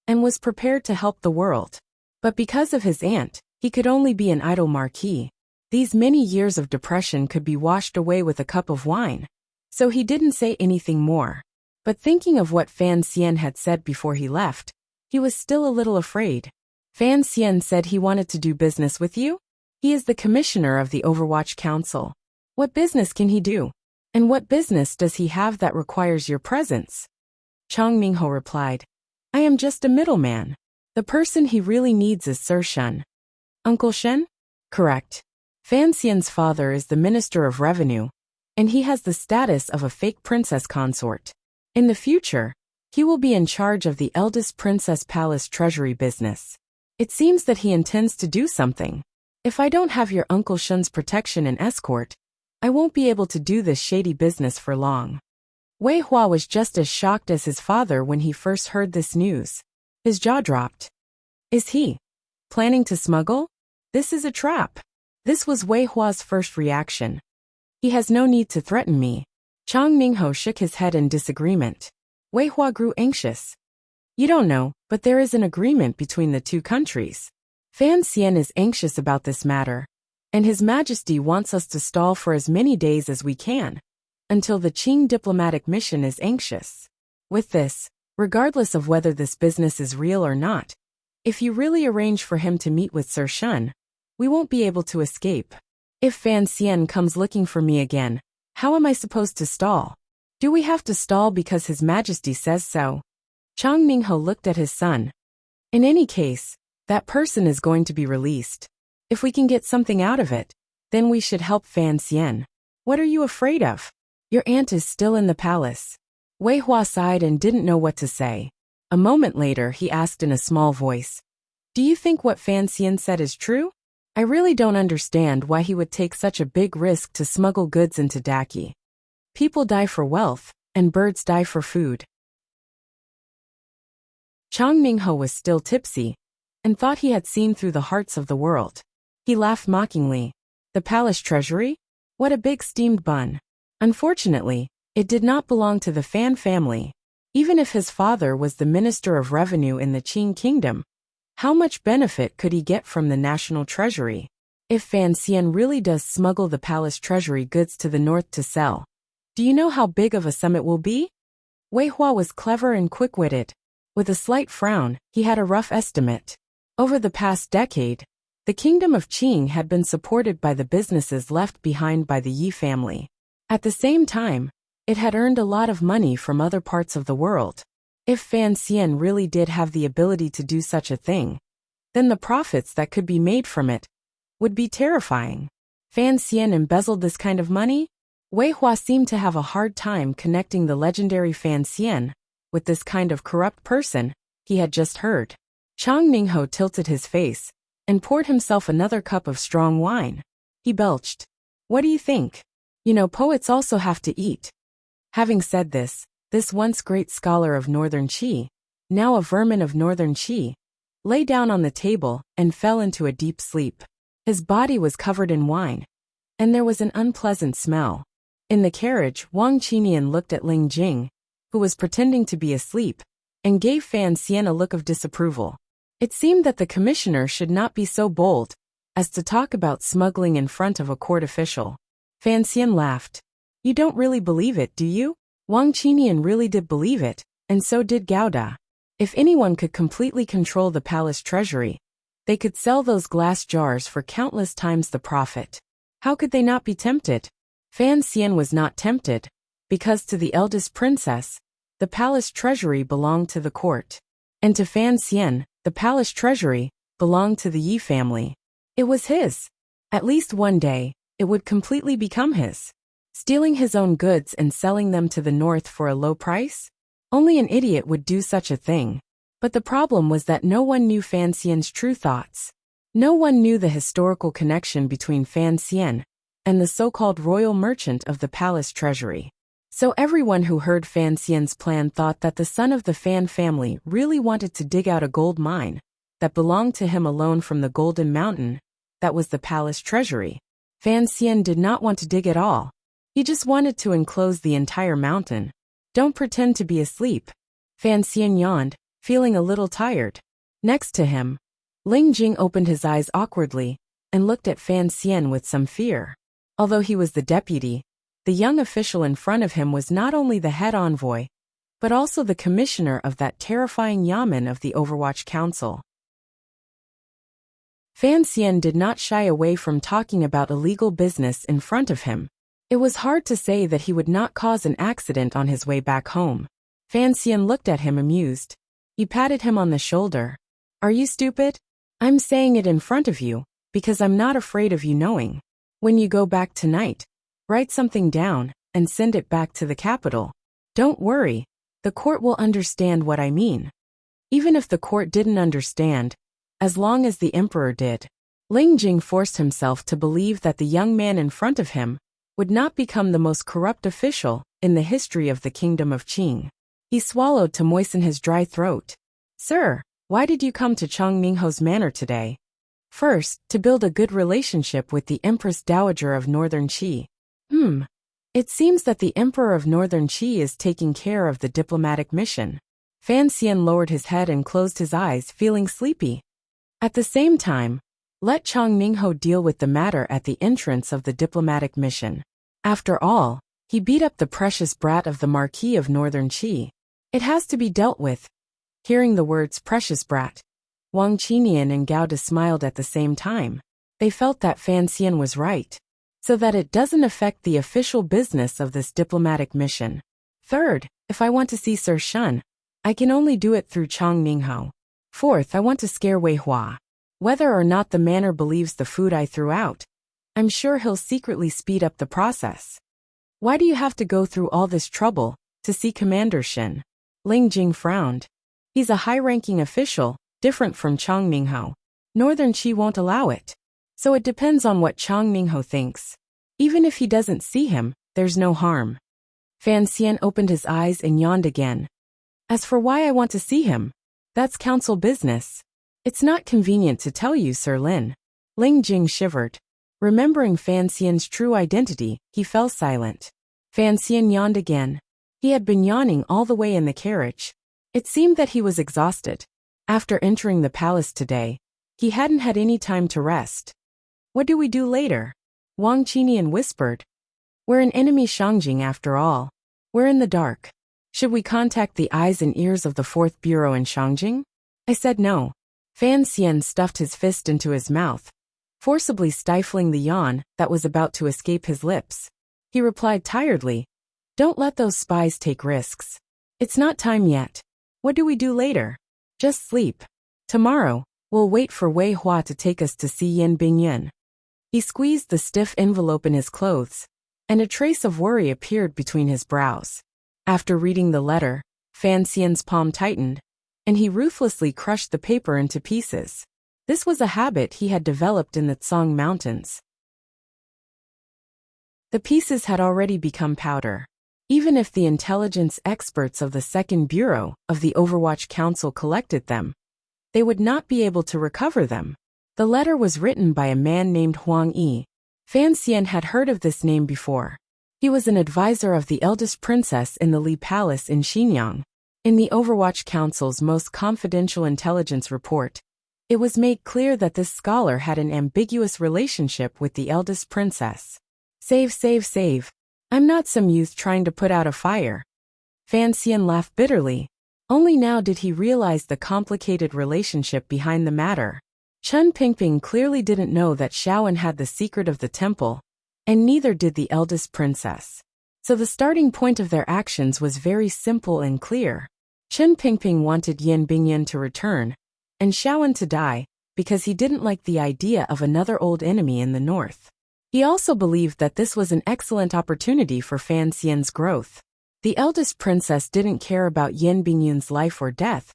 and was prepared to help the world. But because of his aunt, he could only be an idle marquis. These many years of depression could be washed away with a cup of wine. So he didn't say anything more. But thinking of what Fan Xian had said before he left, he was still a little afraid. Fan Xian said he wanted to do business with you? He is the commissioner of the Overwatch Council. What business can he do? And what business does he have that requires your presence? Chang Mingho replied, I am just a middleman. The person he really needs is Sir Shen. Uncle Shen? Correct. Fan Xian's father is the Minister of Revenue, and he has the status of a fake princess consort. In the future, he will be in charge of the eldest princess palace treasury business. It seems that he intends to do something. If I don't have your Uncle Shen's protection and escort, I won't be able to do this shady business for long. Wei Hua was just as shocked as his father when he first heard this news. His jaw dropped. Is he planning to smuggle? This is a trap. This was Wei Hua's first reaction. He has no need to threaten me. Chang Mingho shook his head in disagreement. Wei Hua grew anxious. You don't know, but there is an agreement between the two countries. Fan Xian is anxious about this matter, and His Majesty wants us to stall for as many days as we can, until the Qing diplomatic mission is anxious. With this, regardless of whether this business is real or not, if you really arrange for him to meet with Sir Shen, we won't be able to escape. If Fan Xian comes looking for me again, how am I supposed to stall? Do we have to stall because His Majesty says so? Chang Mingho looked at his son. In any case, that person is going to be released. If we can get something out of it, then we should help Fan Xian. What are you afraid of? Your aunt is still in the palace. Wei Hua sighed and didn't know what to say. A moment later he asked in a small voice, Do you think what Fan Xian said is true? I really don't understand why he would take such a big risk to smuggle goods into Daki. People die for wealth, and birds die for food. Chang Mingho was still tipsy, and thought he had seen through the hearts of the world. He laughed mockingly. The palace treasury? What a big steamed bun. Unfortunately, it did not belong to the Fan family. Even if his father was the Minister of Revenue in the Qing Kingdom, how much benefit could he get from the national treasury? If Fan Xian really does smuggle the palace treasury goods to the north to sell, do you know how big of a sum it will be? Wei Hua was clever and quick-witted. With a slight frown, he had a rough estimate. Over the past decade, the kingdom of Qing had been supported by the businesses left behind by the Yi family. At the same time, it had earned a lot of money from other parts of the world. If Fan Xian really did have the ability to do such a thing, then the profits that could be made from it would be terrifying. Fan Xian embezzled this kind of money? Wei Hua seemed to have a hard time connecting the legendary Fan Xian with this kind of corrupt person he had just heard. Chang Mingho tilted his face and poured himself another cup of strong wine. He belched. What do you think? You know, poets also have to eat. Having said this once great scholar of Northern Qi, now a vermin of Northern Qi, lay down on the table and fell into a deep sleep. His body was covered in wine, and there was an unpleasant smell. In the carriage, Wang Qinian looked at Ling Jing, who was pretending to be asleep, and gave Fan Xian a look of disapproval. It seemed that the commissioner should not be so bold as to talk about smuggling in front of a court official. Fan Xian laughed. You don't really believe it, do you? Wang Qinian really did believe it, and so did Gouda. If anyone could completely control the palace treasury, they could sell those glass jars for countless times the profit. How could they not be tempted? Fan Xian was not tempted, because to the eldest princess, the palace treasury belonged to the court. And to Fan Xian, the palace treasury belonged to the Yi family. It was his. At least one day, it would completely become his. Stealing his own goods and selling them to the north for a low price? Only an idiot would do such a thing. But the problem was that no one knew Fan Xian's true thoughts. No one knew the historical connection between Fan Xian and the so-called royal merchant of the palace treasury. So everyone who heard Fan Xian's plan thought that the son of the Fan family really wanted to dig out a gold mine that belonged to him alone from the Golden Mountain, that was the palace treasury. Fan Xian did not want to dig at all. He just wanted to enclose the entire mountain. Don't pretend to be asleep. Fan Xian yawned, feeling a little tired. Next to him, Ling Jing opened his eyes awkwardly and looked at Fan Xian with some fear. Although he was the deputy, the young official in front of him was not only the head envoy, but also the commissioner of that terrifying yamen of the Overwatch Council. Fan Xian did not shy away from talking about illegal business in front of him. It was hard to say that he would not cause an accident on his way back home. Fan Xian looked at him amused. He patted him on the shoulder. Are you stupid? I'm saying it in front of you, because I'm not afraid of you knowing. When you go back tonight, write something down and send it back to the capital. Don't worry, the court will understand what I mean. Even if the court didn't understand, as long as the emperor did. Ling Jing forced himself to believe that the young man in front of him would not become the most corrupt official in the history of the kingdom of Qing. He swallowed to moisten his dry throat. Sir, why did you come to Chongmingho's manor today? First, to build a good relationship with the Empress Dowager of Northern Qi. It seems that the Emperor of Northern Qi is taking care of the diplomatic mission. Fan Xian lowered his head and closed his eyes, feeling sleepy. At the same time, let Chongmingho deal with the matter at the entrance of the diplomatic mission. After all, he beat up the precious brat of the Marquis of Northern Qi. It has to be dealt with. Hearing the words precious brat, Wang Qinian and Gao De smiled at the same time. They felt that Fan Xian was right, so that it doesn't affect the official business of this diplomatic mission. Third, if I want to see Sir Shun, I can only do it through Chongmingho. Fourth, I want to scare Wei Hua. Whether or not the manor believes the food I threw out, I'm sure he'll secretly speed up the process. Why do you have to go through all this trouble to see Commander Shin? Ling Jing frowned. He's a high-ranking official, different from Chongmingho. Northern Qi won't allow it. So it depends on what Chongmingho thinks. Even if he doesn't see him, there's no harm. Fan Xian opened his eyes and yawned again. As for why I want to see him, that's council business. It's not convenient to tell you, Sir Lin. Ling Jing shivered. Remembering Fan Xian's true identity, he fell silent. Fan Xian yawned again. He had been yawning all the way in the carriage. It seemed that he was exhausted. After entering the palace today, he hadn't had any time to rest. What do we do later? Wang Qinian whispered. We're an enemy Shangjing after all. We're in the dark. Should we contact the eyes and ears of the 4th Bureau in Shangjing? I said no. Fan Xian stuffed his fist into his mouth, forcibly stifling the yawn that was about to escape his lips. He replied tiredly, Don't let those spies take risks. It's not time yet. What do we do later? Just sleep. Tomorrow, we'll wait for Wei Hua to take us to see Yan Bingyun. He squeezed the stiff envelope in his clothes, and a trace of worry appeared between his brows. After reading the letter, Fan Xian's palm tightened, and he ruthlessly crushed the paper into pieces. This was a habit he had developed in the Tsang Mountains. The pieces had already become powder. Even if the intelligence experts of the 2nd Bureau of the Overwatch Council collected them, they would not be able to recover them. The letter was written by a man named Huang Yi. Fan Xian had heard of this name before. He was an advisor of the eldest princess in the Li Palace in Xinyang. In the Overwatch Council's most confidential intelligence report, it was made clear that this scholar had an ambiguous relationship with the eldest princess. Save. I'm not some youth trying to put out a fire. Fan Xian laughed bitterly. Only now did he realize the complicated relationship behind the matter. Chen Pingping clearly didn't know that Xiaoan had the secret of the temple, and neither did the eldest princess. So the starting point of their actions was very simple and clear. Chen Pingping wanted Yan Bingyun to return, and Xiaoan to die, because he didn't like the idea of another old enemy in the north. He also believed that this was an excellent opportunity for Fan Xian's growth. The eldest princess didn't care about Yan Bingyun's life or death,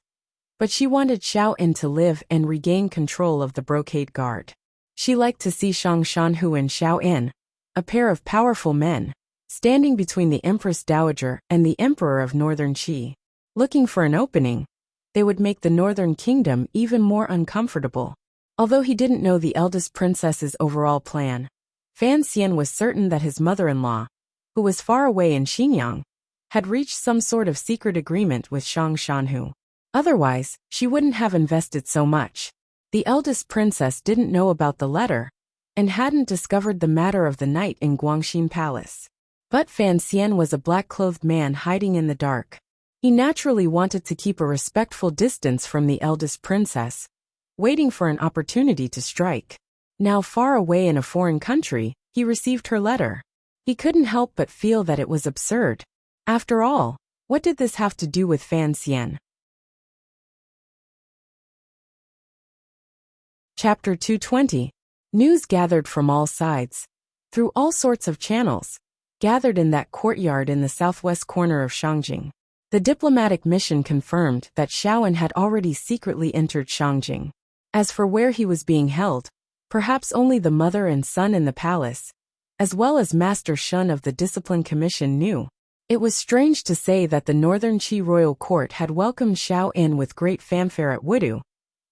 but she wanted Xiaoan to live and regain control of the Brocade Guard. She liked to see Shang Shanhu and Xiaoan, a pair of powerful men, standing between the Empress Dowager and the Emperor of Northern Qi. Looking for an opening, they would make the Northern Kingdom even more uncomfortable. Although he didn't know the eldest princess's overall plan, Fan Xian was certain that his mother-in-law, who was far away in Xinyang, had reached some sort of secret agreement with Shang Shanhu. Otherwise, she wouldn't have invested so much. The eldest princess didn't know about the letter and hadn't discovered the matter of the night in Guangxin Palace. But Fan Xian was a black-clothed man hiding in the dark. He naturally wanted to keep a respectful distance from the eldest princess, waiting for an opportunity to strike. Now far away in a foreign country, he received her letter. He couldn't help but feel that it was absurd. After all, what did this have to do with Fan Xian? Chapter 220. News gathered from all sides, through all sorts of channels, gathered in that courtyard in the southwest corner of Shangjing. The diplomatic mission confirmed that Xiaoan had already secretly entered Shangjing. As for where he was being held, perhaps only the mother and son in the palace, as well as Master Shun of the Discipline Commission knew. It was strange to say that the Northern Qi royal court had welcomed Xiaoan with great fanfare at Wudu,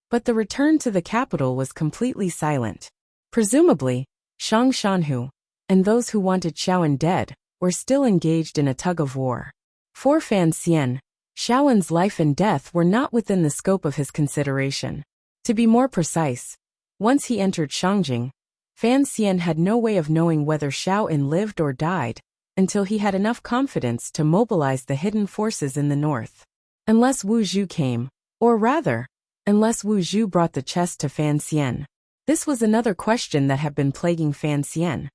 but the return to the capital was completely silent. Presumably, Shang Shanhu, and those who wanted Xiaoan dead, were still engaged in a tug-of-war. For Fan Xian, Xiaoan's life and death were not within the scope of his consideration. To be more precise, once he entered Shangjing, Fan Xian had no way of knowing whether Xiaoan lived or died until he had enough confidence to mobilize the hidden forces in the north. Unless Wu Zhu came, or rather, unless Wu Zhu brought the chest to Fan Xian. This was another question that had been plaguing Fan Xian.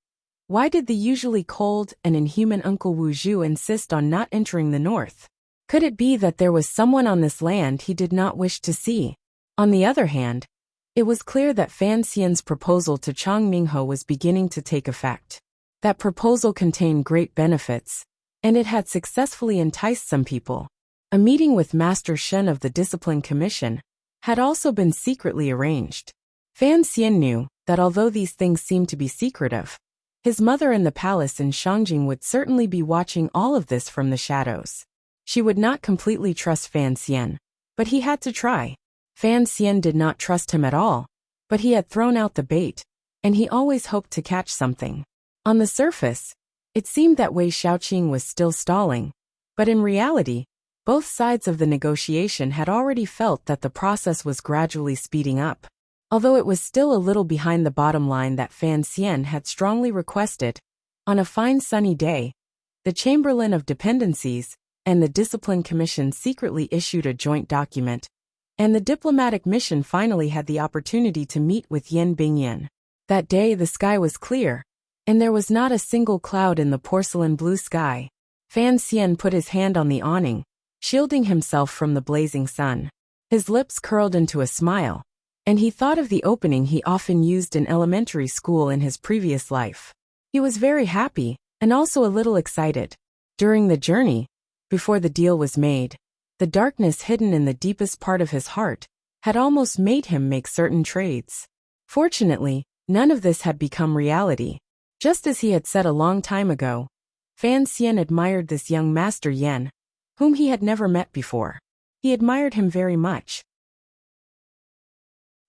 Why did the usually cold and inhuman Uncle Wu Zhu insist on not entering the north? Could it be that there was someone on this land he did not wish to see? On the other hand, it was clear that Fan Xian's proposal to Chang Minghe was beginning to take effect. That proposal contained great benefits, and it had successfully enticed some people. A meeting with Master Shun of the Discipline Commission had also been secretly arranged. Fan Xian knew that although these things seemed to be secretive, his mother in the palace in Shangjing would certainly be watching all of this from the shadows. She would not completely trust Fan Xian, but he had to try. Fan Xian did not trust him at all, but he had thrown out the bait, and he always hoped to catch something. On the surface, it seemed that Wei Xiaoqing was still stalling, but in reality, both sides of the negotiation had already felt that the process was gradually speeding up. Although it was still a little behind the bottom line that Fan Xian had strongly requested, on a fine sunny day, the Chamberlain of Dependencies and the Discipline Commission secretly issued a joint document, and the diplomatic mission finally had the opportunity to meet with Yan Bingyan. That day the sky was clear, and there was not a single cloud in the porcelain blue sky. Fan Xian put his hand on the awning, shielding himself from the blazing sun. His lips curled into a smile, and he thought of the opening he often used in elementary school in his previous life. He was very happy, and also a little excited. During the journey, before the deal was made, the darkness hidden in the deepest part of his heart had almost made him make certain trades. Fortunately, none of this had become reality. Just as he had said a long time ago, Fan Xian admired this young Master Yan, whom he had never met before. He admired him very much.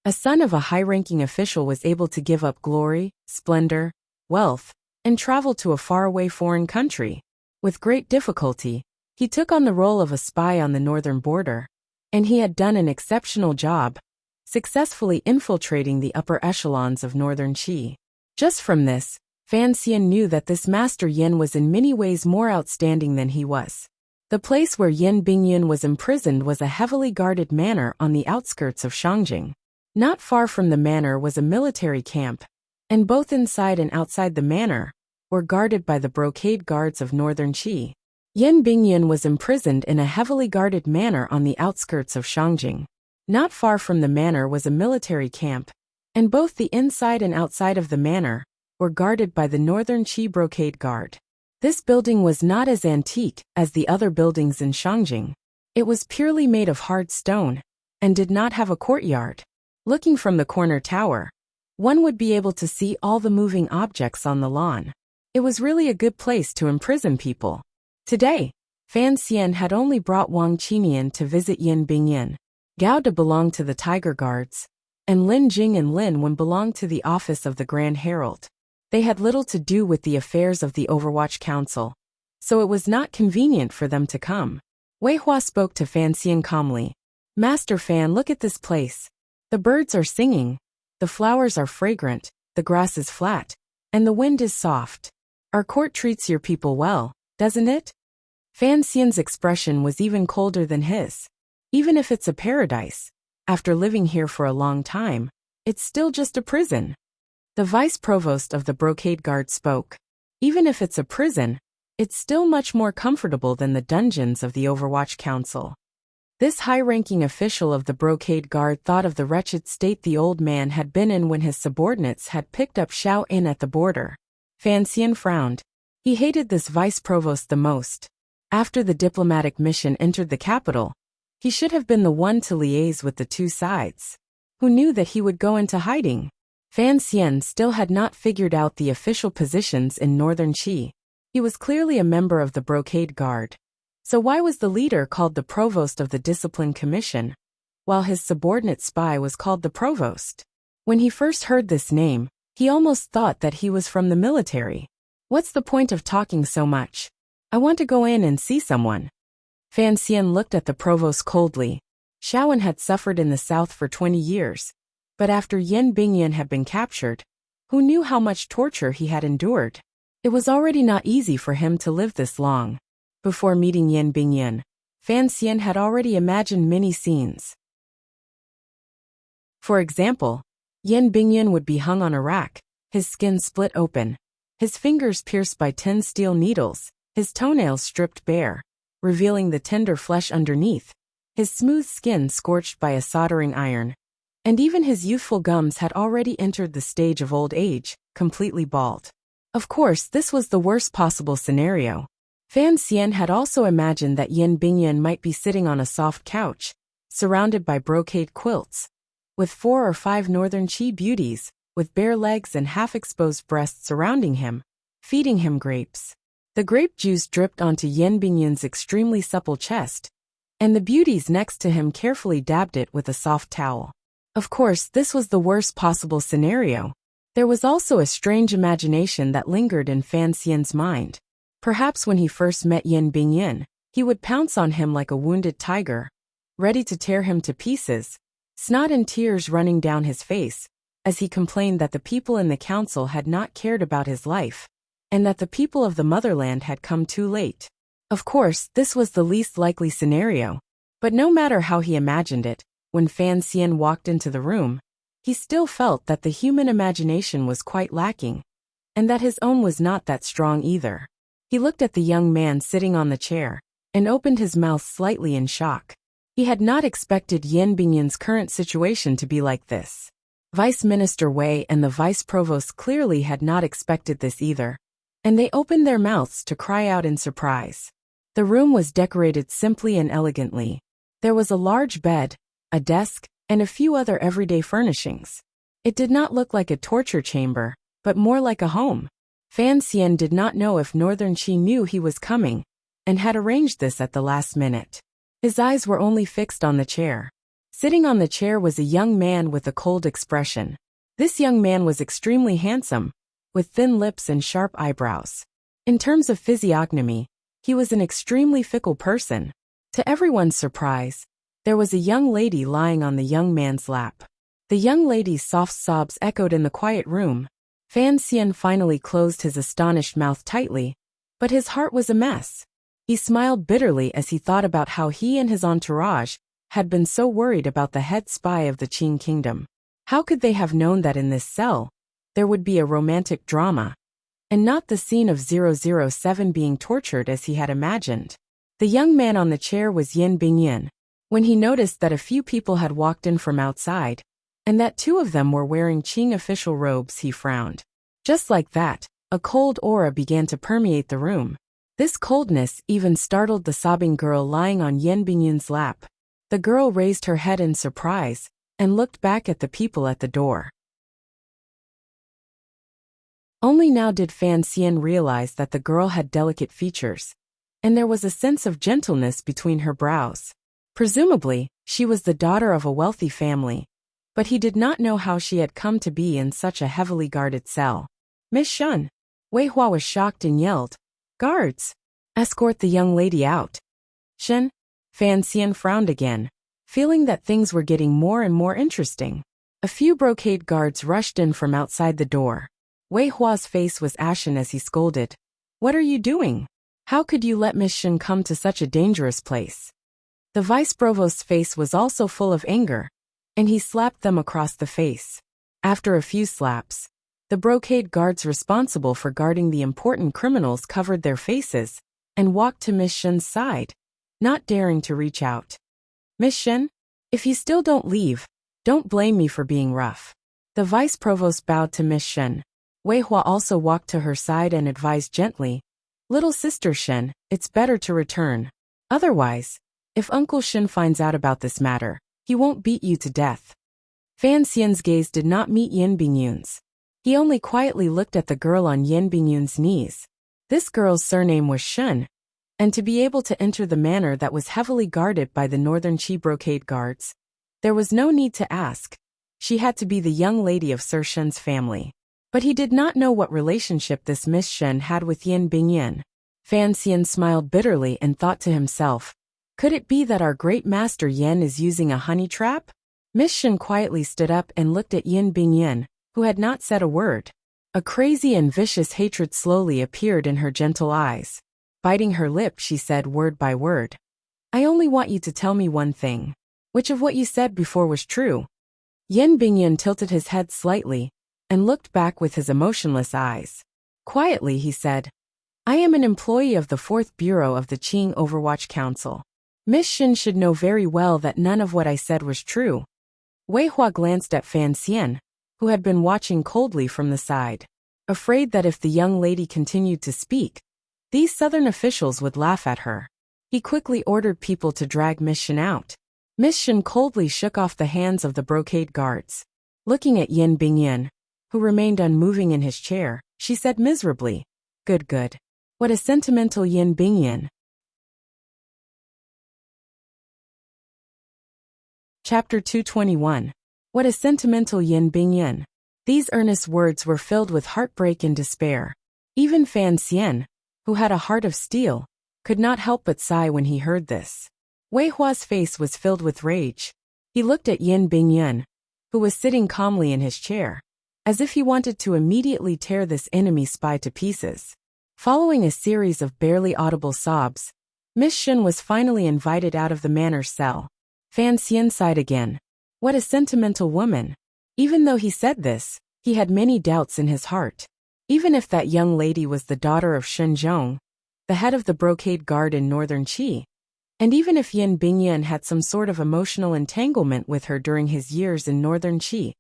A son of a high-ranking official was able to give up glory, splendor, wealth, and travel to a faraway foreign country. With great difficulty, he took on the role of a spy on the northern border, and he had done an exceptional job, successfully infiltrating the upper echelons of northern Qi. Just from this, Fan Xian knew that this Master Yin was in many ways more outstanding than he was. The place where Yan Bingyan was imprisoned was a heavily guarded manor on the outskirts of Shangjing. Not far from the manor was a military camp, and both inside and outside the manor were guarded by the brocade guards of northern Qi. Yan Bingyan was imprisoned in a heavily guarded manor on the outskirts of Shangjing. Not far from the manor was a military camp, and both the inside and outside of the manor were guarded by the northern Qi brocade guard. This building was not as antique as the other buildings in Shangjing. It was purely made of hard stone, and did not have a courtyard. Looking from the corner tower, one would be able to see all the moving objects on the lawn. It was really a good place to imprison people. Today, Fan Xian had only brought Wang Qinian to visit Yan Bingyan. Gao De belonged to the Tiger Guards, and Lin Jing and Lin Wen belonged to the office of the Grand Herald. They had little to do with the affairs of the Overwatch Council, so it was not convenient for them to come. Wei Hua spoke to Fan Xian calmly. "Master Fan, look at this place. The birds are singing, the flowers are fragrant, the grass is flat, and the wind is soft. Our court treats your people well, doesn't it? Fan Xian's expression was even colder than his. Even if it's a paradise, after living here for a long time, it's still just a prison. The vice provost of the brocade guard spoke. Even if it's a prison, it's still much more comfortable than the dungeons of the Overwatch Council. This high-ranking official of the brocade guard thought of the wretched state the old man had been in when his subordinates had picked up Xiao In at the border. Fan Xian frowned. He hated this vice provost the most. After the diplomatic mission entered the capital, he should have been the one to liaise with the two sides. Who knew that he would go into hiding? Fan Xian still had not figured out the official positions in northern Qi. He was clearly a member of the brocade guard. So why was the leader called the provost of the discipline commission, while his subordinate spy was called the provost? When he first heard this name, he almost thought that he was from the military. What's the point of talking so much? I want to go in and see someone. Fan Xian looked at the provost coldly. Xiaowen had suffered in the south for 20 years, but after Yen Bingyan had been captured, who knew how much torture he had endured? It was already not easy for him to live this long. Before meeting Yen Bingyan, Fan Xian had already imagined many scenes. For example, Yen Bingyan would be hung on a rack, his skin split open, his fingers pierced by 10 steel needles, his toenails stripped bare, revealing the tender flesh underneath, his smooth skin scorched by a soldering iron, and even his youthful gums had already entered the stage of old age, completely bald. Of course, this was the worst possible scenario. Fan Xian had also imagined that Yen Bingyan might be sitting on a soft couch, surrounded by brocade quilts, with 4 or 5 northern Qi beauties, with bare legs and half-exposed breasts surrounding him, feeding him grapes. The grape juice dripped onto Yen Bingyan's extremely supple chest, and the beauties next to him carefully dabbed it with a soft towel. Of course, this was the worst possible scenario. There was also a strange imagination that lingered in Fan Xian's mind. Perhaps when he first met Yen Bingyan, he would pounce on him like a wounded tiger, ready to tear him to pieces, snot and tears running down his face, as he complained that the people in the council had not cared about his life, and that the people of the motherland had come too late. Of course, this was the least likely scenario, but no matter how he imagined it, when Fan Xian walked into the room, he still felt that the human imagination was quite lacking, and that his own was not that strong either. He looked at the young man sitting on the chair, and opened his mouth slightly in shock. He had not expected Yen Bingyan's current situation to be like this. Vice Minister Wei and the Vice Provost clearly had not expected this either, and they opened their mouths to cry out in surprise. The room was decorated simply and elegantly. There was a large bed, a desk, and a few other everyday furnishings. It did not look like a torture chamber, but more like a home. Fan Xian did not know if Northern Qi knew he was coming, and had arranged this at the last minute. His eyes were only fixed on the chair. Sitting on the chair was a young man with a cold expression. This young man was extremely handsome, with thin lips and sharp eyebrows. In terms of physiognomy, he was an extremely fickle person. To everyone's surprise, there was a young lady lying on the young man's lap. The young lady's soft sobs echoed in the quiet room. Fan Xian finally closed his astonished mouth tightly, but his heart was a mess. He smiled bitterly as he thought about how he and his entourage had been so worried about the head spy of the Qing kingdom. How could they have known that in this cell, there would be a romantic drama, and not the scene of 007 being tortured as he had imagined? The young man on the chair was Yen Bingyan. When he noticed that a few people had walked in from outside, and that 2 of them were wearing Qing official robes, he frowned. Just like that, a cold aura began to permeate the room. This coldness even startled the sobbing girl lying on Yen Bingyan's lap. The girl raised her head in surprise, and looked back at the people at the door. Only now did Fan Xian realize that the girl had delicate features, and there was a sense of gentleness between her brows. Presumably, she was the daughter of a wealthy family, but he did not know how she had come to be in such a heavily guarded cell. Miss Shun. Wei Hua was shocked and yelled, "Guards! Escort the young lady out." Shen? Fan Xian frowned again. feeling that things were getting more and more interesting. A few brocade guards rushed in from outside the door. Wei Hua's face was ashen as he scolded. "What are you doing? How could you let Miss Shen come to such a dangerous place?" The vice provost's face was also full of anger, and he slapped them across the face. After a few slaps, the brocade guards responsible for guarding the important criminals covered their faces and walked to Miss Shen's side, not daring to reach out. "Miss Shen, if you still don't leave, don't blame me for being rough." The vice provost bowed to Miss Shen. Wei Hua also walked to her side and advised gently, "Little sister Shen, it's better to return. Otherwise, if Uncle Shen finds out about this matter, he won't beat you to death." Fan Xian's gaze did not meet Yin Bingyun's. He only quietly looked at the girl on Yin Bingyun's knees. This girl's surname was Shen, and to be able to enter the manor that was heavily guarded by the Northern Qi brocade guards, there was no need to ask. She had to be the young lady of Sir Shen's family. But he did not know what relationship this Miss Shen had with Yin Bingyan. Fan Xian smiled bitterly and thought to himself, could it be that our great master Yen is using a honey trap? Miss Shen quietly stood up and looked at Yin Bingyan, who had not said a word. A crazy and vicious hatred slowly appeared in her gentle eyes. Biting her lip, she said word by word, "I only want you to tell me one thing. Which of what you said before was true?" Yin Bingyan tilted his head slightly and looked back with his emotionless eyes. Quietly he said, "I am an employee of the 4th Bureau of the Qing Overwatch Council. Miss Shen should know very well that none of what I said was true." Wei Hua glanced at Fan Xian, who had been watching coldly from the side, afraid that if the young lady continued to speak, these southern officials would laugh at her. He quickly ordered people to drag Miss Shen out. Miss Shen coldly shook off the hands of the brocade guards. Looking at Yin Bingyan, who remained unmoving in his chair, she said miserably, Good. What a sentimental Yin Bingyan." Chapter 221. What a sentimental Yin Bingyan. These earnest words were filled with heartbreak and despair. Even Fan Xian, who had a heart of steel, could not help but sigh when he heard this. Wei Hua's face was filled with rage. He looked at Yin Bingyan, who was sitting calmly in his chair, as if he wanted to immediately tear this enemy spy to pieces. Following a series of barely audible sobs, Miss Shen was finally invited out of the manor's cell. Fan Xian sighed again. What a sentimental woman. Even though he said this, he had many doubts in his heart. Even if that young lady was the daughter of Shen Zhong, the head of the brocade guard in Northern Qi, and even if Yin Bingyan had some sort of emotional entanglement with her during his years in Northern Qi.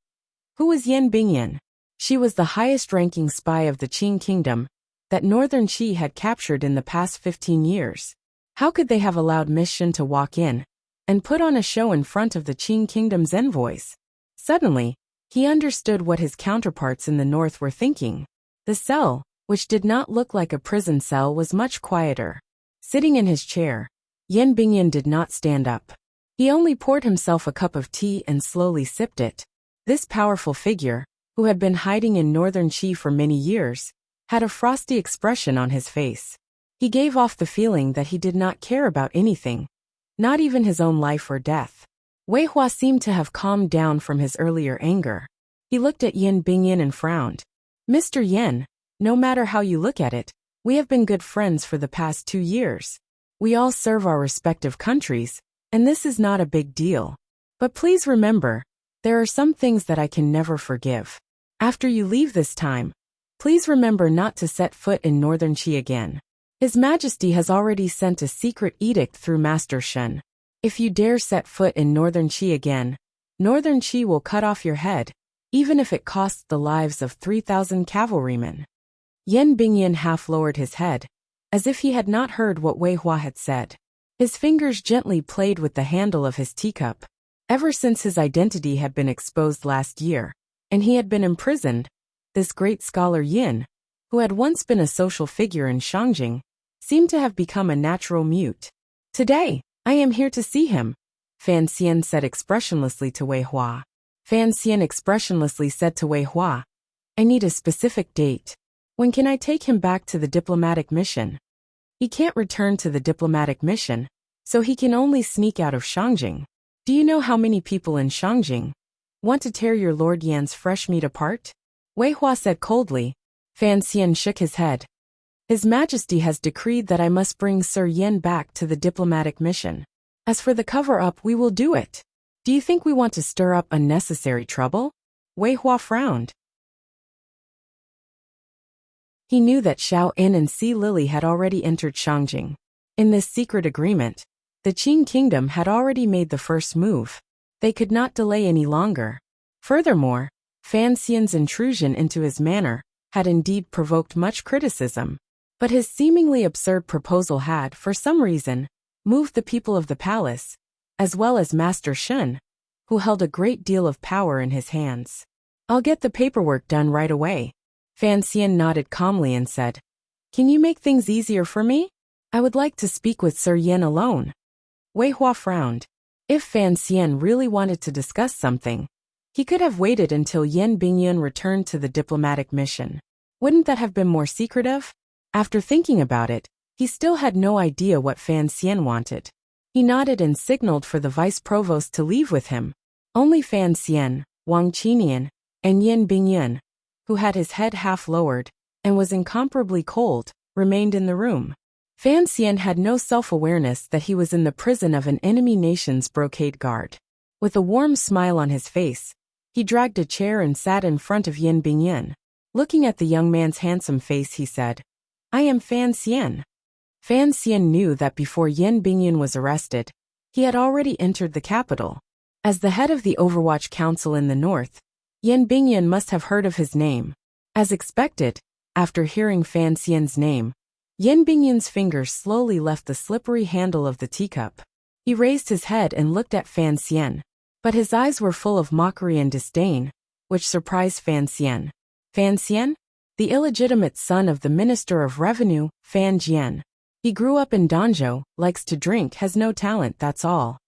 Who was Yin Bingyan? She was the highest-ranking spy of the Qing kingdom that Northern Qi had captured in the past 15 years. How could they have allowed Miss Shen to walk in and put on a show in front of the Qing kingdom's envoys? Suddenly, he understood what his counterparts in the north were thinking. The cell, which did not look like a prison cell, was much quieter. Sitting in his chair, Yin Bingyan did not stand up. He only poured himself a cup of tea and slowly sipped it. This powerful figure, who had been hiding in Northern Qi for many years, had a frosty expression on his face. He gave off the feeling that he did not care about anything, not even his own life or death. Wei Hua seemed to have calmed down from his earlier anger. He looked at Yin Bingyan and frowned. "Mr. Yen, no matter how you look at it, we have been good friends for the past 2 years. We all serve our respective countries, and this is not a big deal. But please remember, there are some things that I can never forgive. After you leave this time, please remember not to set foot in Northern Qi again. His Majesty has already sent a secret edict through Master Shen. If you dare set foot in Northern Qi again, Northern Qi will cut off your head, even if it costs the lives of 3,000 cavalrymen." Yin Bingyan half lowered his head, as if he had not heard what Wei Hua had said. His fingers gently played with the handle of his teacup. Ever since his identity had been exposed last year, and he had been imprisoned, this great scholar Yin, who had once been a social figure in Shangjing, seemed to have become a natural mute. "Today, I am here to see him," Fan Xian said expressionlessly to Wei Hua. Fan Xian expressionlessly said to Wei Hua, "I need a specific date. When can I take him back to the diplomatic mission?" "He can't return to the diplomatic mission, so he can only sneak out of Shangjing. Do you know how many people in Shangjing want to tear your Lord Yan's fresh meat apart? Wei Hua said coldly. Fan Xian shook his head. His Majesty has decreed that I must bring Sir Yan back to the diplomatic mission. As for the cover-up, we will do it. Do you think we want to stir up unnecessary trouble? Wei Hua frowned. He knew that Xiao In and Si Lily had already entered Shangjing. In this secret agreement, the Qing kingdom had already made the first move. They could not delay any longer. Furthermore, Fan Xian's intrusion into his manor had indeed provoked much criticism. But his seemingly absurd proposal had, for some reason, moved the people of the palace, as well as Master Shun, who held a great deal of power in his hands. I'll get the paperwork done right away. Fan Xian nodded calmly and said, Can you make things easier for me? I would like to speak with Sir Yan alone. Wei Hua frowned. If Fan Xian really wanted to discuss something, he could have waited until Yan Bingyun returned to the diplomatic mission. Wouldn't that have been more secretive? After thinking about it, he still had no idea what Fan Xian wanted. He nodded and signaled for the vice provost to leave with him. Only Fan Xian, Wang Qinian, and Yan Bingyun, who had his head half lowered and was incomparably cold, remained in the room. Fan Xian had no self-awareness that he was in the prison of an enemy nation's brocade guard. With a warm smile on his face, he dragged a chair and sat in front of Yan Bingyun. Looking at the young man's handsome face, he said, I am Fan Xian. Fan Xian knew that before Yan Bingyun was arrested, he had already entered the capital. As the head of the Overwatch Council in the north, Yan Bingyun must have heard of his name. As expected, after hearing Fan Xian's name, Yan Bingyun's fingers slowly left the slippery handle of the teacup. He raised his head and looked at Fan Xian, but his eyes were full of mockery and disdain, which surprised Fan Xian. Fan Xian? The illegitimate son of the Minister of Revenue, Fan Jian. He grew up in Danzhou, likes to drink, has no talent, that's all.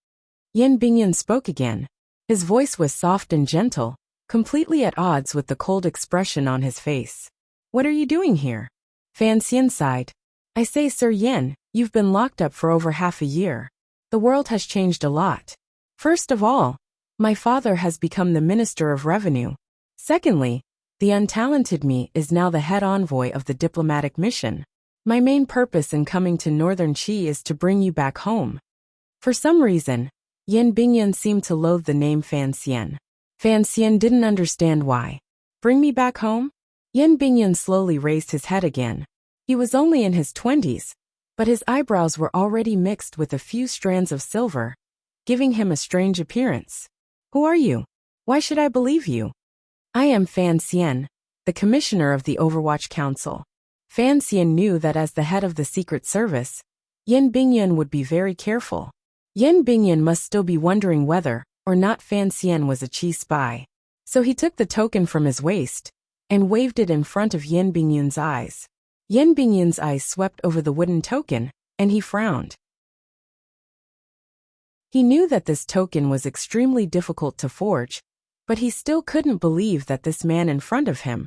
Yan Bingyun spoke again. His voice was soft and gentle, completely at odds with the cold expression on his face. What are you doing here? Fan Xian sighed. I say, Sir Yan, you've been locked up for over half a year. The world has changed a lot. First of all, my father has become the Minister of Revenue. Secondly, the untalented me is now the head envoy of the diplomatic mission. My main purpose in coming to Northern Qi is to bring you back home. For some reason, Yan Bingyun seemed to loathe the name Fan Xian. Fan Xian didn't understand why. Bring me back home? Yan Bingyun slowly raised his head again. He was only in his 20s, but his eyebrows were already mixed with a few strands of silver, giving him a strange appearance. Who are you? Why should I believe you? I am Fan Xian, the commissioner of the Overwatch Council. Fan Xian knew that as the head of the Secret Service, Yan Bingyun would be very careful. Yan Bingyun must still be wondering whether or not Fan Xian was a Qi spy. So he took the token from his waist and waved it in front of Yan Bingyun's eyes. Yan Bingyun's eyes swept over the wooden token, and he frowned. He knew that this token was extremely difficult to forge, but he still couldn't believe that this man in front of him,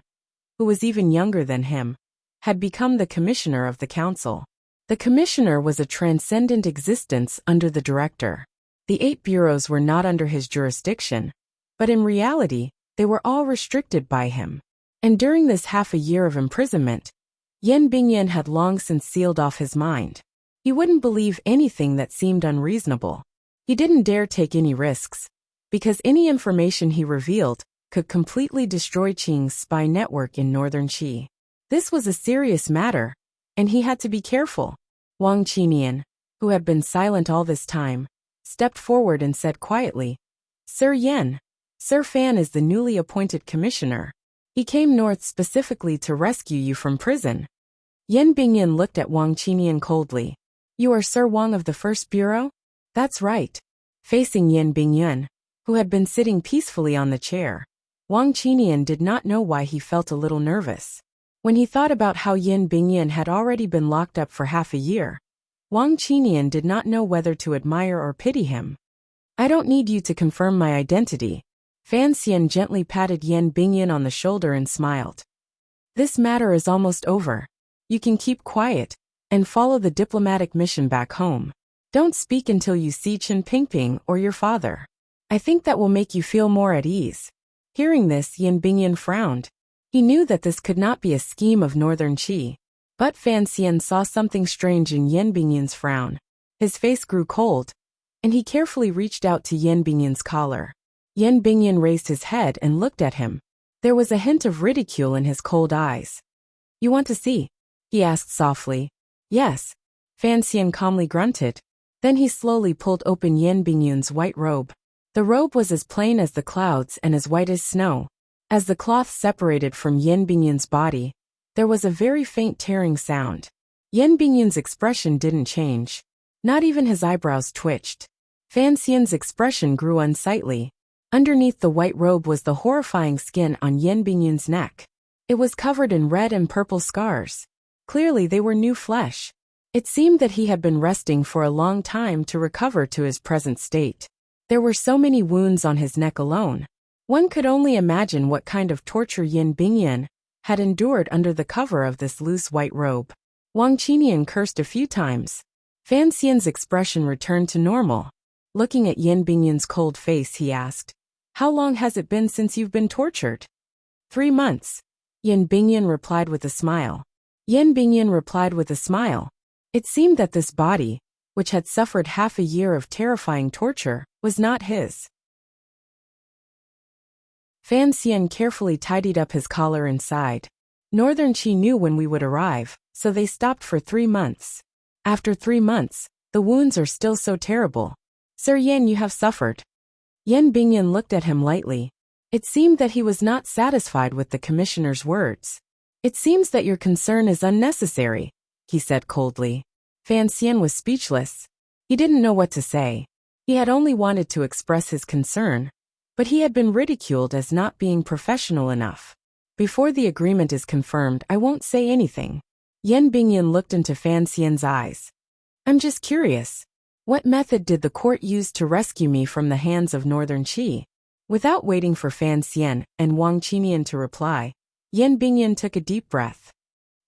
who was even younger than him, had become the commissioner of the council. The commissioner was a transcendent existence under the director. The 8 bureaus were not under his jurisdiction, but in reality, they were all restricted by him. And during this half a year of imprisonment, Yan Bingyun had long since sealed off his mind. He wouldn't believe anything that seemed unreasonable. He didn't dare take any risks, because any information he revealed could completely destroy Qing's spy network in Northern Qi. This was a serious matter, and he had to be careful. Wang Qinian, who had been silent all this time, stepped forward and said quietly, Sir Yan, Sir Fan is the newly appointed commissioner. He came north specifically to rescue you from prison. Yan Bingyun looked at Wang Qinian coldly. You are Sir Wang of the First Bureau? That's right. Facing Yan Bingyun, who had been sitting peacefully on the chair, Wang Qinian did not know why he felt a little nervous. When he thought about how Yan Bingyun had already been locked up for half a year, Wang Qinian did not know whether to admire or pity him. I don't need you to confirm my identity. Fan Xian gently patted Yan Bingyun on the shoulder and smiled. This matter is almost over. You can keep quiet and follow the diplomatic mission back home. Don't speak until you see Chen Pingping or your father. I think that will make you feel more at ease. Hearing this, Yan Bingyan frowned. He knew that this could not be a scheme of Northern Qi. But Fan Xian saw something strange in Yan Bingyan's frown. His face grew cold, and he carefully reached out to Yan Bingyan's collar. Yan Bingyan raised his head and looked at him. There was a hint of ridicule in his cold eyes. You want to see? He asked softly. Yes. Fan Xian calmly grunted. Then he slowly pulled open Yan Bingyan's white robe. The robe was as plain as the clouds and as white as snow. As the cloth separated from Yan Bingyan's body, there was a very faint tearing sound. Yan Bingyan's expression didn't change. Not even his eyebrows twitched. Fan Xian's expression grew unsightly. Underneath the white robe was the horrifying skin on Yan Bingyan's neck. It was covered in red and purple scars. Clearly they were new flesh. It seemed that he had been resting for a long time to recover to his present state. There were so many wounds on his neck alone. One could only imagine what kind of torture Yan Bingyan had endured under the cover of this loose white robe. Wang Qinian cursed a few times. Fan Xian's expression returned to normal. Looking at Yan Bingyan's cold face, he asked, How long has it been since you've been tortured? 3 months. Yan Bingyan replied with a smile. Yan Bingyan replied with a smile. It seemed that this body, which had suffered half a year of terrifying torture, was not his. Fan Xian carefully tidied up his collar and sighed. Northern Qi knew when we would arrive, so they stopped for 3 months. After 3 months, the wounds are still so terrible. Sir Yan, you have suffered. Yan Bingyan looked at him lightly. It seemed that he was not satisfied with the commissioner's words. It seems that your concern is unnecessary, he said coldly. Fan Xian was speechless. He didn't know what to say. He had only wanted to express his concern, but he had been ridiculed as not being professional enough. Before the agreement is confirmed, I won't say anything. Yan Bingyan looked into Fan Xian's eyes. I'm just curious. What method did the court use to rescue me from the hands of Northern Qi? Without waiting for Fan Xian and Wang Qinian to reply, Yan Bingyan took a deep breath.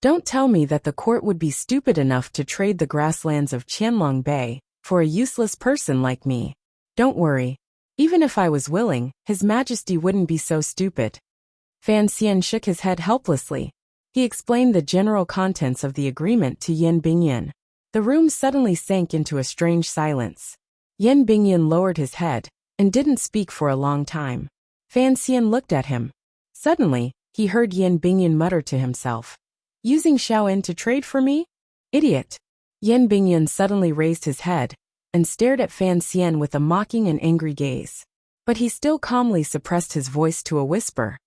Don't tell me that the court would be stupid enough to trade the grasslands of Qianlong Bay for a useless person like me. Don't worry. Even if I was willing, His Majesty wouldn't be so stupid. Fan Xian shook his head helplessly. He explained the general contents of the agreement to Yan Bingyan. The room suddenly sank into a strange silence. Yan Bingyan lowered his head and didn't speak for a long time. Fan Xian looked at him. Suddenly, he heard Yan Bingyan mutter to himself. Using Xiaoen to trade for me? Idiot. Yan Bingyan suddenly raised his head and stared at Fan Xian with a mocking and angry gaze. But he still calmly suppressed his voice to a whisper.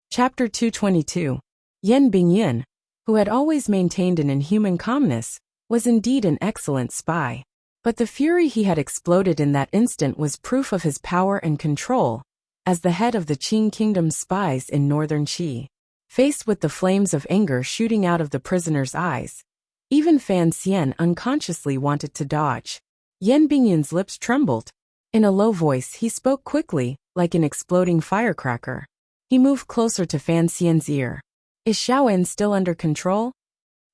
Chapter 222. Yan Bingyan, who had always maintained an inhuman calmness, was indeed an excellent spy. But the fury he had exploded in that instant was proof of his power and control, as the head of the Qing Kingdom's spies in Northern Qi. Faced with the flames of anger shooting out of the prisoner's eyes, even Fan Xian unconsciously wanted to dodge. Yan Bingyan's lips trembled. In a low voice, he spoke quickly, like an exploding firecracker. He moved closer to Fan Xian's ear. Is Xiaoen still under control?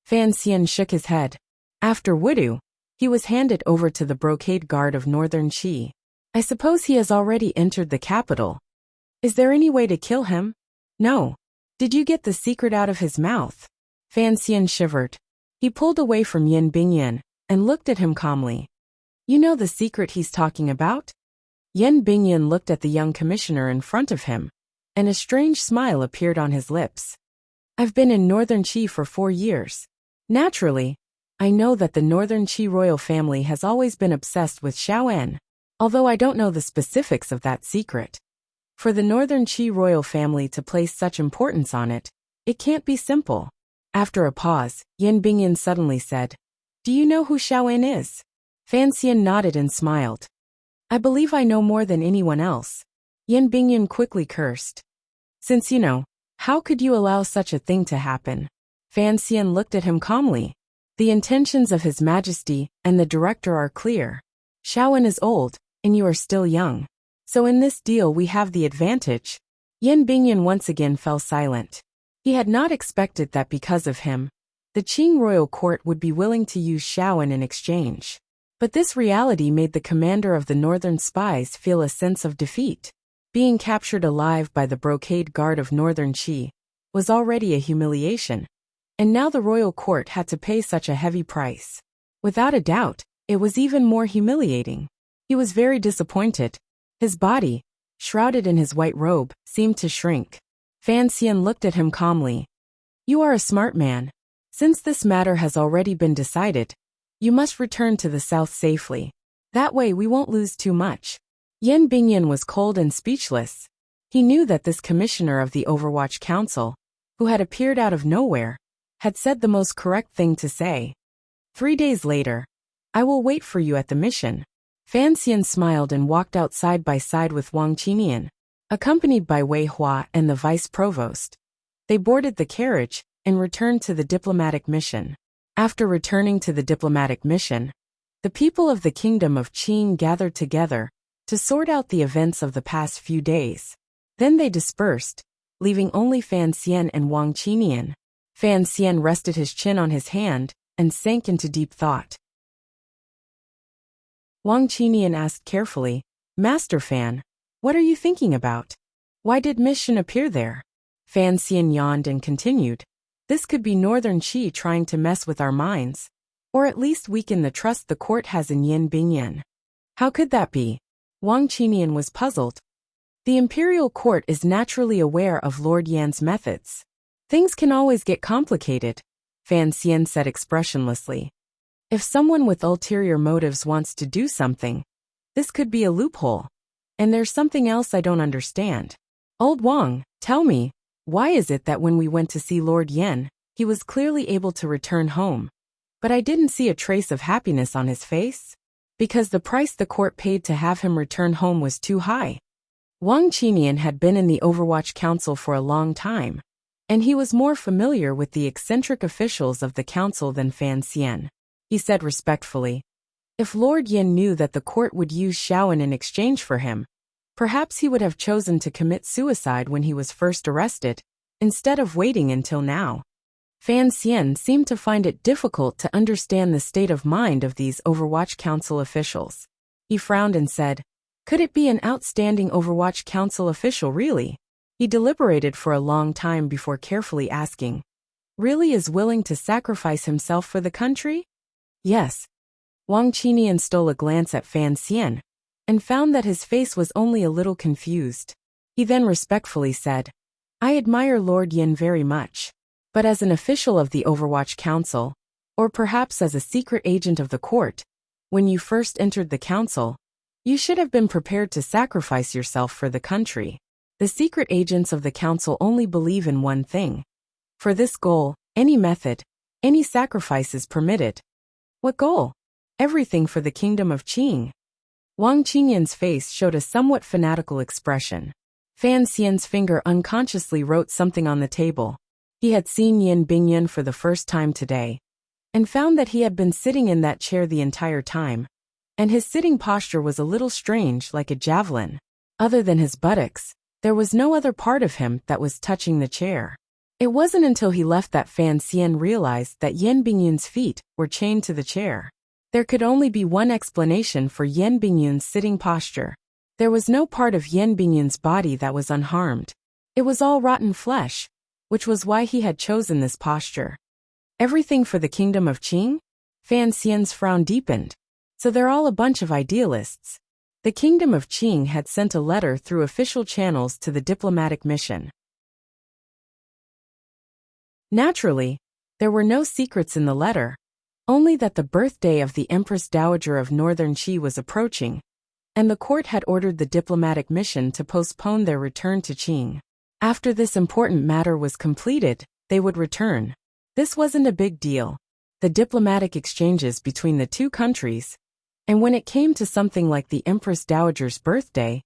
Fan Xian shook his head. After Wudu, he was handed over to the brocade guard of Northern Qi. I suppose he has already entered the capital. Is there any way to kill him? No. Did you get the secret out of his mouth? Fan Xian shivered. He pulled away from Yan Bingyan and looked at him calmly. You know the secret he's talking about? Yan Bingyan looked at the young commissioner in front of him, and a strange smile appeared on his lips. I've been in Northern Qi for 4 years. Naturally, I know that the Northern Qi royal family has always been obsessed with Xiaoen, although I don't know the specifics of that secret. For the Northern Qi royal family to place such importance on it, it can't be simple. After a pause, Yan Bingyan suddenly said, Do you know who Xiaoen is? Fan Xian nodded and smiled. I believe I know more than anyone else. Yan Bingyan quickly cursed. Since you know, how could you allow such a thing to happen? Fan Xian looked at him calmly. The intentions of His Majesty and the director are clear. Xiaoen is old, and you are still young. So in this deal we have the advantage. Yan Bingyan once again fell silent. He had not expected that because of him, the Qing royal court would be willing to use Shaoan in exchange. But this reality made the commander of the northern spies feel a sense of defeat. Being captured alive by the brocade guard of northern Qi was already a humiliation, and now the royal court had to pay such a heavy price. Without a doubt, it was even more humiliating. He was very disappointed. His body, shrouded in his white robe, seemed to shrink. Fan Xian looked at him calmly. "You are a smart man. Since this matter has already been decided, you must return to the south safely. That way we won't lose too much." Yan Bingyan was cold and speechless. He knew that this commissioner of the Overwatch Council, who had appeared out of nowhere, had said the most correct thing to say. 3 days later, "I will wait for you at the mission." Fan Xian smiled and walked out side by side with Wang Qinian, accompanied by Wei Hua and the vice provost. They boarded the carriage and returned to the diplomatic mission. After returning to the diplomatic mission, the people of the kingdom of Qing gathered together to sort out the events of the past few days. Then they dispersed, leaving only Fan Xian and Wang Qinian. Fan Xian rested his chin on his hand and sank into deep thought. Wang Qinian asked carefully, "Master Fan, what are you thinking about? Why did Mission appear there?" Fan Xian yawned and continued, "This could be Northern Qi trying to mess with our minds, or at least weaken the trust the court has in Yan Bingyan." "How could that be?" Wang Qinian was puzzled. "The imperial court is naturally aware of Lord Yan's methods. Things can always get complicated," Fan Xian said expressionlessly. "If someone with ulterior motives wants to do something, this could be a loophole. And there's something else I don't understand. Old Wang, tell me, why is it that when we went to see Lord Yan, he was clearly able to return home, but I didn't see a trace of happiness on his face? Because the price the court paid to have him return home was too high." Wang Qinian had been in the Overwatch Council for a long time, and he was more familiar with the eccentric officials of the council than Fan Xian. He said respectfully, "If Lord Yan knew that the court would use Shaoan in exchange for him, perhaps he would have chosen to commit suicide when he was first arrested, instead of waiting until now." Fan Xian seemed to find it difficult to understand the state of mind of these Overwatch Council officials. He frowned and said, "Could it be an outstanding Overwatch Council official really?" He deliberated for a long time before carefully asking, "Really is willing to sacrifice himself for the country?" "Yes." Wang Qinian stole a glance at Fan Xian and found that his face was only a little confused. He then respectfully said, "I admire Lord Yan very much. But as an official of the Overwatch Council, or perhaps as a secret agent of the court, when you first entered the council, you should have been prepared to sacrifice yourself for the country. The secret agents of the council only believe in one thing. For this goal, any method, any sacrifice is permitted." "What goal?" "Everything for the kingdom of Qing." Wang Qinian's face showed a somewhat fanatical expression. Fan Xian's finger unconsciously wrote something on the table. He had seen Yan Bingyan for the first time today, and found that he had been sitting in that chair the entire time, and his sitting posture was a little strange, like a javelin. Other than his buttocks, there was no other part of him that was touching the chair. It wasn't until he left that Fan Xian realized that Yan Bingyan's feet were chained to the chair. There could only be one explanation for Yan Bingyan's sitting posture. There was no part of Yan Bingyan's body that was unharmed. It was all rotten flesh, which was why he had chosen this posture. "Everything for the kingdom of Qing?" Fan Xian's frown deepened. "So they're all a bunch of idealists." The kingdom of Qing had sent a letter through official channels to the diplomatic mission. Naturally, there were no secrets in the letter, only that the birthday of the Empress Dowager of Northern Qi was approaching, and the court had ordered the diplomatic mission to postpone their return to Qing. After this important matter was completed, they would return. This wasn't a big deal, the diplomatic exchanges between the two countries, and when it came to something like the Empress Dowager's birthday,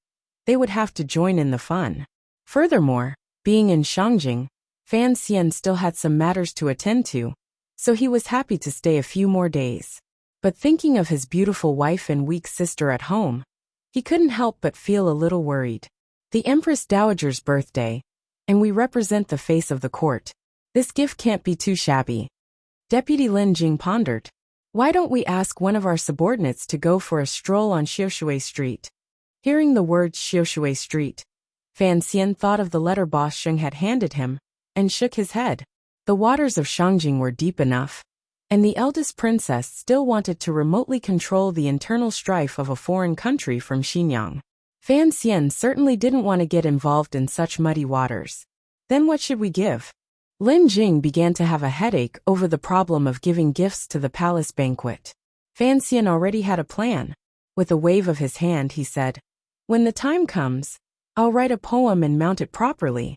they would have to join in the fun. Furthermore, being in Shangjing, Fan Xian still had some matters to attend to, so he was happy to stay a few more days. But thinking of his beautiful wife and weak sister at home, he couldn't help but feel a little worried. The Empress Dowager's birthday, and we represent the face of the court. This gift can't be too shabby. Deputy Lin Jing pondered. Why don't we ask one of our subordinates to go for a stroll on Xiushui Street? Hearing the words Xiushui Street, Fan Xian thought of the letter boss Sheng had handed him, and shook his head. The waters of Shangjing were deep enough, and the eldest princess still wanted to remotely control the internal strife of a foreign country from Xinyang. Fan Xian certainly didn't want to get involved in such muddy waters. Then what should we give? Lin Jing began to have a headache over the problem of giving gifts to the palace banquet. Fan Xian already had a plan. With a wave of his hand he said, "When the time comes, I'll write a poem and mount it properly."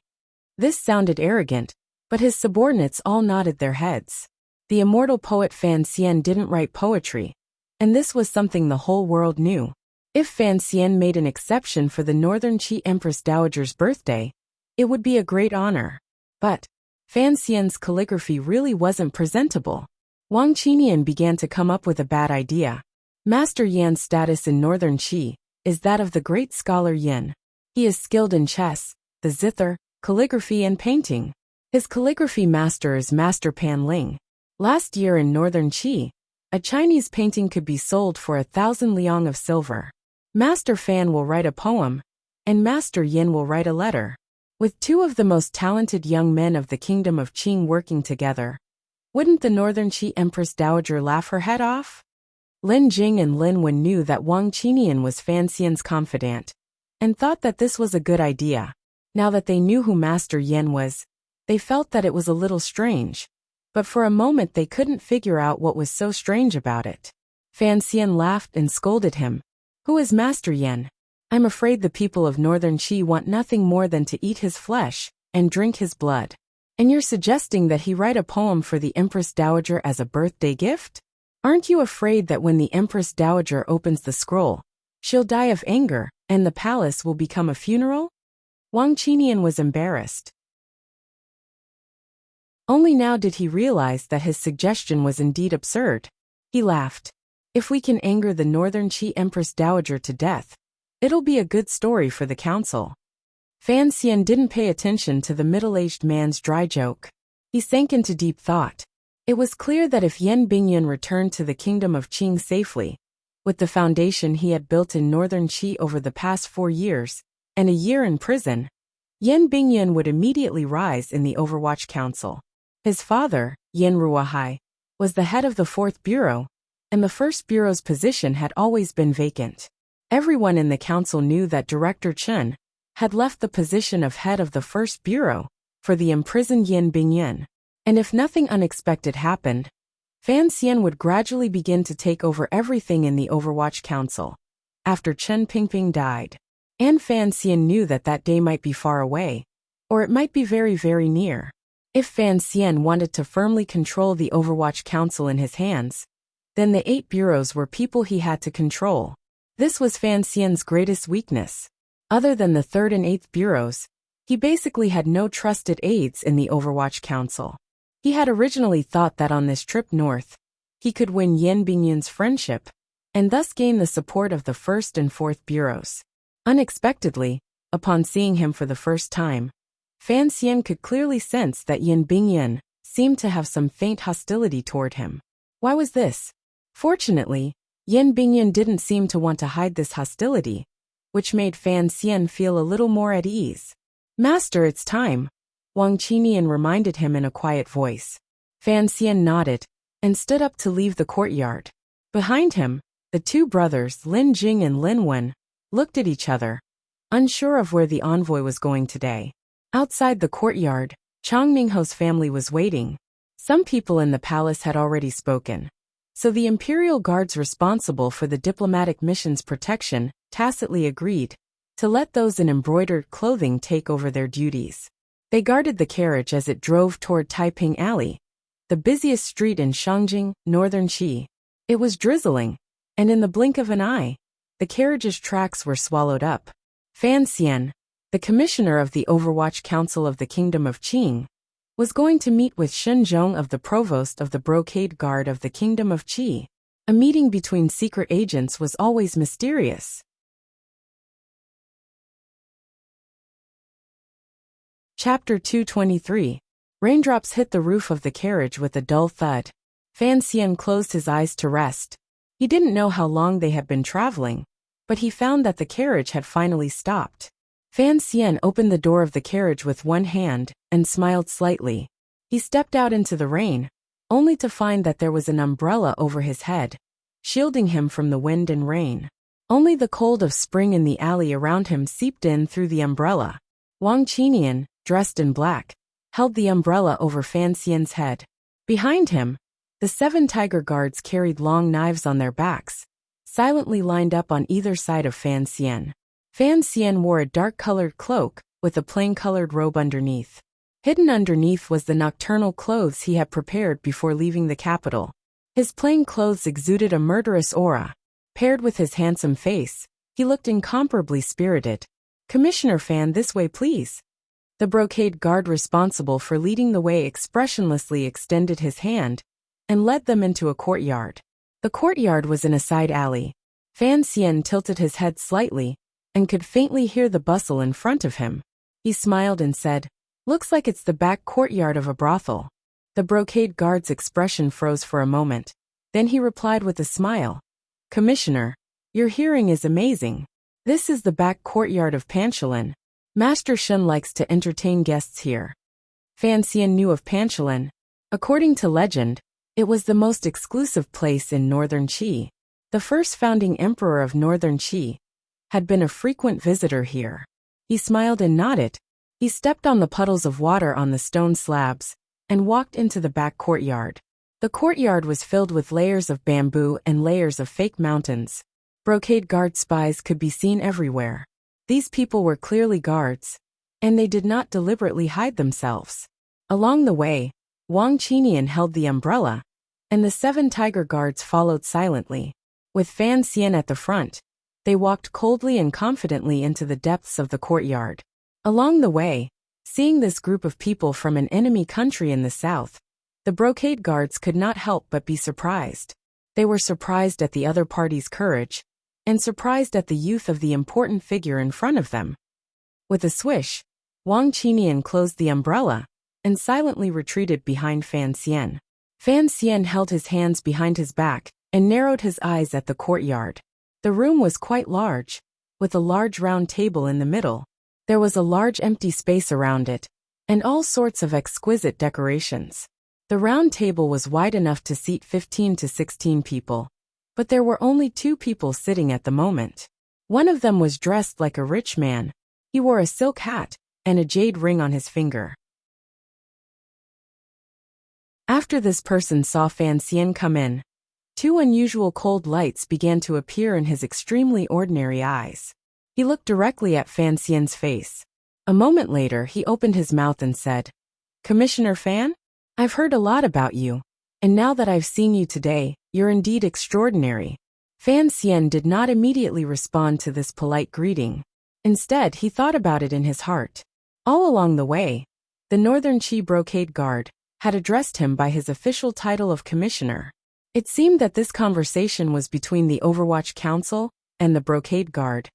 This sounded arrogant, but his subordinates all nodded their heads. The immortal poet Fan Xian didn't write poetry, and this was something the whole world knew. If Fan Xian made an exception for the Northern Qi Empress Dowager's birthday, it would be a great honor. But Fan Xian's calligraphy really wasn't presentable. Wang Qinian began to come up with a bad idea. Master Yan's status in Northern Qi is that of the great scholar Yin. He is skilled in chess, the zither, calligraphy and painting. His calligraphy master is Master Pan Ling. Last year in Northern Qi, a Chinese painting could be sold for 1,000 liang of silver. Master Fan will write a poem, and Master Yin will write a letter. With two of the most talented young men of the kingdom of Qing working together, wouldn't the Northern Qi Empress Dowager laugh her head off? Lin Jing and Lin Wen knew that Wang Qinian was Fan Xian's confidant, and thought that this was a good idea. Now that they knew who Master Yin was, they felt that it was a little strange, but for a moment they couldn't figure out what was so strange about it. Fan Xian laughed and scolded him. "Who is Master Yin? I'm afraid the people of Northern Qi want nothing more than to eat his flesh and drink his blood. And you're suggesting that he write a poem for the Empress Dowager as a birthday gift? Aren't you afraid that when the Empress Dowager opens the scroll, she'll die of anger, and the palace will become a funeral?" Wang Qinian was embarrassed. Only now did he realize that his suggestion was indeed absurd. He laughed. "If we can anger the Northern Qi Empress Dowager to death, it'll be a good story for the council." Fan Xian didn't pay attention to the middle-aged man's dry joke. He sank into deep thought. It was clear that if Yan Bingyun returned to the kingdom of Qing safely, with the foundation he had built in Northern Qi over the past 4 years, and a year in prison, Yan Bingyun would immediately rise in the Overwatch Council. His father, Yan Ruahai, was the head of the 4th Bureau, and the 1st Bureau's position had always been vacant. Everyone in the council knew that Director Chen had left the position of head of the 1st Bureau for the imprisoned Yan Bingyun, and if nothing unexpected happened, Fan Xian would gradually begin to take over everything in the Overwatch Council. After Chen Pingping died, and Fan Xian knew that that day might be far away, or it might be very, very near. If Fan Xian wanted to firmly control the Overwatch Council in his hands, then the 8 bureaus were people he had to control. This was Fan Xian's greatest weakness. Other than the 3rd and 8th bureaus, he basically had no trusted aides in the Overwatch Council. He had originally thought that on this trip north, he could win Yan Bingyun's friendship, and thus gain the support of the 1st and 4th bureaus. Unexpectedly, upon seeing him for the first time, Fan Xian could clearly sense that Yan Bingyun seemed to have some faint hostility toward him. Why was this? Fortunately, Yan Bingyun didn't seem to want to hide this hostility, which made Fan Xian feel a little more at ease. "Master, it's time," Wang Qinian reminded him in a quiet voice. Fan Xian nodded and stood up to leave the courtyard. Behind him, the 2 brothers, Lin Jing and Lin Wen, looked at each other, unsure of where the envoy was going today. Outside the courtyard, Chang Mingho's family was waiting. Some people in the palace had already spoken, so the imperial guards responsible for the diplomatic mission's protection tacitly agreed to let those in embroidered clothing take over their duties. They guarded the carriage as it drove toward Taiping Alley, the busiest street in Shangjing, Northern Qi. It was drizzling, and in the blink of an eye, the carriage's tracks were swallowed up. Fan Xian, the commissioner of the Overwatch Council of the Kingdom of Qing, was going to meet with Shen Zhong of the provost of the Brocade Guard of the Kingdom of Qi. A meeting between secret agents was always mysterious. Chapter 223. Raindrops hit the roof of the carriage with a dull thud. Fan Xian closed his eyes to rest. He didn't know how long they had been traveling, but he found that the carriage had finally stopped. Fan Xian opened the door of the carriage with one hand and smiled slightly. He stepped out into the rain, only to find that there was an umbrella over his head, shielding him from the wind and rain. Only the cold of spring in the alley around him seeped in through the umbrella. Wang Qinian, dressed in black, held the umbrella over Fan Xian's head. Behind him, the 7 tiger guards carried long knives on their backs, silently lined up on either side of Fan Xian. Fan Xian wore a dark-colored cloak with a plain-colored robe underneath. Hidden underneath was the nocturnal clothes he had prepared before leaving the capital. His plain clothes exuded a murderous aura. Paired with his handsome face, he looked incomparably spirited. "Commissioner Fan, this way please." The brocade guard responsible for leading the way expressionlessly extended his hand and led them into a courtyard. The courtyard was in a side alley. Fan Xian tilted his head slightly and could faintly hear the bustle in front of him. He smiled and said, "Looks like it's the back courtyard of a brothel." The brocade guard's expression froze for a moment. Then he replied with a smile, "Commissioner, your hearing is amazing. This is the back courtyard of Panchalin. Master Shun likes to entertain guests here." Fan Xian knew of Panchalin. According to legend, it was the most exclusive place in northern Qi. The first founding emperor of northern Qi had been a frequent visitor here. He smiled and nodded. He stepped on the puddles of water on the stone slabs and walked into the back courtyard. The courtyard was filled with layers of bamboo and layers of fake mountains. Brocade guard spies could be seen everywhere. These people were clearly guards, and they did not deliberately hide themselves. Along the way, Wang Qinian held the umbrella, and the 7 tiger guards followed silently. With Fan Xian at the front, they walked coldly and confidently into the depths of the courtyard. Along the way, seeing this group of people from an enemy country in the south, the brocade guards could not help but be surprised. They were surprised at the other party's courage, and surprised at the youth of the important figure in front of them. With a swish, Wang Qinian closed the umbrella and silently retreated behind Fan Xian. Fan Xian held his hands behind his back and narrowed his eyes at the courtyard. The room was quite large, with a large round table in the middle. There was a large empty space around it, and all sorts of exquisite decorations. The round table was wide enough to seat 15 to 16 people, but there were only 2 people sitting at the moment. One of them was dressed like a rich man. He wore a silk hat and a jade ring on his finger. After this person saw Fan Xian come in, 2 unusual cold lights began to appear in his extremely ordinary eyes. He looked directly at Fan Xian's face. A moment later, he opened his mouth and said, "Commissioner Fan? I've heard a lot about you, and now that I've seen you today, you're indeed extraordinary." Fan Xian did not immediately respond to this polite greeting. Instead, he thought about it in his heart. All along the way, the Northern Qi Brocade Guard had addressed him by his official title of Commissioner. It seemed that this conversation was between the Overwatch Council and the Brocade Guard,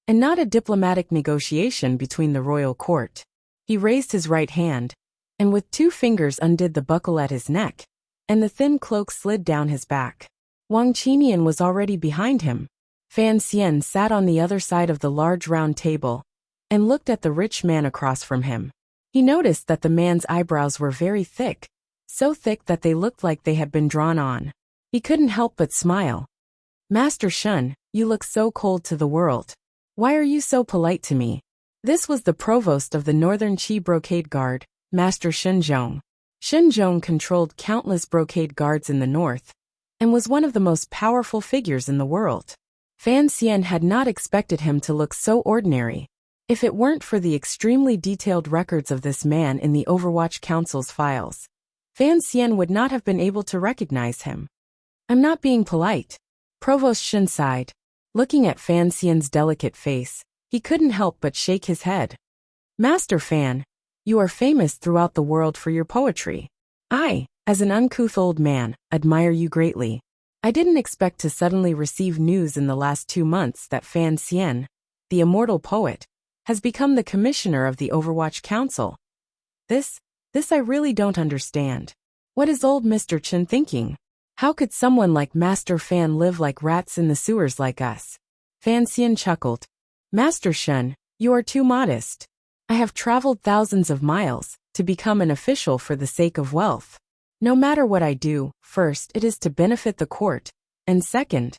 and not a diplomatic negotiation between the royal court. He raised his right hand, and with 2 fingers undid the buckle at his neck, and the thin cloak slid down his back. Wang Qinian was already behind him. Fan Xian sat on the other side of the large round table and looked at the rich man across from him. He noticed that the man's eyebrows were very thick, so thick that they looked like they had been drawn on. He couldn't help but smile. "Master Shun, you look so cold to the world. Why are you so polite to me?" This was the provost of the Northern Qi Brocade Guard, Master Shenzhong. Shenzhong controlled countless brocade guards in the north, and was one of the most powerful figures in the world. Fan Xian had not expected him to look so ordinary. If it weren't for the extremely detailed records of this man in the Overwatch Council's files, Fan Xian would not have been able to recognize him. "I'm not being polite." Provost Shen sighed. Looking at Fan Xian's delicate face, he couldn't help but shake his head. "Master Fan, you are famous throughout the world for your poetry. I, as an uncouth old man, admire you greatly. I didn't expect to suddenly receive news in the last 2 months that Fan Xian, the immortal poet, has become the commissioner of the Overwatch Council. This I really don't understand. What is old Mr. Chen thinking?" How could someone like Master Fan live like rats in the sewers like us? Fan Xian chuckled. Master Shen, you are too modest. I have traveled thousands of miles to become an official for the sake of wealth. No matter what I do, first it is to benefit the court, and second,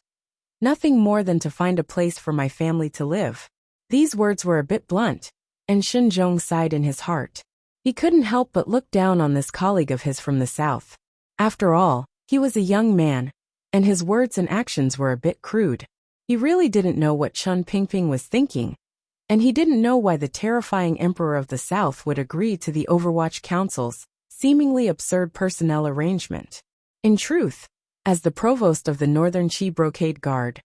nothing more than to find a place for my family to live. These words were a bit blunt, and Xinzhong sighed in his heart. He couldn't help but look down on this colleague of his from the south. After all, he was a young man, and his words and actions were a bit crude. He really didn't know what Chun Pingping was thinking, and he didn't know why the terrifying Emperor of the South would agree to the Overwatch Council's seemingly absurd personnel arrangement. In truth, as the provost of the Northern Qi Brocade Guard,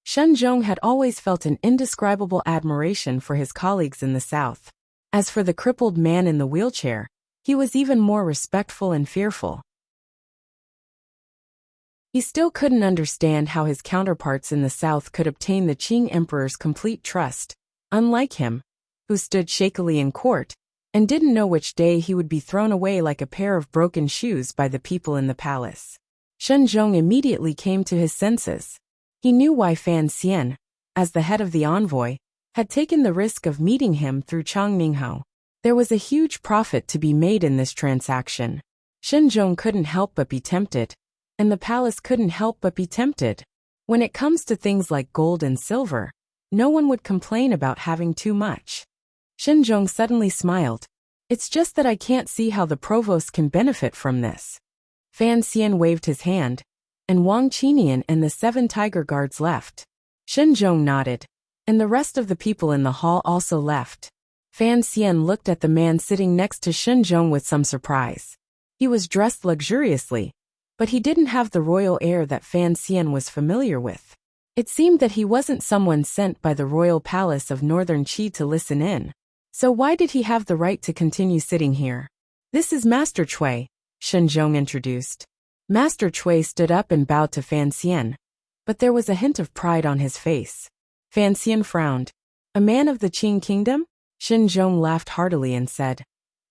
Shenzhong had always felt an indescribable admiration for his colleagues in the South. As for the crippled man in the wheelchair, he was even more respectful and fearful. He still couldn't understand how his counterparts in the South could obtain the Qing Emperor's complete trust, unlike him, who stood shakily in court, and didn't know which day he would be thrown away like a pair of broken shoes by the people in the palace. Shenzhong immediately came to his senses. He knew why Fan Xian, as the head of the envoy, had taken the risk of meeting him through Chang Ninghao. There was a huge profit to be made in this transaction. Shenzhong couldn't help but be tempted, and the palace couldn't help but be tempted. When it comes to things like gold and silver, no one would complain about having too much. Shenzhong suddenly smiled. It's just that I can't see how the provost can benefit from this. Fan Xian waved his hand, and Wang Qinian and the 7 tiger guards left. Shenzhong nodded, and the rest of the people in the hall also left. Fan Xian looked at the man sitting next to Shenzhong with some surprise. He was dressed luxuriously, but he didn't have the royal air that Fan Xian was familiar with. It seemed that he wasn't someone sent by the royal palace of Northern Qi to listen in. So why did he have the right to continue sitting here? This is Master Cui, Shenzhong introduced. Master Cui stood up and bowed to Fan Xian, but there was a hint of pride on his face. Fan Xian frowned. A man of the Qing kingdom? Shenzhong laughed heartily and said,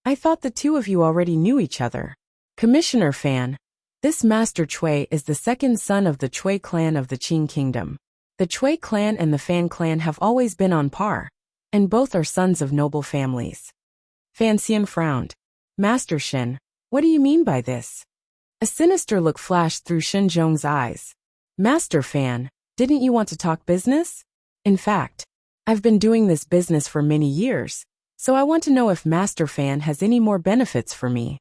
I thought the two of you already knew each other. Commissioner Fan, this Master Cui is the second son of the Cui clan of the Qing kingdom. The Cui clan and the Fan clan have always been on par, and both are sons of noble families. Fan Xian frowned. Master Shen, what do you mean by this? A sinister look flashed through Shenzhong's eyes. Master Fan, didn't you want to talk business? In fact, I've been doing this business for many years, so I want to know if Master Fan has any more benefits for me.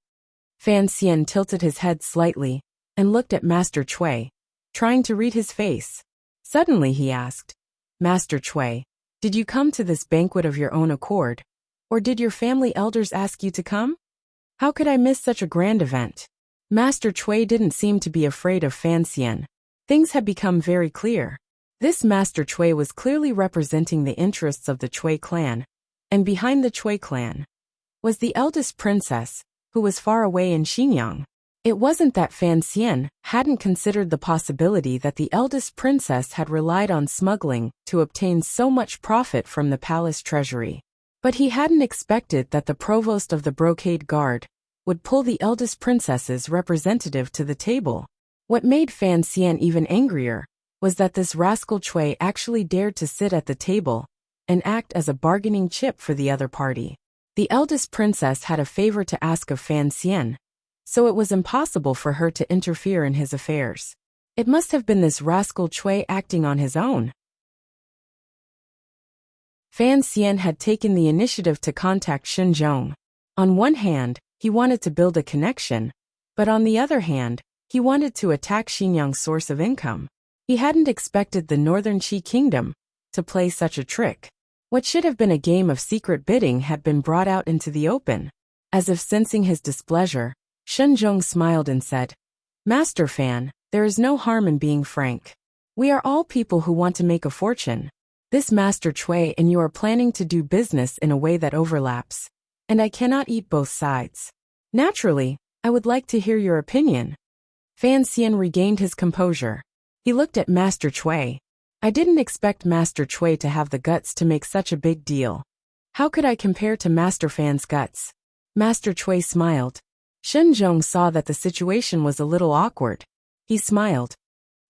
Fan Xian tilted his head slightly and looked at Master Cui, trying to read his face. Suddenly he asked, Master Cui, did you come to this banquet of your own accord, or did your family elders ask you to come? How could I miss such a grand event? Master Cui didn't seem to be afraid of Fan Xian. Things had become very clear. This Master Cui was clearly representing the interests of the Cui clan, and behind the Cui clan was the eldest princess, who was far away in Xinjiang. It wasn't that Fan Xian hadn't considered the possibility that the eldest princess had relied on smuggling to obtain so much profit from the palace treasury. But he hadn't expected that the provost of the Brocade Guard would pull the eldest princess's representative to the table. What made Fan Xian even angrier was that this rascal Cui actually dared to sit at the table and act as a bargaining chip for the other party. The eldest princess had a favor to ask of Fan Xian, so it was impossible for her to interfere in his affairs. It must have been this rascal Cui acting on his own. Fan Xian had taken the initiative to contact Shenzhong. On one hand, he wanted to build a connection, but on the other hand, he wanted to attack Xinjiang's source of income. He hadn't expected the Northern Qi kingdom to play such a trick. What should have been a game of secret bidding had been brought out into the open. As if sensing his displeasure, Shenzhong smiled and said, Master Fan, there is no harm in being frank. We are all people who want to make a fortune. This Master Cui and you are planning to do business in a way that overlaps, and I cannot eat both sides. Naturally, I would like to hear your opinion. Fan Xian regained his composure. He looked at Master Cui. I didn't expect Master Cui to have the guts to make such a big deal. How could I compare to Master Fan's guts? Master Cui smiled. Shenzhong saw that the situation was a little awkward. He smiled.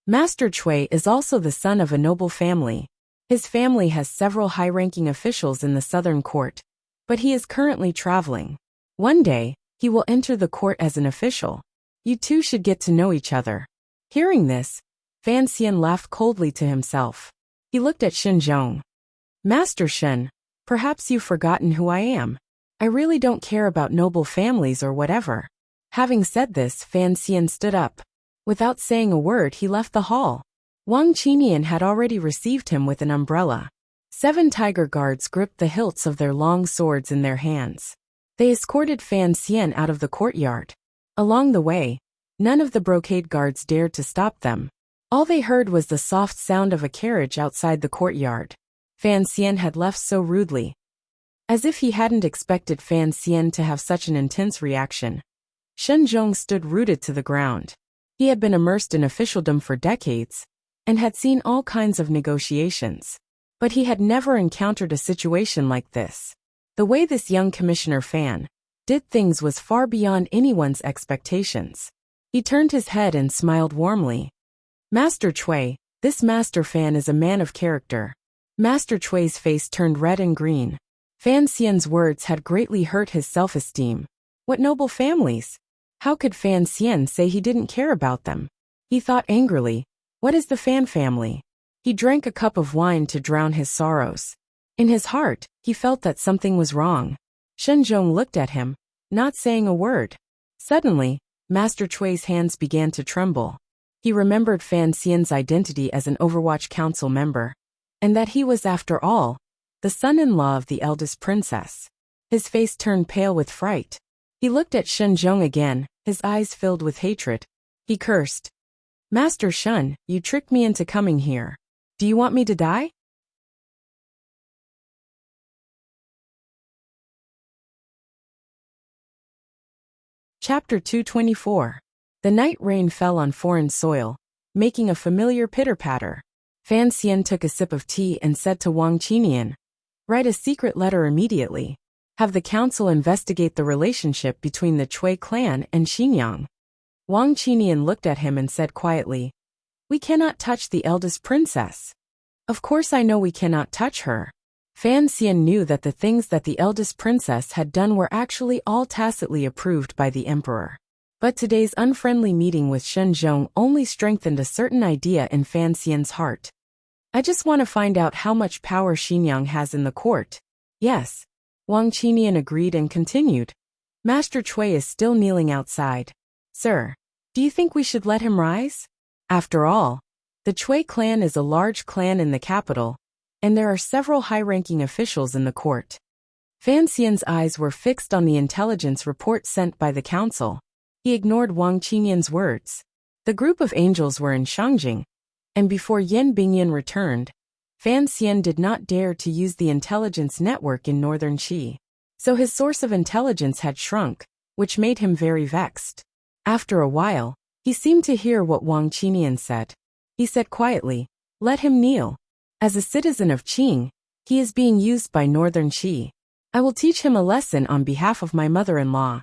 Master Chui is also the son of a noble family. His family has several high-ranking officials in the southern court, but he is currently traveling. One day, he will enter the court as an official. You two should get to know each other. Hearing this, Fan Xian laughed coldly to himself. He looked at Shen Zhong. Master Shen, perhaps you've forgotten who I am. I really don't care about noble families or whatever. Having said this, Fan Xian stood up. Without saying a word, he left the hall. Wang Qinian had already received him with an umbrella. 7 tiger guards gripped the hilts of their long swords in their hands. They escorted Fan Xian out of the courtyard. Along the way, none of the brocade guards dared to stop them. All they heard was the soft sound of a carriage outside the courtyard. Fan Xian had left so rudely. As if he hadn't expected Fan Xian to have such an intense reaction. Shen Zhong stood rooted to the ground. He had been immersed in officialdom for decades, and had seen all kinds of negotiations. But he had never encountered a situation like this. The way this young Commissioner Fan did things was far beyond anyone's expectations. He turned his head and smiled warmly. Master Chui, this Master Fan is a man of character. Master Chui's face turned red and green. Fan Xian's words had greatly hurt his self-esteem. What noble families? How could Fan Xian say he didn't care about them? He thought angrily, what is the Fan family? He drank a cup of wine to drown his sorrows. In his heart, he felt that something was wrong. Shen Zhong looked at him, not saying a word. Suddenly, Master Chui's hands began to tremble. He remembered Fan Xian's identity as an Overwatch Council member, and that he was, after all, the son-in-law of the eldest princess. His face turned pale with fright. He looked at Shen Zhong again, his eyes filled with hatred. He cursed. Master Shen, you tricked me into coming here. Do you want me to die? Chapter 224. The night rain fell on foreign soil, making a familiar pitter-patter. Fan Xian took a sip of tea and said to Wang Qinian, write a secret letter immediately. Have the council investigate the relationship between the Chui clan and Xinyang. Wang Qinian looked at him and said quietly, we cannot touch the eldest princess. Of course I know we cannot touch her. Fan Xian knew that the things that the eldest princess had done were actually all tacitly approved by the emperor. But today's unfriendly meeting with Shen Zhong only strengthened a certain idea in Fan Xian's heart. I just want to find out how much power Xinyang has in the court. Yes. Wang Qinian agreed and continued. Master Chui is still kneeling outside. Sir, do you think we should let him rise? After all, the Chui clan is a large clan in the capital, and there are several high-ranking officials in the court. Fan Xian's eyes were fixed on the intelligence report sent by the council. He ignored Wang Qinian's words. The group of angels were in Shangjing, and before Yan Bingyan returned, Fan Xian did not dare to use the intelligence network in northern Qi. So his source of intelligence had shrunk, which made him very vexed. After a while, he seemed to hear what Wang Qinian said. He said quietly, let him kneel. As a citizen of Qing, he is being used by northern Qi. I will teach him a lesson on behalf of my mother-in-law.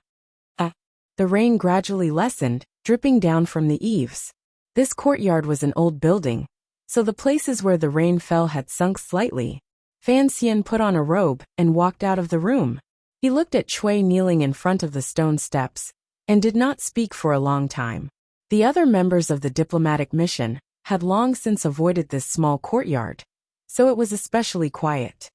The rain gradually lessened, dripping down from the eaves. This courtyard was an old building, so the places where the rain fell had sunk slightly. Fan Xian put on a robe and walked out of the room. He looked at Chui kneeling in front of the stone steps, and did not speak for a long time. The other members of the diplomatic mission had long since avoided this small courtyard, so it was especially quiet.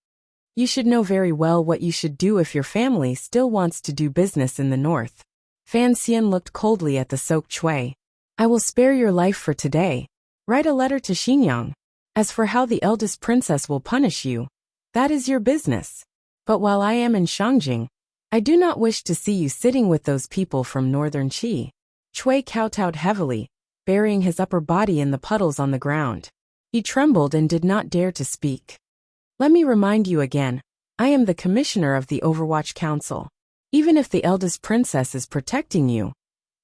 You should know very well what you should do if your family still wants to do business in the north. Fan Xian looked coldly at the soaked Chui. I will spare your life for today. Write a letter to Xinyang. As for how the eldest princess will punish you, that is your business. But while I am in Shangjing, I do not wish to see you sitting with those people from northern Qi. Chui kowtowed heavily, burying his upper body in the puddles on the ground. He trembled and did not dare to speak. Let me remind you again, I am the commissioner of the Overwatch Council. Even if the eldest princess is protecting you,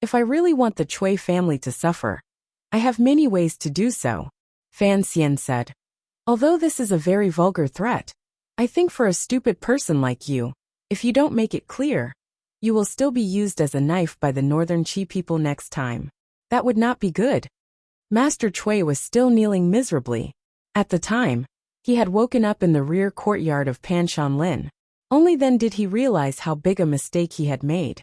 if I really want the Chui family to suffer, I have many ways to do so, Fan Xian said. Although this is a very vulgar threat, I think for a stupid person like you, if you don't make it clear, you will still be used as a knife by the northern Qi people next time. That would not be good. Master Cui was still kneeling miserably. At the time, he had woken up in the rear courtyard of Panshanlin. Only then did he realize how big a mistake he had made.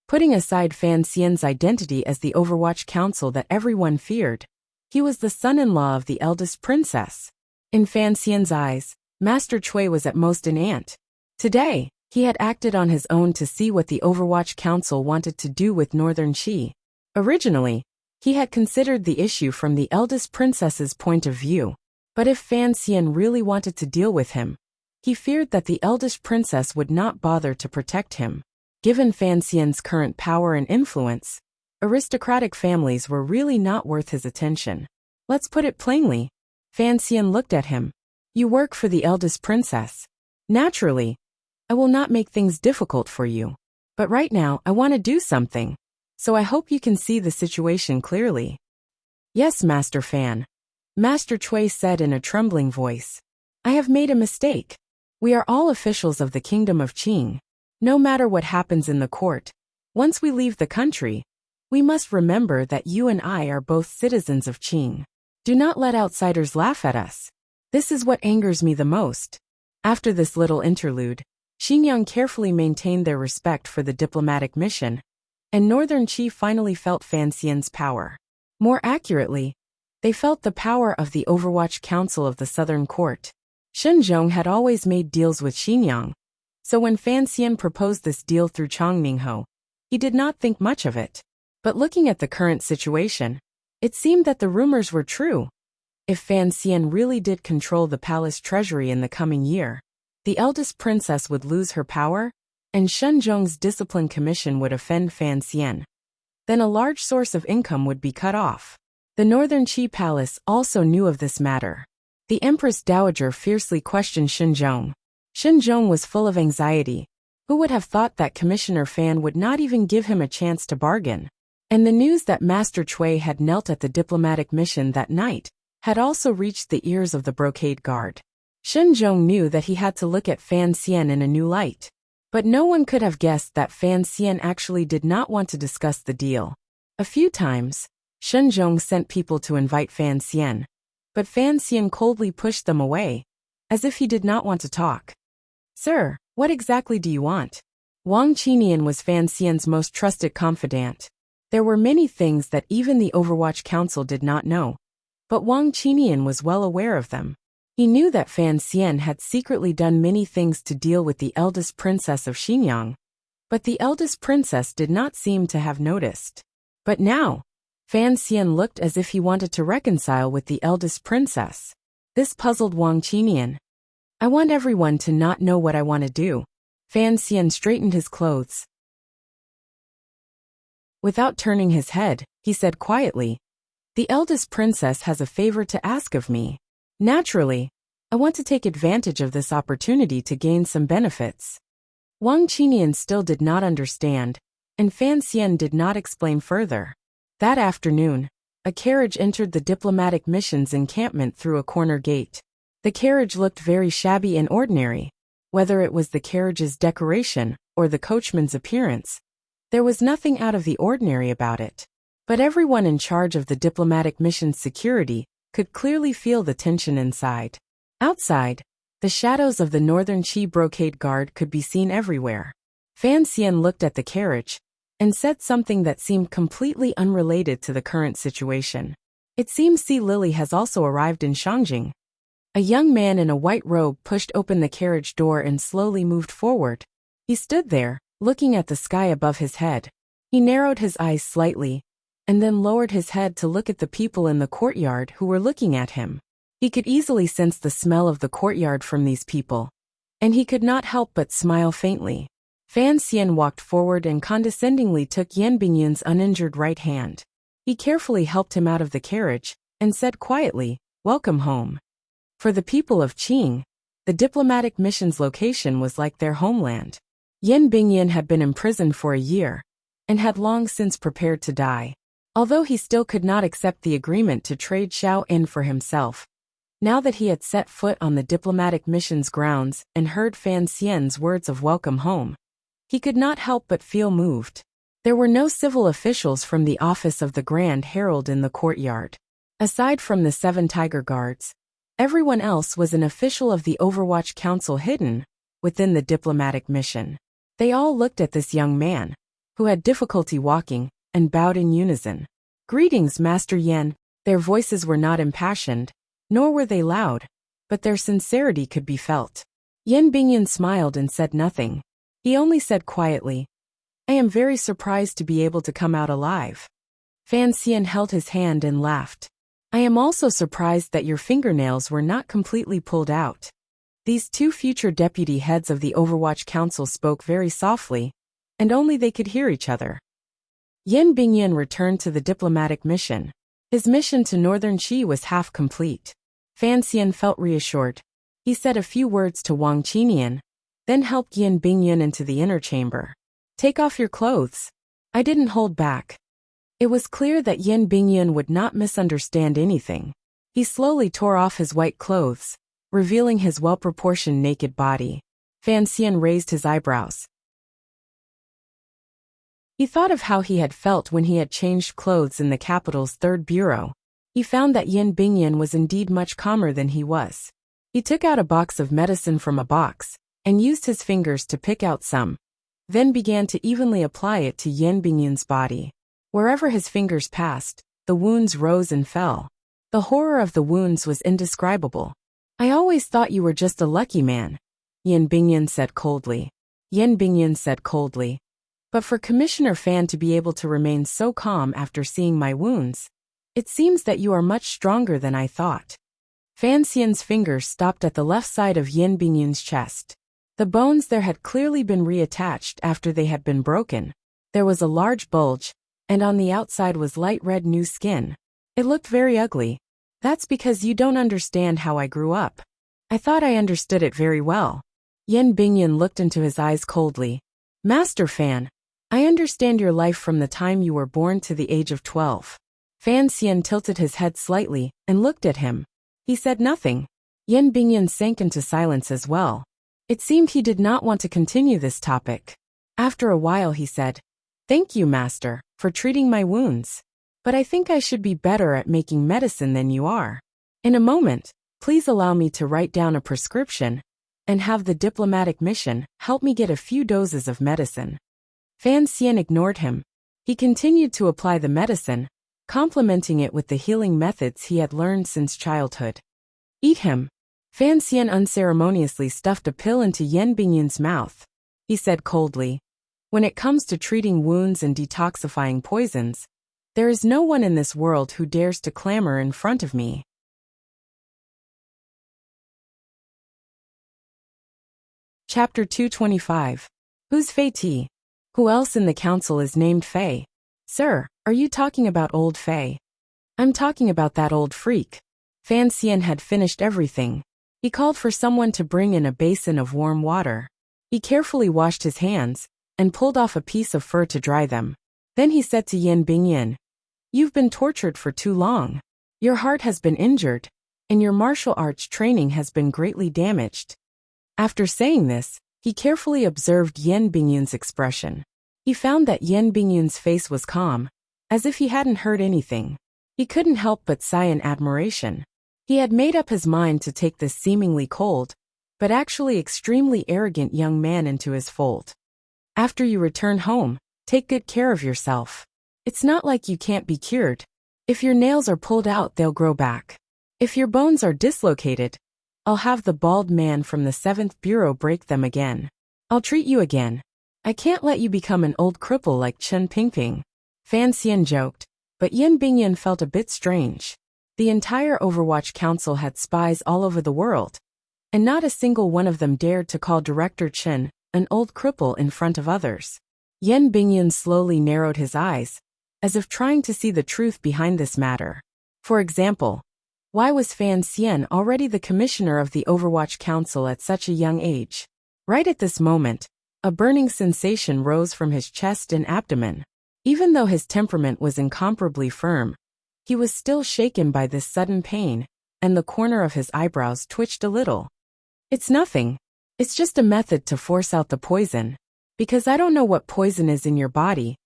Putting aside Fan Xian's identity as the Overwatch Council that everyone feared, he was the son-in-law of the eldest princess. In Fan Xian's eyes, Master Cui was at most an ant. Today, he had acted on his own to see what the Overwatch Council wanted to do with Northern Qi. Originally, he had considered the issue from the eldest princess's point of view. But if Fan Xian really wanted to deal with him, he feared that the eldest princess would not bother to protect him. Given Fan Xian's current power and influence, aristocratic families were really not worth his attention. Let's put it plainly. Fan Xian looked at him. You work for the eldest princess. Naturally, I will not make things difficult for you. But right now, I want to do something. So I hope you can see the situation clearly. Yes, Master Fan. Master Cui said in a trembling voice. I have made a mistake. We are all officials of the kingdom of Qing. No matter what happens in the court, once we leave the country, we must remember that you and I are both citizens of Qing. Do not let outsiders laugh at us. This is what angers me the most. After this little interlude, Xinjiang carefully maintained their respect for the diplomatic mission, and Northern Qi finally felt Fan Xian's power. More accurately, they felt the power of the Overwatch Council of the Southern Court. Shenzhong had always made deals with Xinjiang, so when Fan Xian proposed this deal through Chongmingho, he did not think much of it. But looking at the current situation, it seemed that the rumors were true. If Fan Xian really did control the palace treasury in the coming year, the eldest princess would lose her power, and Shenzhong's discipline commission would offend Fan Xian. Then a large source of income would be cut off. The Northern Qi Palace also knew of this matter. The Empress Dowager fiercely questioned Shenzhong. Shenzhong was full of anxiety. Who would have thought that Commissioner Fan would not even give him a chance to bargain? And the news that Master Cui had knelt at the diplomatic mission that night had also reached the ears of the brocade guard. Shenzhong knew that he had to look at Fan Xian in a new light. But no one could have guessed that Fan Xian actually did not want to discuss the deal. A few times, Shenzhong sent people to invite Fan Xian, but Fan Xian coldly pushed them away, as if he did not want to talk. Sir, what exactly do you want? Wang Qinian was Fan Xian's most trusted confidant. There were many things that even the Overwatch Council did not know, but Wang Qinian was well aware of them. He knew that Fan Xian had secretly done many things to deal with the eldest princess of Xinjiang, but the eldest princess did not seem to have noticed. But now, Fan Xian looked as if he wanted to reconcile with the eldest princess. This puzzled Wang Qinian. I want everyone to not know what I want to do. Fan Xian straightened his clothes. Without turning his head, he said quietly, the eldest princess has a favor to ask of me. Naturally, I want to take advantage of this opportunity to gain some benefits. Wang Qinian still did not understand, and Fan Xian did not explain further. That afternoon, a carriage entered the diplomatic mission's encampment through a corner gate. The carriage looked very shabby and ordinary. Whether it was the carriage's decoration or the coachman's appearance, there was nothing out of the ordinary about it. But everyone in charge of the diplomatic mission's security could clearly feel the tension inside. Outside, the shadows of the Northern Qi brocade guard could be seen everywhere. Fan Xian looked at the carriage and said something that seemed completely unrelated to the current situation. It seems Si Lily has also arrived in Shangjing. A young man in a white robe pushed open the carriage door and slowly moved forward. He stood there, looking at the sky above his head. He narrowed his eyes slightly, and then lowered his head to look at the people in the courtyard who were looking at him. He could easily sense the smell of the courtyard from these people, and he could not help but smile faintly. Fan Xian walked forward and condescendingly took Yan Bingyun's uninjured right hand. He carefully helped him out of the carriage, and said quietly, "Welcome home." For the people of Qing, the diplomatic mission's location was like their homeland. Yan Bingyun had been imprisoned for a year, and had long since prepared to die. Although he still could not accept the agreement to trade Xiao In for himself, now that he had set foot on the diplomatic mission's grounds and heard Fan Xian's words of welcome home, he could not help but feel moved. There were no civil officials from the office of the Grand Herald in the courtyard. Aside from the 7 Tiger Guards, everyone else was an official of the Overwatch Council hidden within the diplomatic mission. They all looked at this young man, who had difficulty walking, and bowed in unison. "Greetings, Master Yen." Their voices were not impassioned, nor were they loud, but their sincerity could be felt. Yen Bingyan smiled and said nothing. He only said quietly, "I am very surprised to be able to come out alive." Fan Xian held his hand and laughed. "I am also surprised that your fingernails were not completely pulled out." These 2 future deputy heads of the Overwatch Council spoke very softly, and only they could hear each other. Yen Bingyan returned to the diplomatic mission. His mission to Northern Qi was half complete. Fan Xian felt reassured. He said a few words to Wang Qinian, then helped Yen Bingyan into the inner chamber. "Take off your clothes." I didn't hold back. It was clear that Yen Bingyan would not misunderstand anything. He slowly tore off his white clothes, revealing his well-proportioned naked body. Fan Xian raised his eyebrows. He thought of how he had felt when he had changed clothes in the capital's 3rd bureau. He found that Yen Bingyan was indeed much calmer than he was. He took out a box of medicine from a box, and used his fingers to pick out some, then began to evenly apply it to Yen Bingyan's body. Wherever his fingers passed, the wounds rose and fell. The horror of the wounds was indescribable. "I always thought you were just a lucky man," Yen Bingyan said coldly. "But for Commissioner Fan to be able to remain so calm after seeing my wounds, it seems that you are much stronger than I thought." Fan Xian's fingers stopped at the left side of Yen Bingyan's chest. The bones there had clearly been reattached after they had been broken. There was a large bulge, and on the outside was light red new skin. It looked very ugly. "That's because you don't understand how I grew up. I thought I understood it very well." Yen Bingyan looked into his eyes coldly. "Master Fan, I understand your life from the time you were born to the age of 12. Fan Xian tilted his head slightly and looked at him. He said nothing. Yen Bingyan sank into silence as well. It seemed he did not want to continue this topic. After a while he said, "Thank you, Master, for treating my wounds. But I think I should be better at making medicine than you are. In a moment, please allow me to write down a prescription and have the diplomatic mission help me get a few doses of medicine." Fan Xian ignored him. He continued to apply the medicine, complementing it with the healing methods he had learned since childhood. "Eat him." Fan Xian unceremoniously stuffed a pill into Yen Bingyan's mouth. He said coldly, "When it comes to treating wounds and detoxifying poisons, there is no one in this world who dares to clamor in front of me." Chapter 225. Who's Fei Ti? Who else in the council is named Fei? "Sir, are you talking about old Fei?" "I'm talking about that old freak." Fan Xian had finished everything. He called for someone to bring in a basin of warm water. He carefully washed his hands and pulled off a piece of fur to dry them. Then he said to Yen Bingyan, "You've been tortured for too long. Your heart has been injured, and your martial arts training has been greatly damaged." After saying this, he carefully observed Yen Bingyan's expression. He found that Yen Bingyan's face was calm, as if he hadn't heard anything. He couldn't help but sigh in admiration. He had made up his mind to take this seemingly cold, but actually extremely arrogant young man into his fold. "After you return home, take good care of yourself. It's not like you can't be cured. If your nails are pulled out, they'll grow back. If your bones are dislocated, I'll have the bald man from the 7th Bureau break them again. I'll treat you again. I can't let you become an old cripple like Chen Pingping." Fan Xian joked, but Yen Bingyan felt a bit strange. The entire Overwatch Council had spies all over the world, and not a single one of them dared to call Director Chen an old cripple in front of others. Yen Bingyan slowly narrowed his eyes, as if trying to see the truth behind this matter. For example, why was Fan Xian already the commissioner of the Overwatch Council at such a young age? Right at this moment, a burning sensation rose from his chest and abdomen. Even though his temperament was incomparably firm, he was still shaken by this sudden pain, and the corner of his eyebrows twitched a little. "It's nothing. It's just a method to force out the poison. Because I don't know what poison is in your body,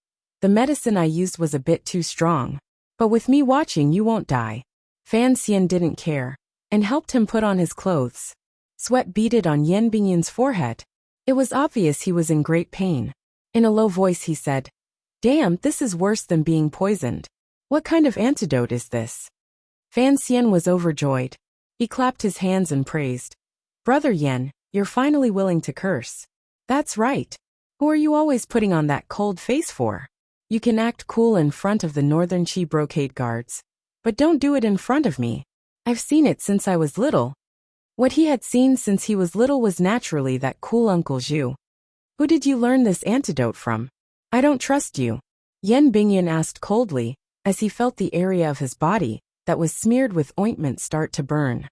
The medicine I used was a bit too strong. But with me watching, you won't die. Fan Xian didn't care and helped him put on his clothes. Sweat beaded on Yan Bingyan's forehead. It was obvious he was in great pain. In a low voice he said, "Damn, this is worse than being poisoned. What kind of antidote is this?" Fan Xian was overjoyed. He clapped his hands and praised, "Brother Yan, you're finally willing to curse. That's right. Who are you always putting on that cold face for? You can act cool in front of the Northern Qi brocade guards, but don't do it in front of me. I've seen it since I was little." What he had seen since he was little was naturally that cool Uncle Zhu. "Who did you learn this antidote from? I don't trust you," Yan Bingyan asked coldly, as he felt the area of his body that was smeared with ointment start to burn.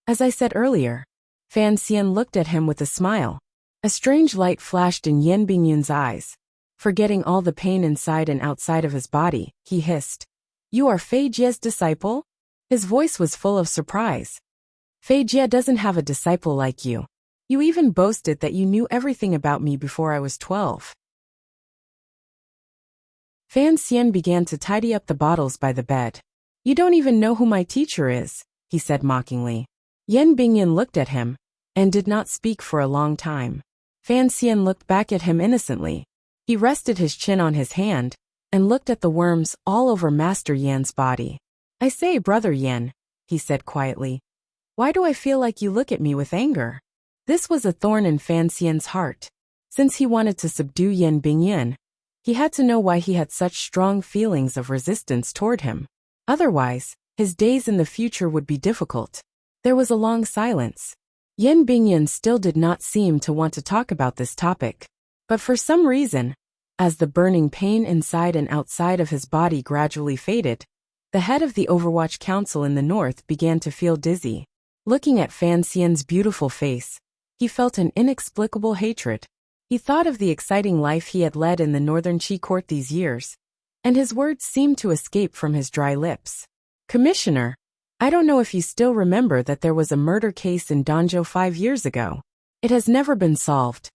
"As I said earlier." Fan Xian looked at him with a smile. A strange light flashed in Yan Bingyan's eyes. Forgetting all the pain inside and outside of his body, he hissed, "You are Fei Jie's disciple?" His voice was full of surprise. "Fei Jie doesn't have a disciple like you. You even boasted that you knew everything about me before I was 12. Fan Xian began to tidy up the bottles by the bed. "You don't even know who my teacher is," he said mockingly. Yan Bingyan looked at him and did not speak for a long time. Fan Xian looked back at him innocently. He rested his chin on his hand and looked at the worms all over Master Yan's body. "I say, Brother Yan," he said quietly, "why do I feel like you look at me with anger?" This was a thorn in Fan Xian's heart. Since he wanted to subdue Yan Bingyan, he had to know why he had such strong feelings of resistance toward him. Otherwise, his days in the future would be difficult. There was a long silence. Yan Bingyan still did not seem to want to talk about this topic. But for some reason, as the burning pain inside and outside of his body gradually faded, the head of the Overwatch Council in the north began to feel dizzy. Looking at Fan Xian's beautiful face, he felt an inexplicable hatred. He thought of the exciting life he had led in the Northern Qi court these years, and his words seemed to escape from his dry lips. "Commissioner, I don't know if you still remember that there was a murder case in Danzhou 5 years ago. It has never been solved."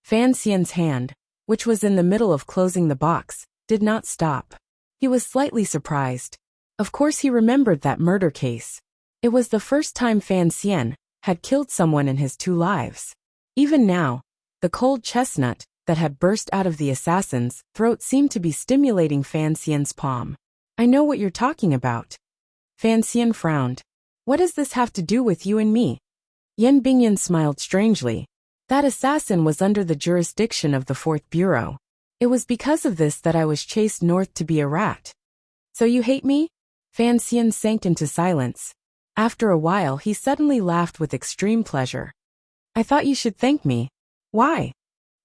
Fan Xian's hand, which was in the middle of closing the box, did not stop. He was slightly surprised. Of course he remembered that murder case. It was the first time Fan Xian had killed someone in his 2 lives. Even now, the cold chestnut that had burst out of the assassin's throat seemed to be stimulating Fan Xian's palm. "I know what you're talking about." Fan Xian frowned. "What does this have to do with you and me?" Yan Bingyan smiled strangely. "That assassin was under the jurisdiction of the 4th Bureau. It was because of this that I was chased north to be a rat." "So you hate me?" Fan Xian sank into silence. After a while he suddenly laughed with extreme pleasure. "I thought you should thank me." "Why?"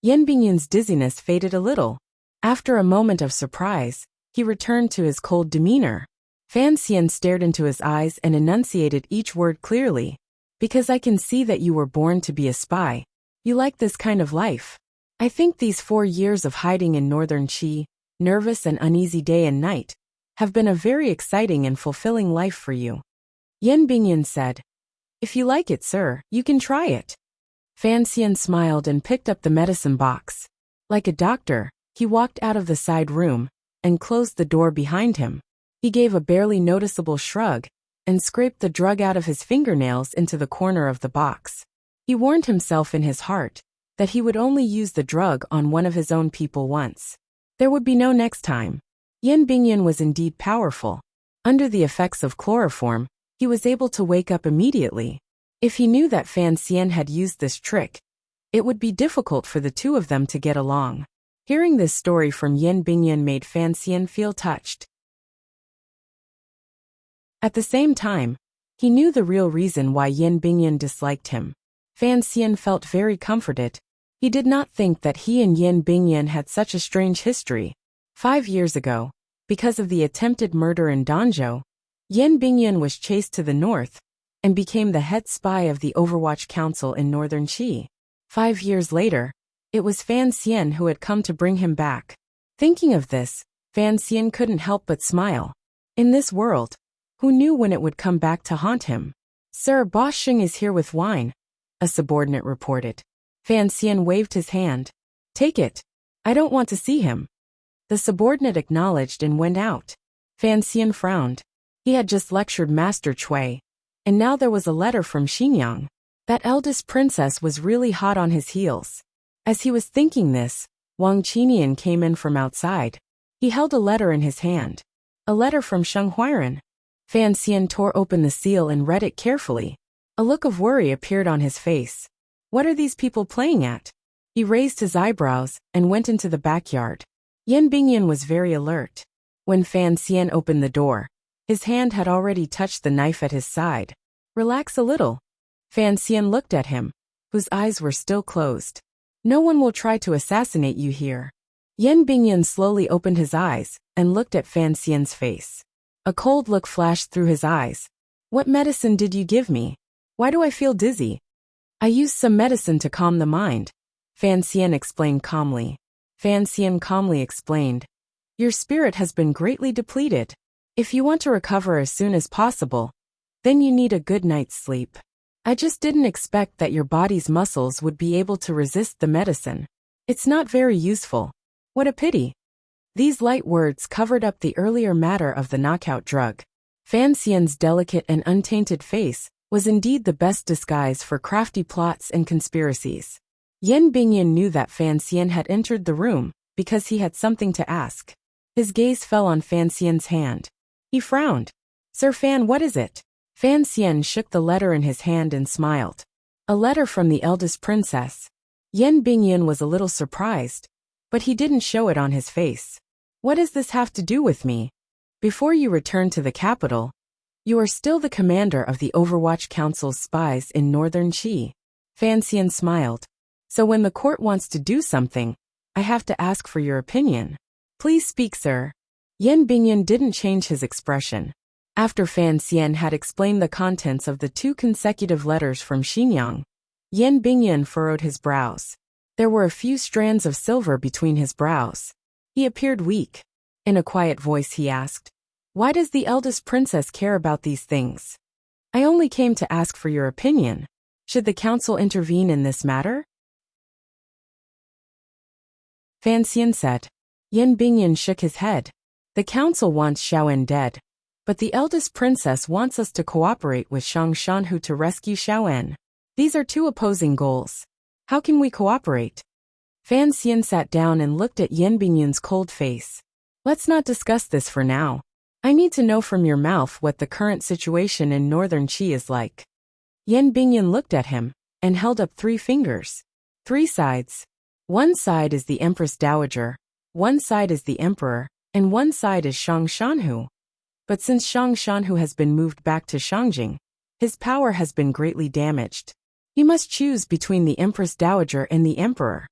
Yan Bingyan's dizziness faded a little. After a moment of surprise, he returned to his cold demeanor. Fan Xian stared into his eyes and enunciated each word clearly. "Because I can see that you were born to be a spy. You like this kind of life. I think these 4 years of hiding in Northern Qi, nervous and uneasy day and night, have been a very exciting and fulfilling life for you." Yan Bingyan said, "If you like it, sir, you can try it." Fan Xian smiled and picked up the medicine box. Like a doctor, he walked out of the side room and closed the door behind him. He gave a barely noticeable shrug and scraped the drug out of his fingernails into the corner of the box. He warned himself in his heart that he would only use the drug on one of his own people once. There would be no next time. Yan Bingyan was indeed powerful. Under the effects of chloroform, he was able to wake up immediately. If he knew that Fan Xian had used this trick, it would be difficult for the 2 of them to get along. Hearing this story from Yan Bingyan made Fan Xian feel touched. At the same time, he knew the real reason why Yan Bingyan disliked him. Fan Xian felt very comforted. He did not think that he and Yan Bingyan had such a strange history. 5 years ago, because of the attempted murder in Danzhou, Yan Bingyan was chased to the north and became the head spy of the Overwatch Council in Northern Qi. 5 years later, it was Fan Xian who had come to bring him back. Thinking of this, Fan Xian couldn't help but smile. In this world, who knew when it would come back to haunt him? "Sir, Boss Xing is here with wine," a subordinate reported. Fan Xian waved his hand. "Take it. I don't want to see him." The subordinate acknowledged and went out. Fan Xian frowned. He had just lectured Master Cui, and now there was a letter from Xinyang. That eldest princess was really hot on his heels. As he was thinking this, Wang Qinian came in from outside. He held a letter in his hand. A letter from Sheng Huairan. Fan Xian tore open the seal and read it carefully. A look of worry appeared on his face. What are these people playing at? He raised his eyebrows and went into the backyard. Yan Bingyan was very alert. When Fan Xian opened the door, his hand had already touched the knife at his side. Relax a little. Fan Xian looked at him, whose eyes were still closed. No one will try to assassinate you here. Yan Bingyan slowly opened his eyes and looked at Fan Xian's face. A cold look flashed through his eyes. What medicine did you give me? Why do I feel dizzy? I used some medicine to calm the mind, Fan Xian explained calmly. Fan Xian calmly explained. Your spirit has been greatly depleted. If you want to recover as soon as possible, then you need a good night's sleep. I just didn't expect that your body's muscles would be able to resist the medicine. It's not very useful. What a pity. These light words covered up the earlier matter of the knockout drug. Fan Xian's delicate and untainted face was indeed the best disguise for crafty plots and conspiracies. Yan Bingyan knew that Fan Xian had entered the room because he had something to ask. His gaze fell on Fan Xian's hand. He frowned. Sir Fan, what is it? Fan Xian shook the letter in his hand and smiled. A letter from the eldest princess. Yan Bingyan was a little surprised, but he didn't show it on his face. What does this have to do with me? Before you return to the capital, you are still the commander of the Overwatch Council's spies in northern Qi. Fan Xian smiled. So when the court wants to do something, I have to ask for your opinion. Please speak, sir. Yan Bingyan didn't change his expression. After Fan Xian had explained the contents of the 2 consecutive letters from Xinyang, Yan Bingyan furrowed his brows. There were a few strands of silver between his brows. He appeared weak. In a quiet voice he asked, why does the eldest princess care about these things? I only came to ask for your opinion. Should the council intervene in this matter? Fan Xian said. Yan Bingyan shook his head. The council wants Xiaoen dead, but the eldest princess wants us to cooperate with Shang Shanhu to rescue Xiaoen. These are 2 opposing goals. How can we cooperate? Fan Xian sat down and looked at Yan Bingyan's cold face. Let's not discuss this for now. I need to know from your mouth what the current situation in northern Qi is like. Yan Bingyan looked at him and held up 3 fingers. 3 sides. One side is the Empress Dowager, one side is the Emperor, and one side is Shang Shanhu. But since Shang Shanhu has been moved back to Shangjing, his power has been greatly damaged. He must choose between the Empress Dowager and the Emperor.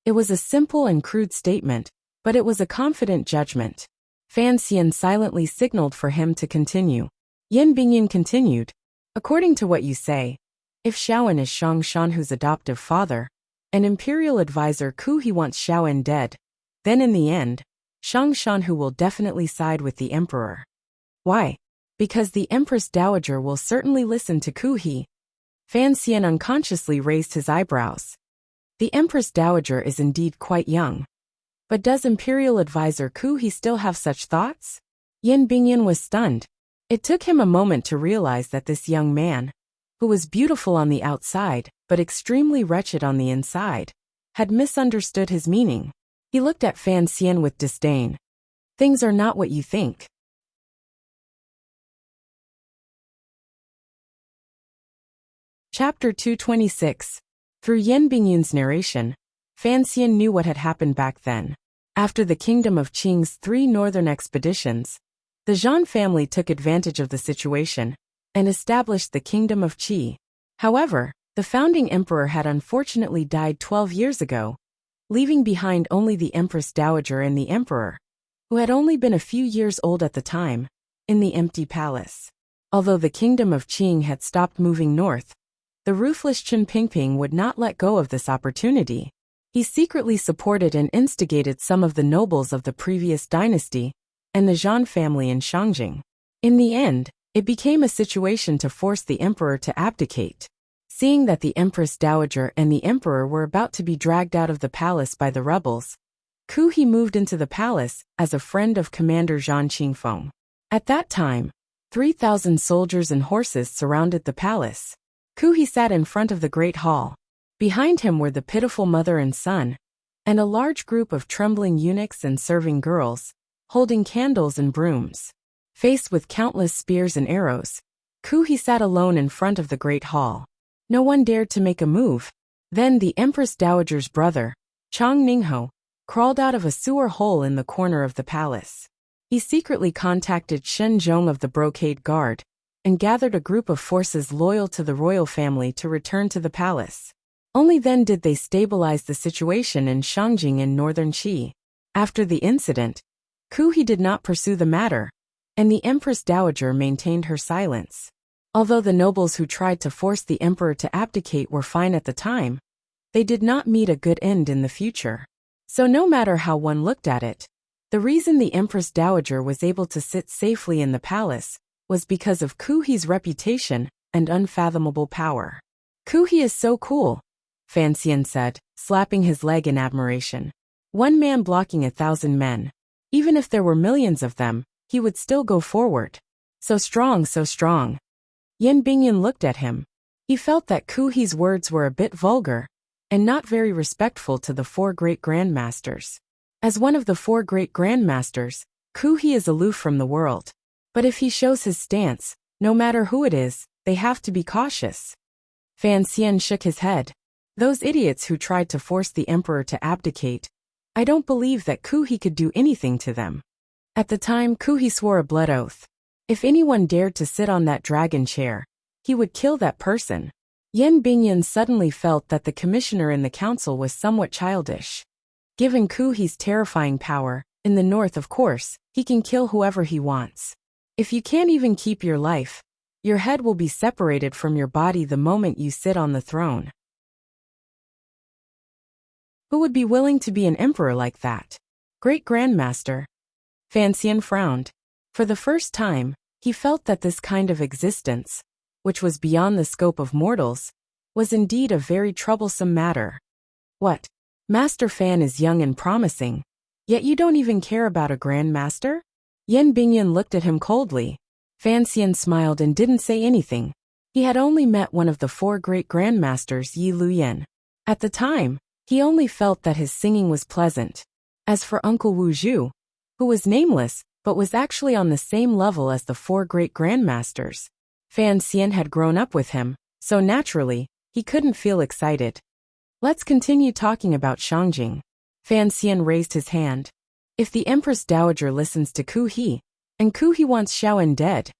It was a simple and crude statement, but it was a confident judgment. Fan Xian silently signaled for him to continue. Yan Bingyan continued. According to what you say, if Xiaoen is Shang Shanhu's adoptive father, an imperial advisor He wants Xiaoen dead, then in the end, Shang Shanhu will definitely side with the emperor. Why? Because the Empress Dowager will certainly listen to He. Fan Xian unconsciously raised his eyebrows. The Empress Dowager is indeed quite young. But does imperial advisor He still have such thoughts? Yan Bingyan was stunned. It took him a moment to realize that this young man, who was beautiful on the outside but extremely wretched on the inside, had misunderstood his meaning. He looked at Fan Xian with disdain. Things are not what you think. Chapter 226. Through Yan Bingyan's narration, Fan Xian knew what had happened back then. After the kingdom of Qing's 3 northern expeditions, the Zhan family took advantage of the situation and established the kingdom of Qi. However, the founding emperor had unfortunately died 12 years ago, leaving behind only the Empress Dowager and the emperor, who had only been a few years old at the time, in the empty palace. Although the kingdom of Qing had stopped moving north, the ruthless Chen Pingping would not let go of this opportunity. He secretly supported and instigated some of the nobles of the previous dynasty and the Zhan family in Shangjing. In the end, it became a situation to force the emperor to abdicate. Seeing that the Empress Dowager and the emperor were about to be dragged out of the palace by the rebels, Ku He moved into the palace as a friend of Commander Zhang Qingfeng. At that time, 3,000 soldiers and horses surrounded the palace. Ku He sat in front of the great hall. Behind him were the pitiful mother and son, and a large group of trembling eunuchs and serving girls, holding candles and brooms. Faced with countless spears and arrows, Ku He sat alone in front of the great hall. No one dared to make a move. Then the Empress Dowager's brother, Chang Ningho, crawled out of a sewer hole in the corner of the palace. He secretly contacted Shen Zhong of the Brocade Guard and gathered a group of forces loyal to the royal family to return to the palace. Only then did they stabilize the situation in Shangjing in northern Qi. After the incident, Ku He did not pursue the matter, and the Empress Dowager maintained her silence. Although the nobles who tried to force the emperor to abdicate were fine at the time, they did not meet a good end in the future. So no matter how one looked at it, the reason the Empress Dowager was able to sit safely in the palace was because of Ku He's reputation and unfathomable power. Ku He is so cool, Fan Xian said, slapping his leg in admiration. One man blocking 1,000 men. Even if there were millions of them, he would still go forward. So strong, so strong. Yan Bingyan looked at him. He felt that Ku He's words were a bit vulgar and not very respectful to the 4 great grandmasters. As one of the 4 great grandmasters, Ku He is aloof from the world. But if he shows his stance, no matter who it is, they have to be cautious. Fan Xian shook his head. Those idiots who tried to force the emperor to abdicate, I don't believe that Ku He could do anything to them. At the time, Ku He swore a blood oath. If anyone dared to sit on that dragon chair, he would kill that person. Yan Bingyan suddenly felt that the commissioner in the council was somewhat childish. Given Ku He's terrifying power, in the north of course, he can kill whoever he wants. If you can't even keep your life, your head will be separated from your body the moment you sit on the throne. Who would be willing to be an emperor like that? Great Grandmaster. Fan Xian frowned. For the first time, he felt that this kind of existence, which was beyond the scope of mortals, was indeed a very troublesome matter. What? Master Fan is young and promising, yet you don't even care about a grandmaster? Yan Bingyan looked at him coldly. Fan Xian smiled and didn't say anything. He had only met one of the 4 great grandmasters, Yi Luyan. At the time, he only felt that his singing was pleasant. As for Uncle Wu Zhu, who was nameless, but was actually on the same level as the 4 great grandmasters, Fan Xian had grown up with him, so naturally, he couldn't feel excited. Let's continue talking about Shangjing. Fan Xian raised his hand. If the Empress Dowager listens to Ku He, and Ku He wants Xiaoan dead.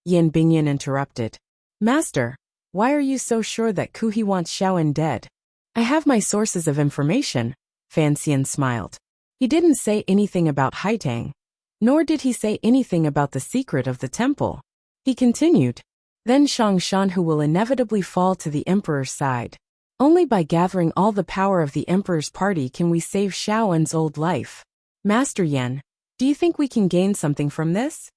Yan Bingyan interrupted. Master, why are you so sure that Ku He wants Xiaoan dead? I have my sources of information, Fan Xian smiled. He didn't say anything about Haitang, nor did he say anything about the secret of the temple. He continued. Then Shangshan who will inevitably fall to the emperor's side. Only by gathering all the power of the emperor's party can we save Xiaoan's old life. Master Yan, do you think we can gain something from this?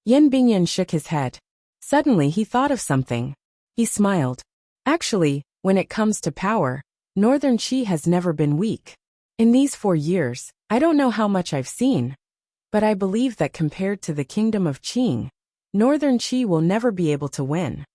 Yan Bingyan shook his head. Suddenly he thought of something. He smiled. Actually, when it comes to power, Northern Qi has never been weak. In these 4 years, I don't know how much I've seen, but I believe that compared to the kingdom of Qing, Northern Qi will never be able to win.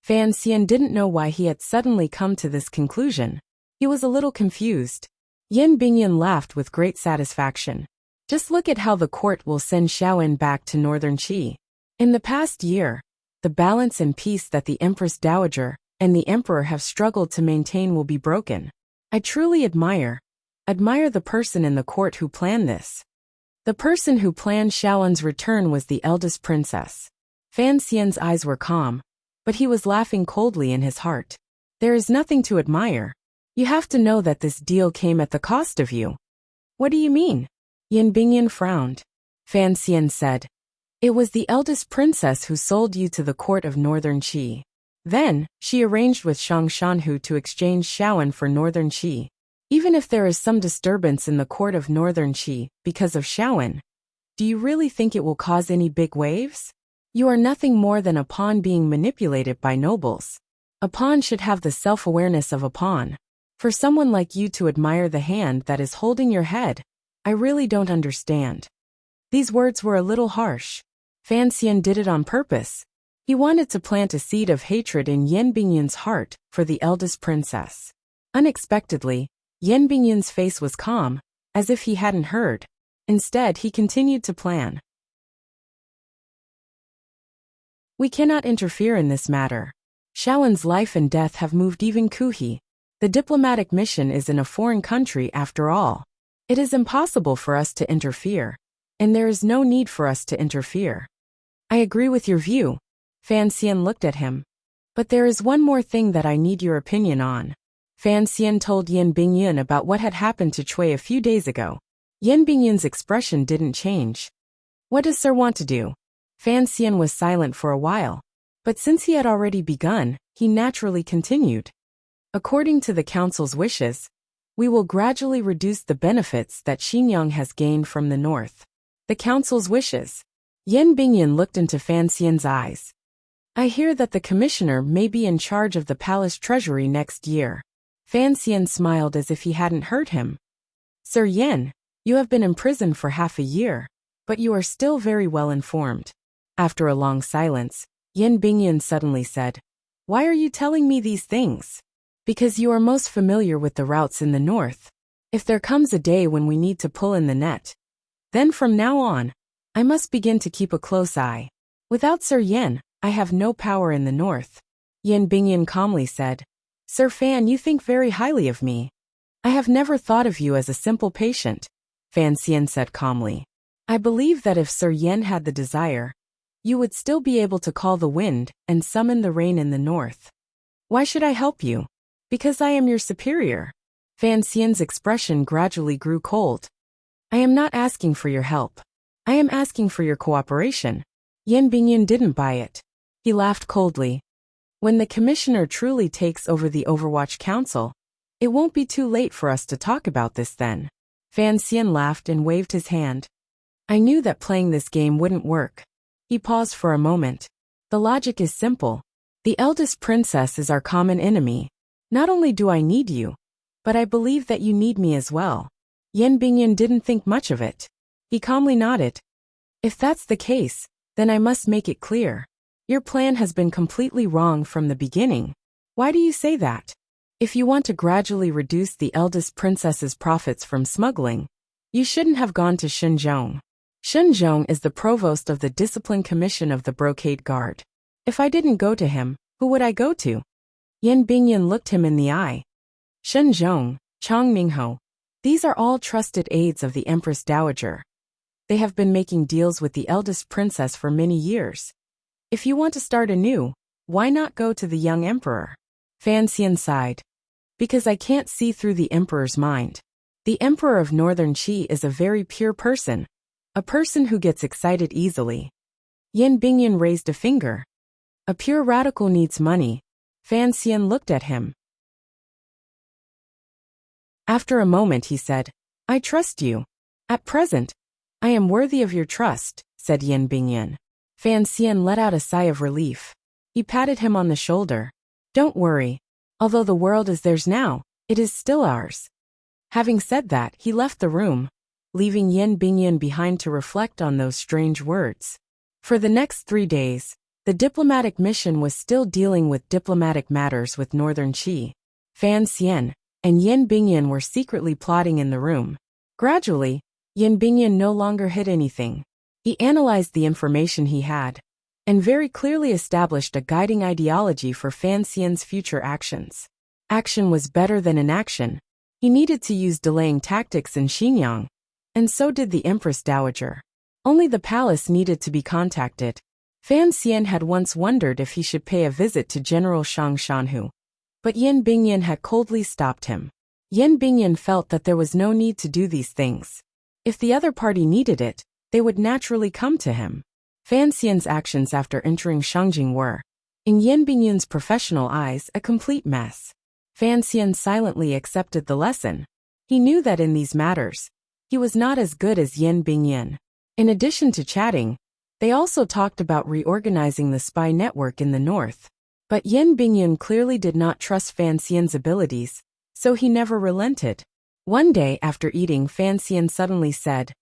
Fan Xian didn't know why he had suddenly come to this conclusion. He was a little confused. Yan Bingyan laughed with great satisfaction. Just look at how the court will send Xiaoan back to Northern Qi. In the past year, the balance and peace that the Empress Dowager and the Emperor have struggled to maintain will be broken. I truly admire the person in the court who planned this. The person who planned Xiaoan's return was the eldest princess. Fan Xian's eyes were calm, but he was laughing coldly in his heart. There is nothing to admire. You have to know that this deal came at the cost of you. What do you mean? Yan Bingyan frowned. Fan Xian said, it was the eldest princess who sold you to the court of Northern Qi. Then, she arranged with Shang Shanhu to exchange Xiaoan for Northern Qi. Even if there is some disturbance in the court of Northern Qi because of Xiaoan, do you really think it will cause any big waves? You are nothing more than a pawn being manipulated by nobles. A pawn should have the self-awareness of a pawn. For someone like you to admire the hand that is holding your head, I really don't understand. These words were a little harsh. Fan Xian did it on purpose. He wanted to plant a seed of hatred in Yan Bingyan's heart for the eldest princess. Unexpectedly, Yan Bingyan's face was calm, as if he hadn't heard. Instead, he continued to plan. We cannot interfere in this matter. Shaolin's life and death have moved even Kuhi. The diplomatic mission is in a foreign country after all. It is impossible for us to interfere, and there is no need for us to interfere. I agree with your view. Fan Xian looked at him. But there is one more thing that I need your opinion on. Fan Xian told Yan Bingyan about what had happened to Cui a few days ago. Yan Bingyan's expression didn't change. What does Sir want to do? Fan Xian was silent for a while. But since he had already begun, he naturally continued. According to the council's wishes, we will gradually reduce the benefits that Xinjiang has gained from the north. The council's wishes. Yan Bingyan looked into Fan Xian's eyes. I hear that the commissioner may be in charge of the palace treasury next year. Fan Xian smiled as if he hadn't heard him. Sir Yan, you have been imprisoned for half a year, but you are still very well informed. After a long silence, Yan Bingyan suddenly said, Why are you telling me these things? Because you are most familiar with the routes in the north. If there comes a day when we need to pull in the net, then from now on, I must begin to keep a close eye. Without Sir Yan, I have no power in the north. Yan Bingyan calmly said, Sir Fan, you think very highly of me. I have never thought of you as a simple patient. Fan Xian said calmly. I believe that if Sir Yan had the desire, you would still be able to call the wind and summon the rain in the north. Why should I help you? Because I am your superior. Fan Xian's expression gradually grew cold. I am not asking for your help. I am asking for your cooperation. Yan Bingyan didn't buy it. He laughed coldly. When the commissioner truly takes over the Overwatch Council, it won't be too late for us to talk about this then. Fan Xian laughed and waved his hand. I knew that playing this game wouldn't work. He paused for a moment. The logic is simple. The eldest princess is our common enemy. Not only do I need you, but I believe that you need me as well. Yan Bingyan didn't think much of it. He calmly nodded. If that's the case, then I must make it clear. Your plan has been completely wrong from the beginning. Why do you say that? If you want to gradually reduce the eldest princess's profits from smuggling, you shouldn't have gone to Shenzhong. Shenzhong is the provost of the Discipline Commission of the Brocade Guard. If I didn't go to him, who would I go to? Yan Bingyan looked him in the eye. Shenzhong, Chang Mingho. These are all trusted aides of the Empress Dowager. They have been making deals with the eldest princess for many years. If you want to start anew, why not go to the young emperor? Fan Xian sighed. Because I can't see through the emperor's mind. The emperor of Northern Qi is a very pure person. A person who gets excited easily. Yan Bingyan raised a finger. A pure radical needs money. Fan Xian looked at him. After a moment he said, I trust you. At present, I am worthy of your trust, said Yan Bingyan. Fan Xian let out a sigh of relief. He patted him on the shoulder. Don't worry. Although the world is theirs now, it is still ours. Having said that, he left the room, leaving Yan Bingyan behind to reflect on those strange words. For the next 3 days, the diplomatic mission was still dealing with diplomatic matters with Northern Qi. Fan Xian and Yan Bingyan were secretly plotting in the room. Gradually, Yan Bingyan no longer hid anything. He analyzed the information he had, and very clearly established a guiding ideology for Fan Xian's future actions. Action was better than inaction. He needed to use delaying tactics in Xinjiang, and so did the Empress Dowager. Only the palace needed to be contacted. Fan Xian had once wondered if he should pay a visit to General Shang Shanhu, but Yan Bingyan had coldly stopped him. Yan Bingyan felt that there was no need to do these things. If the other party needed it, they would naturally come to him. Fan Xian's actions after entering Shangjing were, in Yan Bingyan's professional eyes, a complete mess. Fan Xian silently accepted the lesson. He knew that in these matters, he was not as good as Yan Bingyan. In addition to chatting, they also talked about reorganizing the spy network in the north. But Yan Bingyan clearly did not trust Fan Xian's abilities, so he never relented. One day after eating, Fan Xian suddenly said,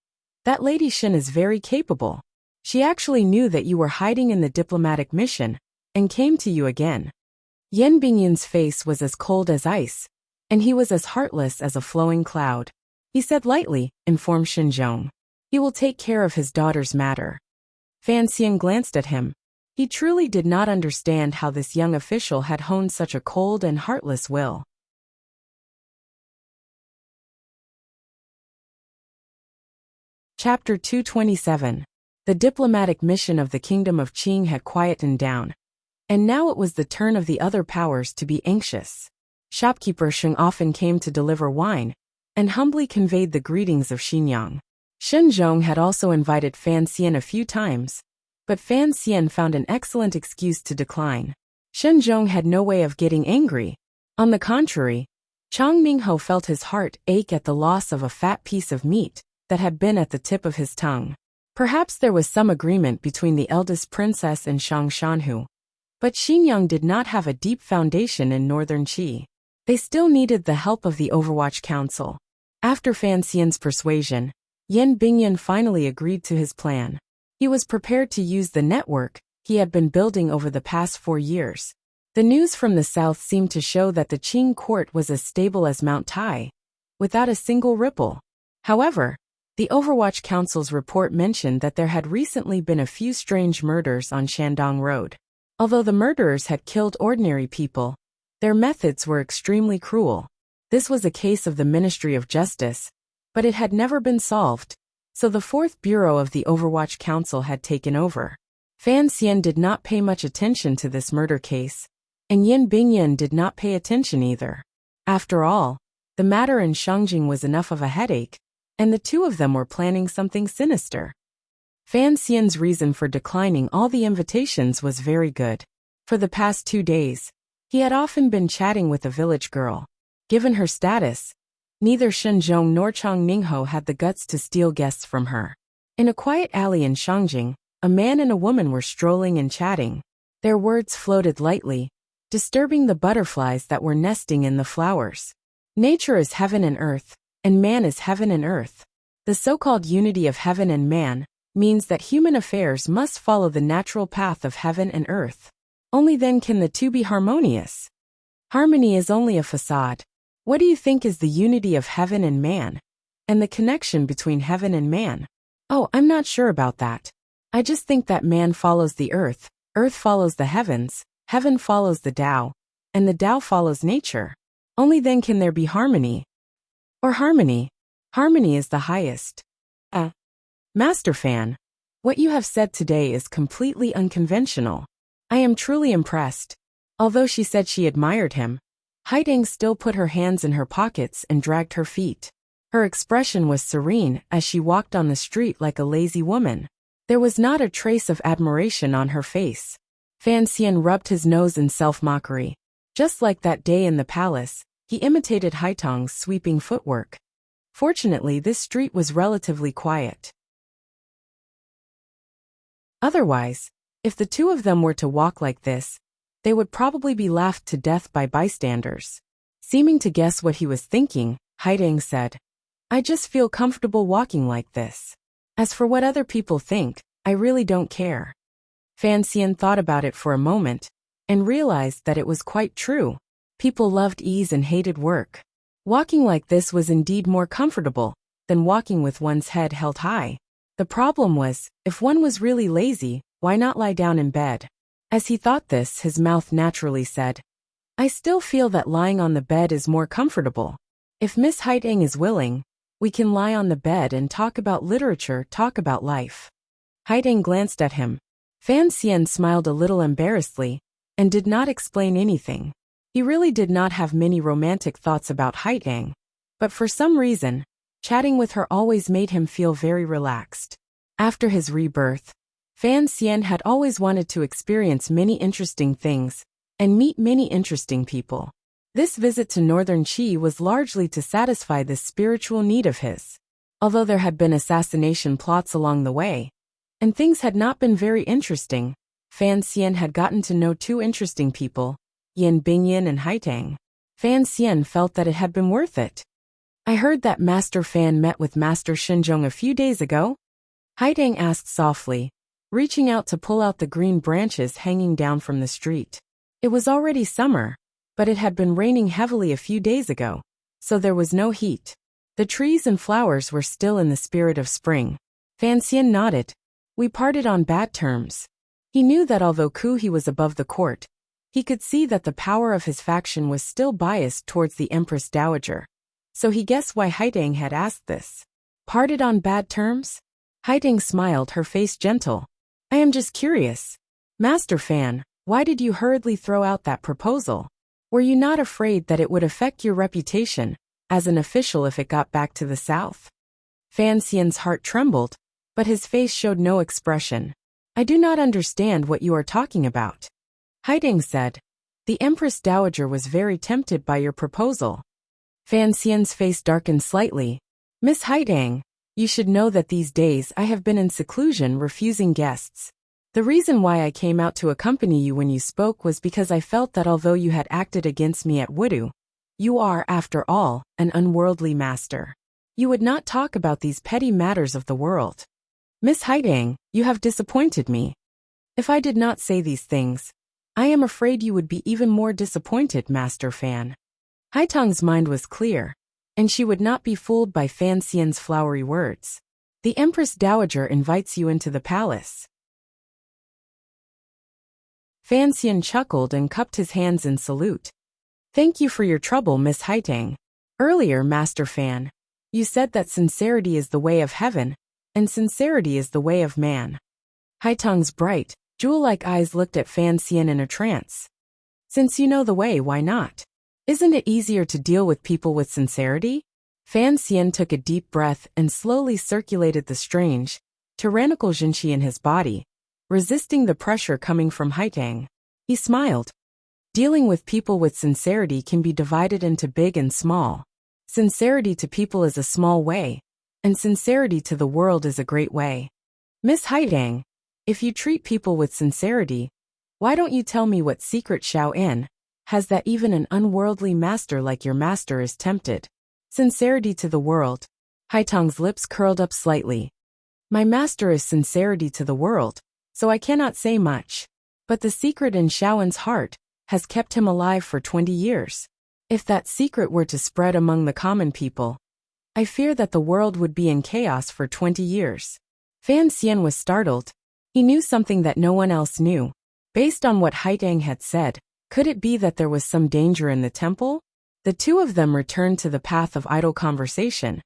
"That Lady Shen is very capable. She actually knew that you were hiding in the diplomatic mission and came to you again." Yan Bingyun's face was as cold as ice, and he was as heartless as a flowing cloud. He said lightly, "Inform Shinzhong. He will take care of his daughter's matter." Fan Xian glanced at him. He truly did not understand how this young official had honed such a cold and heartless will. Chapter 227. The diplomatic mission of the Kingdom of Qing had quietened down, and now it was the turn of the other powers to be anxious. Shopkeeper Sheng often came to deliver wine, and humbly conveyed the greetings of Xinyang. Shinzhong had also invited Fan Xian a few times, but Fan Xian found an excellent excuse to decline. Shinzhong had no way of getting angry. On the contrary, Chang Mingho felt his heart ache at the loss of a fat piece of meat that had been at the tip of his tongue. Perhaps there was some agreement between the eldest princess and Shang Shanhu, but Xinyang did not have a deep foundation in northern Qi. They still needed the help of the Overwatch Council. After Fan Xian's persuasion, Yan Bingyun finally agreed to his plan. He was prepared to use the network he had been building over the past 4 years. The news from the south seemed to show that the Qing court was as stable as Mount Tai, without a single ripple. However, the Overwatch Council's report mentioned that there had recently been a few strange murders on Shandong Road. Although the murderers had killed ordinary people, their methods were extremely cruel. This was a case of the Ministry of Justice, but it had never been solved, so the 4th Bureau of the Overwatch Council had taken over. Fan Xian did not pay much attention to this murder case, and Yan Bingyun did not pay attention either. After all, the matter in Shangjing was enough of a headache, and the two of them were planning something sinister. Fan Xian's reason for declining all the invitations was very good. For the past 2 days, he had often been chatting with a village girl. Given her status, neither Shinzhong nor Chang Mingho had the guts to steal guests from her. In a quiet alley in Shangjing, a man and a woman were strolling and chatting. Their words floated lightly, disturbing the butterflies that were nesting in the flowers. Nature is heaven and earth, and man is heaven and earth. The so-called unity of heaven and man means that human affairs must follow the natural path of heaven and earth. Only then can the two be harmonious. Harmony is only a facade. What do you think is the unity of heaven and man, and the connection between heaven and man? Oh, I'm not sure about that. I just think that man follows the earth follows the heavens, heaven follows the Tao, and the Tao follows nature. Only then can there be harmony. Or harmony. Harmony is the highest. Master Fan, what you have said today is completely unconventional. I am truly impressed. Although she said she admired him, Haiding still put her hands in her pockets and dragged her feet. Her expression was serene as she walked on the street like a lazy woman. There was not a trace of admiration on her face. Fan Xian rubbed his nose in self-mockery. Just like that day in the palace, he imitated Haitong's sweeping footwork. Fortunately, this street was relatively quiet. Otherwise, if the two of them were to walk like this, they would probably be laughed to death by bystanders. Seeming to guess what he was thinking, Haiding said, "I just feel comfortable walking like this. As for what other people think, I really don't care." Fan Xian thought about it for a moment, and realized that it was quite true. People loved ease and hated work. Walking like this was indeed more comfortable than walking with one's head held high. The problem was, if one was really lazy, why not lie down in bed? As he thought this, his mouth naturally said, "I still feel that lying on the bed is more comfortable. If Miss Haiding is willing, we can lie on the bed and talk about literature, talk about life." Haiding glanced at him. Fan Xian smiled a little embarrassedly, and did not explain anything. He really did not have many romantic thoughts about Haiding, but for some reason, chatting with her always made him feel very relaxed. After his rebirth, Fan Xian had always wanted to experience many interesting things and meet many interesting people. This visit to Northern Qi was largely to satisfy this spiritual need of his. Although there had been assassination plots along the way, and things had not been very interesting, Fan Xian had gotten to know 2 interesting people, Yan Bingyun and Haitang. Fan Xian felt that it had been worth it. I heard that Master Fan met with Master Xinzhong a few days ago? Haidang asked softly, reaching out to pull out the green branches hanging down from the street. It was already summer, but it had been raining heavily a few days ago, so there was no heat. The trees and flowers were still in the spirit of spring. Fan Xian nodded. We parted on bad terms. He knew that although he was above the court, he could see that the power of his faction was still biased towards the Empress Dowager. So he guessed why Haidang had asked this. Parted on bad terms? Haidang smiled, her face gentle. I am just curious. Master Fan, why did you hurriedly throw out that proposal? Were you not afraid that it would affect your reputation as an official if it got back to the south? Fan Xian's heart trembled, but his face showed no expression. I do not understand what you are talking about. Haidang said. The Empress Dowager was very tempted by your proposal. Fan Xian's face darkened slightly. Miss Haidang, you should know that these days I have been in seclusion refusing guests. The reason why I came out to accompany you when you spoke was because I felt that although you had acted against me at Wudu, you are, after all, an unworldly master. You would not talk about these petty matters of the world. Miss Haidang, you have disappointed me. If I did not say these things, I am afraid you would be even more disappointed, Master Fan. Haitang's mind was clear, and she would not be fooled by Fan Xian's flowery words. The Empress Dowager invites you into the palace. Fan Xian chuckled and cupped his hands in salute. Thank you for your trouble, Miss Haitang. Earlier, Master Fan, you said that sincerity is the way of heaven, and sincerity is the way of man. Haitang's bright, jewel-like eyes looked at Fan Xian in a trance. Since you know the way, why not? Isn't it easier to deal with people with sincerity? Fan Xian took a deep breath and slowly circulated the strange, tyrannical Jinqi in his body, resisting the pressure coming from Haitang. He smiled. Dealing with people with sincerity can be divided into big and small. Sincerity to people is a small way, and sincerity to the world is a great way. Miss Haidang, if you treat people with sincerity, why don't you tell me what secret Xiao-in has that even an unworldly master like your master is tempted? Sincerity to the world. Haitang's lips curled up slightly. My master is sincerity to the world, so I cannot say much. But the secret in Xiao-in's heart has kept him alive for 20 years. If that secret were to spread among the common people, I fear that the world would be in chaos for 20 years. Fan Xian was startled. He knew something that no one else knew. Based on what Haitang had said, could it be that there was some danger in the temple? The two of them returned to the path of idle conversation,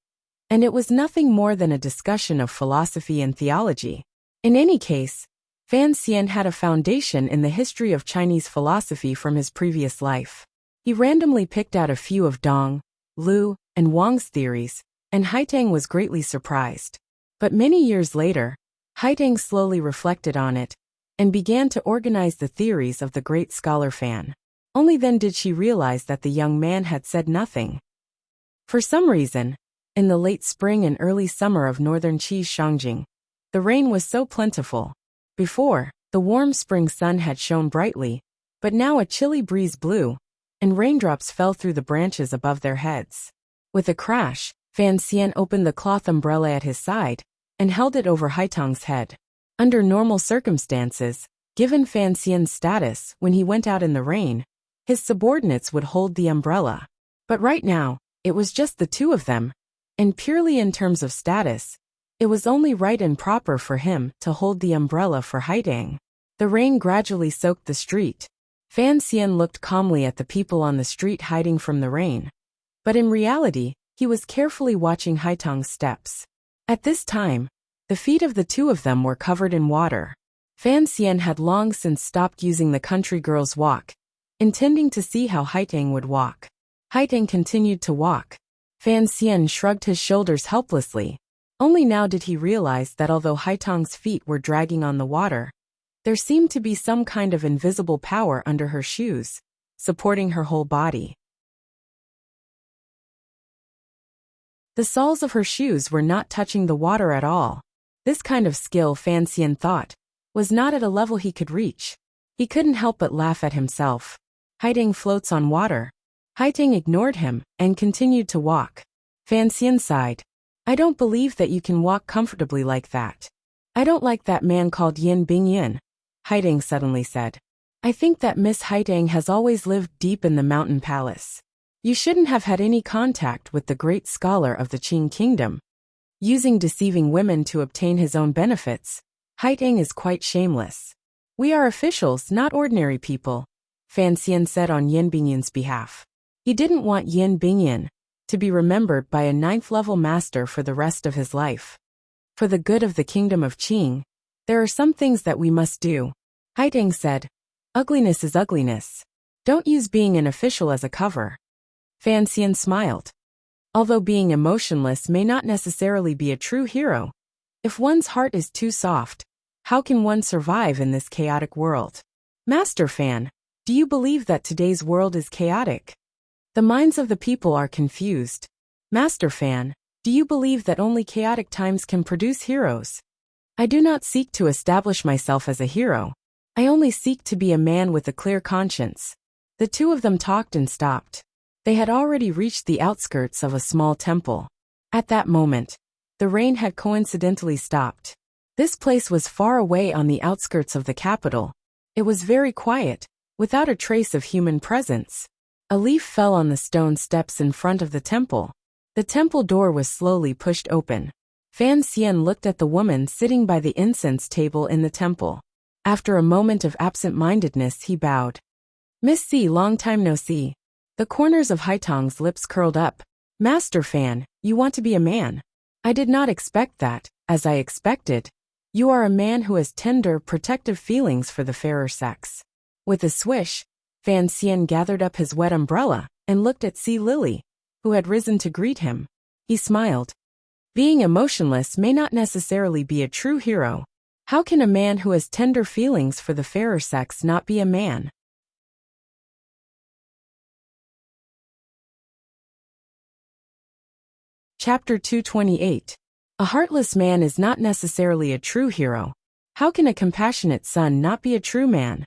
and it was nothing more than a discussion of philosophy and theology. In any case, Fan Xian had a foundation in the history of Chinese philosophy from his previous life. He randomly picked out a few of Dong, Lu, and Wang's theories, and Haitang was greatly surprised. But many years later, Haitang slowly reflected on it and began to organize the theories of the great scholar Fan. Only then did she realize that the young man had said nothing. For some reason, in the late spring and early summer of northern Qi Shangjing, the rain was so plentiful. Before, the warm spring sun had shone brightly, but now a chilly breeze blew, and raindrops fell through the branches above their heads. With a crash, Fan Xian opened the cloth umbrella at his side and held it over Haitang's head. Under normal circumstances, given Fan Xian's status when he went out in the rain, his subordinates would hold the umbrella. But right now, it was just the two of them, and purely in terms of status, it was only right and proper for him to hold the umbrella for Haitang. The rain gradually soaked the street. Fan Xian looked calmly at the people on the street hiding from the rain. But in reality, he was carefully watching Haitang's steps. At this time, the feet of the two of them were covered in water. Fan Xian had long since stopped using the country girl's walk, intending to see how Haitang would walk. Haitang continued to walk. Fan Xian shrugged his shoulders helplessly. Only now did he realize that although Haitang's feet were dragging on the water, there seemed to be some kind of invisible power under her shoes, supporting her whole body. The soles of her shoes were not touching the water at all. This kind of skill, Fan Xian thought, was not at a level he could reach. He couldn't help but laugh at himself. Haitang floats on water. Haitang ignored him and continued to walk. Fan Xian sighed. I don't believe that you can walk comfortably like that. I don't like that man called Yin Bingyin, Haitang suddenly said. I think that Miss Haitang has always lived deep in the mountain palace. You shouldn't have had any contact with the great scholar of the Qing kingdom. Using deceiving women to obtain his own benefits, Haitang is quite shameless. We are officials, not ordinary people, Fan Xian said on Yin Bingyin's behalf. He didn't want Yin Bingyin to be remembered by a 9th-level master for the rest of his life. For the good of the kingdom of Qing, there are some things that we must do, Haitang said. Ugliness is ugliness. Don't use being an official as a cover. Fan Xian smiled. Although being emotionless may not necessarily be a true hero, if one's heart is too soft, how can one survive in this chaotic world? Master Fan, do you believe that today's world is chaotic? The minds of the people are confused. Master Fan, do you believe that only chaotic times can produce heroes? I do not seek to establish myself as a hero. I only seek to be a man with a clear conscience. The two of them talked and stopped. They had already reached the outskirts of a small temple. At that moment, the rain had coincidentally stopped. This place was far away on the outskirts of the capital. It was very quiet, without a trace of human presence. A leaf fell on the stone steps in front of the temple. The temple door was slowly pushed open. Fan Xian looked at the woman sitting by the incense table in the temple. After a moment of absent-mindedness, he bowed. Miss C, long time no see. The corners of Haitang's lips curled up. Master Fan, you want to be a man. I did not expect that, as I expected. You are a man who has tender, protective feelings for the fairer sex. With a swish, Fan Xian gathered up his wet umbrella and looked at Sea Lily, who had risen to greet him. He smiled. Being emotionless may not necessarily be a true hero. How can a man who has tender feelings for the fairer sex not be a man? Chapter 228. A heartless man is not necessarily a true hero. How can a compassionate son not be a true man?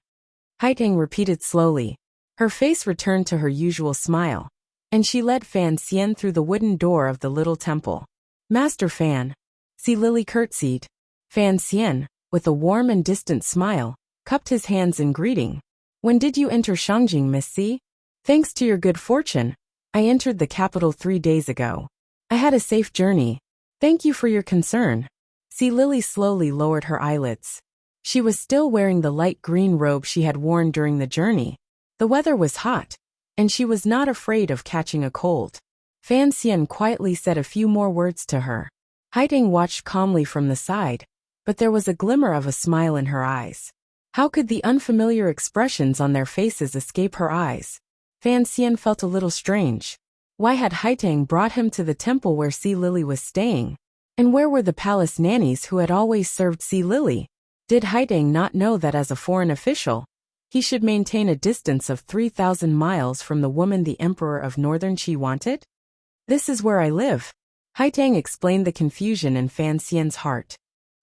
Haitang repeated slowly. Her face returned to her usual smile, and she led Fan Xian through the wooden door of the little temple. Master Fan. Sea Lily curtsied. Fan Xian, with a warm and distant smile, cupped his hands in greeting. When did you enter Shangjing, Miss C? Thanks to your good fortune, I entered the capital 3 days ago. I had a safe journey. Thank you for your concern. Sea Lily slowly lowered her eyelids. She was still wearing the light green robe she had worn during the journey. The weather was hot, and she was not afraid of catching a cold. Fan Xian quietly said a few more words to her. Haitang watched calmly from the side, but there was a glimmer of a smile in her eyes. How could the unfamiliar expressions on their faces escape her eyes? Fan Xian felt a little strange. Why had Haitang brought him to the temple where Sea Lily was staying? And where were the palace nannies who had always served Sea Lily? Did Haitang not know that as a foreign official, he should maintain a distance of 3,000 miles from the woman the Emperor of Northern Qi wanted? This is where I live. Haitang explained the confusion in Fan Xian's heart.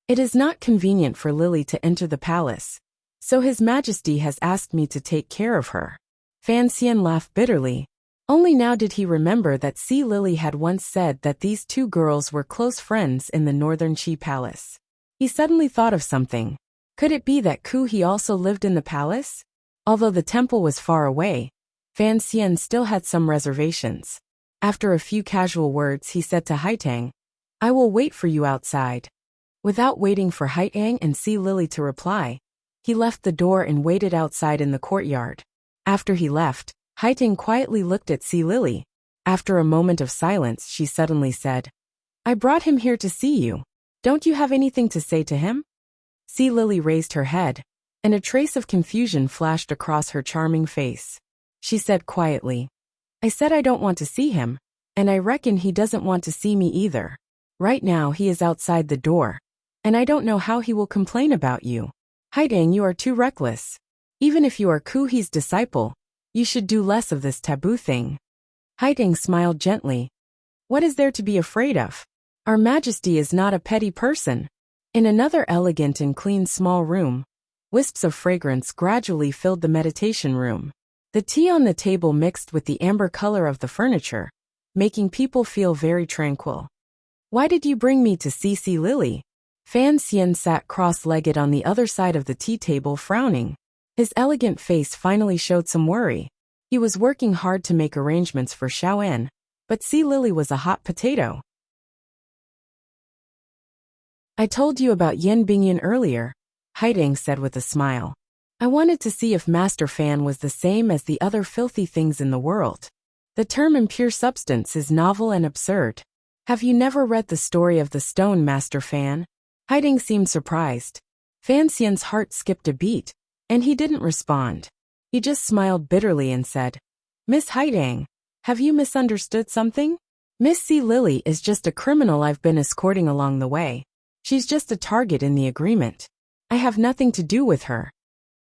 It is not convenient for Lily to enter the palace, so His Majesty has asked me to take care of her. Fan Xian laughed bitterly. Only now did he remember that Sea Lily had once said that these two girls were close friends in the Northern Qi Palace. He suddenly thought of something. Could it be that Ku He also lived in the palace? Although the temple was far away, Fan Xian still had some reservations. After a few casual words, he said to Haitang, I will wait for you outside. Without waiting for Haitang and Sea Lily to reply, he left the door and waited outside in the courtyard. After he left, Haitang quietly looked at Sea Lily. After a moment of silence, she suddenly said, I brought him here to see you. Don't you have anything to say to him? Sea Lily raised her head, and a trace of confusion flashed across her charming face. She said quietly, I said I don't want to see him, and I reckon he doesn't want to see me either. Right now he is outside the door, and I don't know how he will complain about you. Haitang, you are too reckless. Even if you are Ku He's disciple, you should do less of this taboo thing. Haitang smiled gently. What is there to be afraid of? Our Majesty is not a petty person. In another elegant and clean small room, wisps of fragrance gradually filled the meditation room. The tea on the table mixed with the amber color of the furniture, making people feel very tranquil. Why did you bring me to see Lily? Fan Xian sat cross-legged on the other side of the tea table frowning. His elegant face finally showed some worry. He was working hard to make arrangements for Xiaoan, but Lily was a hot potato. I told you about Yin Bingyan earlier, Haiding said with a smile. I wanted to see if Master Fan was the same as the other filthy things in the world. The term impure substance is novel and absurd. Have you never read the story of the stone, Master Fan? Haiding seemed surprised. Fan Xian's heart skipped a beat, and he didn't respond. He just smiled bitterly and said, Miss Haiding, have you misunderstood something? Miss Lily is just a criminal I've been escorting along the way. She's just a target in the agreement. I have nothing to do with her.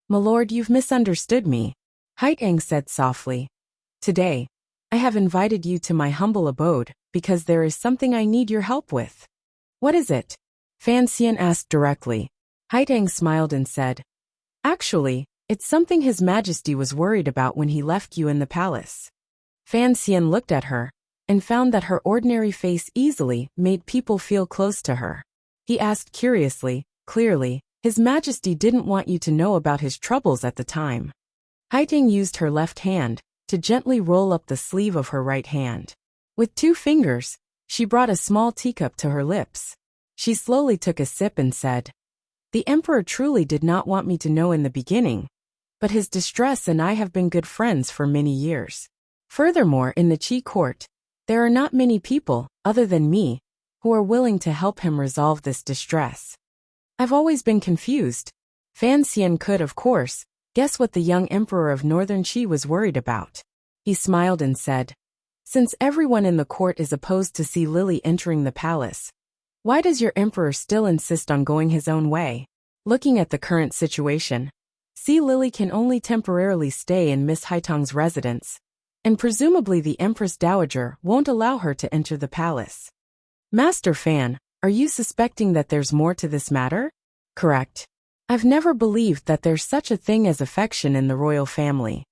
My lord, you've misunderstood me, Haiding said softly. Today, I have invited you to my humble abode because there is something I need your help with. What is it? Fan Xian asked directly. Haiding smiled and said, Actually, it's something His Majesty was worried about when he left you in the palace. Fan Xian looked at her and found that her ordinary face easily made people feel close to her. He asked curiously, clearly, His Majesty didn't want you to know about his troubles at the time. Haiding used her left hand to gently roll up the sleeve of her right hand. With 2 fingers, she brought a small teacup to her lips. She slowly took a sip and said, The Emperor truly did not want me to know in the beginning, but his distress and I have been good friends for many years. Furthermore, in the Qi court, there are not many people, other than me, who are willing to help him resolve this distress. I've always been confused. Fan Xian could, of course, guess what the young emperor of Northern Qi was worried about. He smiled and said, Since everyone in the court is opposed to see Lily entering the palace, why does your emperor still insist on going his own way? Looking at the current situation, see Lily can only temporarily stay in Miss Haitong's residence, and presumably the Empress Dowager won't allow her to enter the palace. Master Fan, are you suspecting that there's more to this matter? Correct. I've never believed that there's such a thing as affection in the royal family.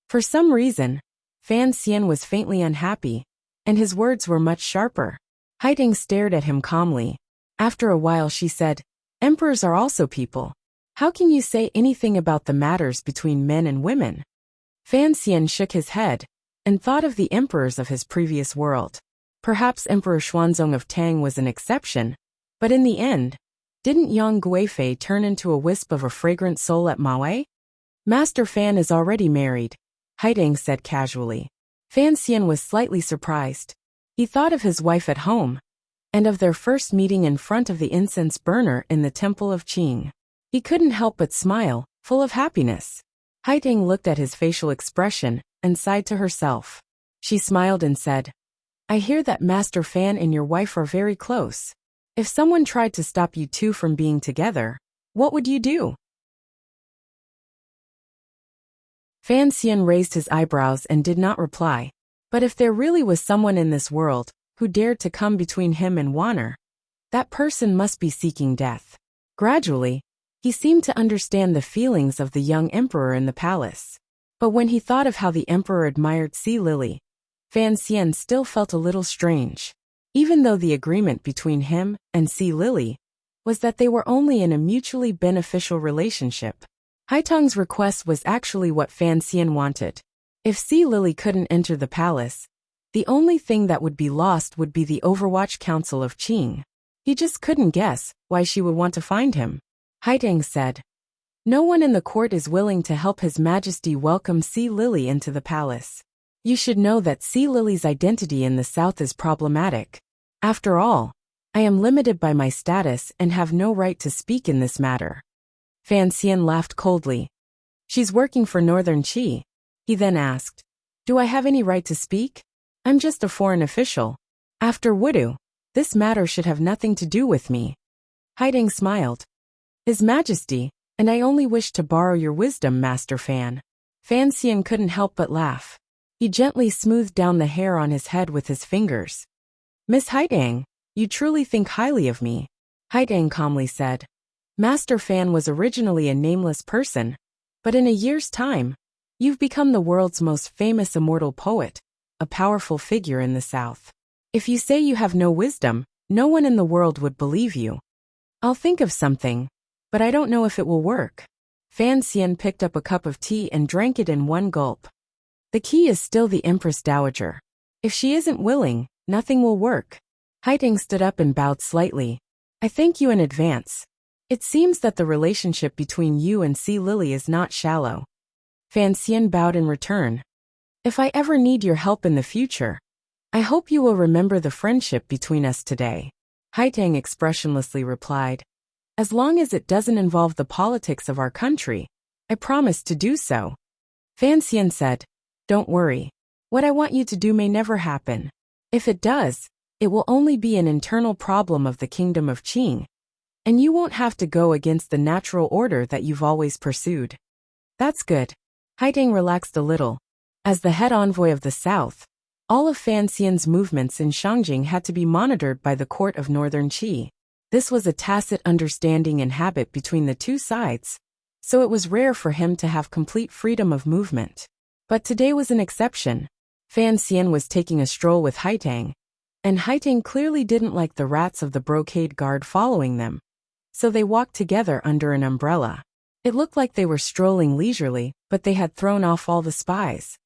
For some reason, Fan Xian was faintly unhappy, and his words were much sharper. Haiding stared at him calmly. After a while she said, Emperors are also people. How can you say anything about the matters between men and women? Fan Xian shook his head and thought of the emperors of his previous world. Perhaps Emperor Xuanzong of Tang was an exception, but in the end, didn't Yang Guifei turn into a wisp of a fragrant soul at Maui? Master Fan is already married, Haiding said casually. Fan Xian was slightly surprised. He thought of his wife at home, and of their first meeting in front of the incense burner in the temple of Qing. He couldn't help but smile, full of happiness. Haiding looked at his facial expression and sighed to herself. She smiled and said, I hear that Master Fan and your wife are very close. If someone tried to stop you two from being together, what would you do? Fan Xian raised his eyebrows and did not reply. But if there really was someone in this world who dared to come between him and Wanner, that person must be seeking death. Gradually, he seemed to understand the feelings of the young emperor in the palace. But when he thought of how the emperor admired Lily, Fan Xian still felt a little strange. Even though the agreement between him and Lily was that they were only in a mutually beneficial relationship, Haitong's request was actually what Fan Xian wanted. If Lily couldn't enter the palace, the only thing that would be lost would be the Overwatch Council of Qing. He just couldn't guess why she would want to find him. Haiding said, No one in the court is willing to help His Majesty welcome Lily into the palace. You should know that Lily's identity in the south is problematic. After all, I am limited by my status and have no right to speak in this matter. Fan Xian laughed coldly. She's working for Northern Qi. He then asked, Do I have any right to speak? I'm just a foreign official. After Wudu, this matter should have nothing to do with me. Haiding smiled. His Majesty, and I only wish to borrow your wisdom, Master Fan. Fan Xian couldn't help but laugh. He gently smoothed down the hair on his head with his fingers. Miss Haiding, you truly think highly of me. Haiding calmly said. Master Fan was originally a nameless person, but in a year's time, you've become the world's most famous immortal poet, a powerful figure in the South. If you say you have no wisdom, no one in the world would believe you. I'll think of something, but I don't know if it will work. Fan Xian picked up a cup of tea and drank it in one gulp. The key is still the Empress Dowager. If she isn't willing, nothing will work. Haiding stood up and bowed slightly. I thank you in advance. It seems that the relationship between you and Sea Lily is not shallow. Fan Xian bowed in return. If I ever need your help in the future, I hope you will remember the friendship between us today. Haitang expressionlessly replied. As long as it doesn't involve the politics of our country, I promise to do so. Fan Xian said, Don't worry. What I want you to do may never happen. If it does, it will only be an internal problem of the kingdom of Qing, and you won't have to go against the natural order that you've always pursued. That's good. Haitang relaxed a little. As the head envoy of the South, all of Fan Xian's movements in Shangjing had to be monitored by the court of Northern Qi. This was a tacit understanding and habit between the two sides, so it was rare for him to have complete freedom of movement. But today was an exception. Fan Xian was taking a stroll with Haitang, and Haitang clearly didn't like the rats of the brocade guard following them, so they walked together under an umbrella. It looked like they were strolling leisurely, but they had thrown off all the spies.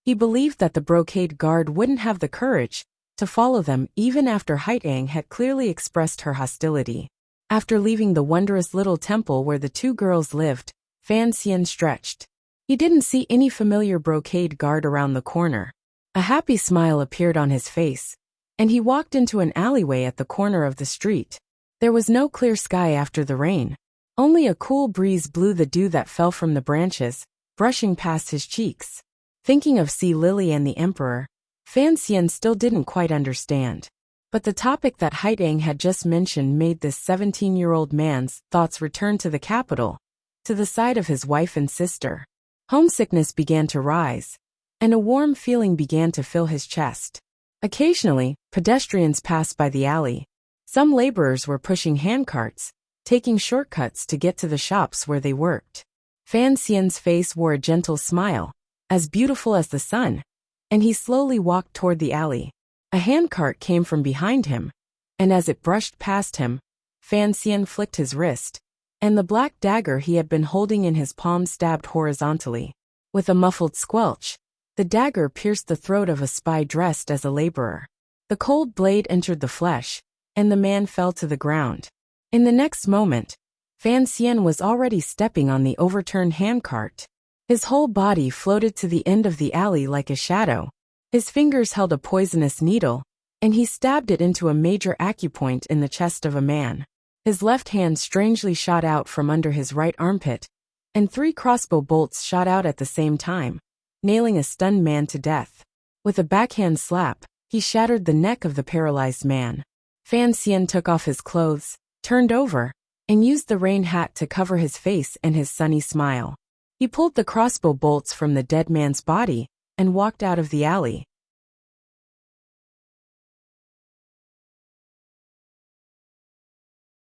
He believed that the brocade guard wouldn't have the courage to follow them even after Haitang had clearly expressed her hostility. After leaving the wondrous little temple where the two girls lived, Fan Xian stretched. He didn't see any familiar brocade guard around the corner. A happy smile appeared on his face, and he walked into an alleyway at the corner of the street. There was no clear sky after the rain. Only a cool breeze blew the dew that fell from the branches, brushing past his cheeks. Thinking of Sea Lily and the Emperor, Fan Xian still didn't quite understand. But the topic that Haitang had just mentioned made this 17-year-old man's thoughts return to the capital, to the side of his wife and sister. Homesickness began to rise, and a warm feeling began to fill his chest. Occasionally, pedestrians passed by the alley. Some laborers were pushing handcarts, taking shortcuts to get to the shops where they worked. Fan Xian's face wore a gentle smile, as beautiful as the sun, and he slowly walked toward the alley. A handcart came from behind him, and as it brushed past him, Fan Xian flicked his wrist, and the black dagger he had been holding in his palm stabbed horizontally. With a muffled squelch, the dagger pierced the throat of a spy dressed as a laborer. The cold blade entered the flesh, and the man fell to the ground. In the next moment, Fan Xian was already stepping on the overturned handcart. His whole body floated to the end of the alley like a shadow. His fingers held a poisonous needle, and he stabbed it into a major acupoint in the chest of a man. His left hand strangely shot out from under his right armpit, and 3 crossbow bolts shot out at the same time, nailing a stunned man to death. With a backhand slap, he shattered the neck of the paralyzed man. Fan Xian took off his clothes, turned over, and used the rain hat to cover his face and his sunny smile. He pulled the crossbow bolts from the dead man's body and walked out of the alley.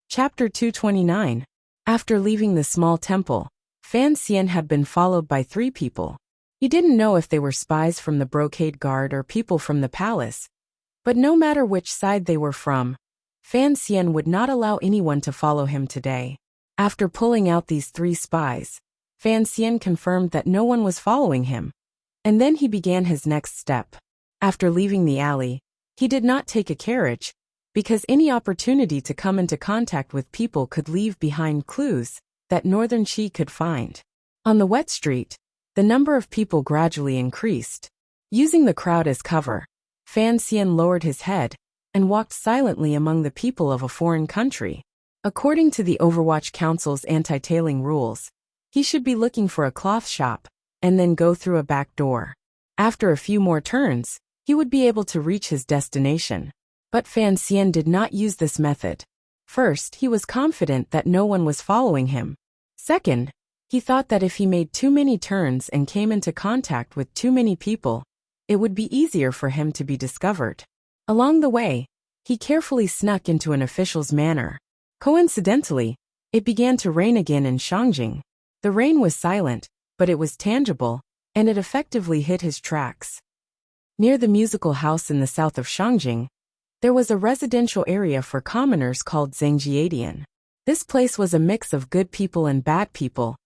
Chapter 229. After leaving the small temple, Fan Xian had been followed by 3 people. He didn't know if they were spies from the brocade guard or people from the palace, but no matter which side they were from, Fan Xian would not allow anyone to follow him today. After pulling out these 3 spies, Fan Xian confirmed that no one was following him, and then he began his next step. After leaving the alley, he did not take a carriage, because any opportunity to come into contact with people could leave behind clues that Northern Qi could find. On the wet street, the number of people gradually increased. Using the crowd as cover, Fan Xian lowered his head and walked silently among the people of a foreign country. According to the Overwatch Council's anti-tailing rules, he should be looking for a cloth shop and then go through a back door. After a few more turns, he would be able to reach his destination. But Fan Xian did not use this method. First, he was confident that no one was following him. Second, he thought that if he made too many turns and came into contact with too many people, it would be easier for him to be discovered. Along the way, he carefully snuck into an official's manor. Coincidentally, it began to rain again in Shangjing. The rain was silent, but it was tangible, and it effectively hid his tracks. Near the musical house in the south of Shangjing, there was a residential area for commoners called Zhangjiadian. This place was a mix of good people and bad people,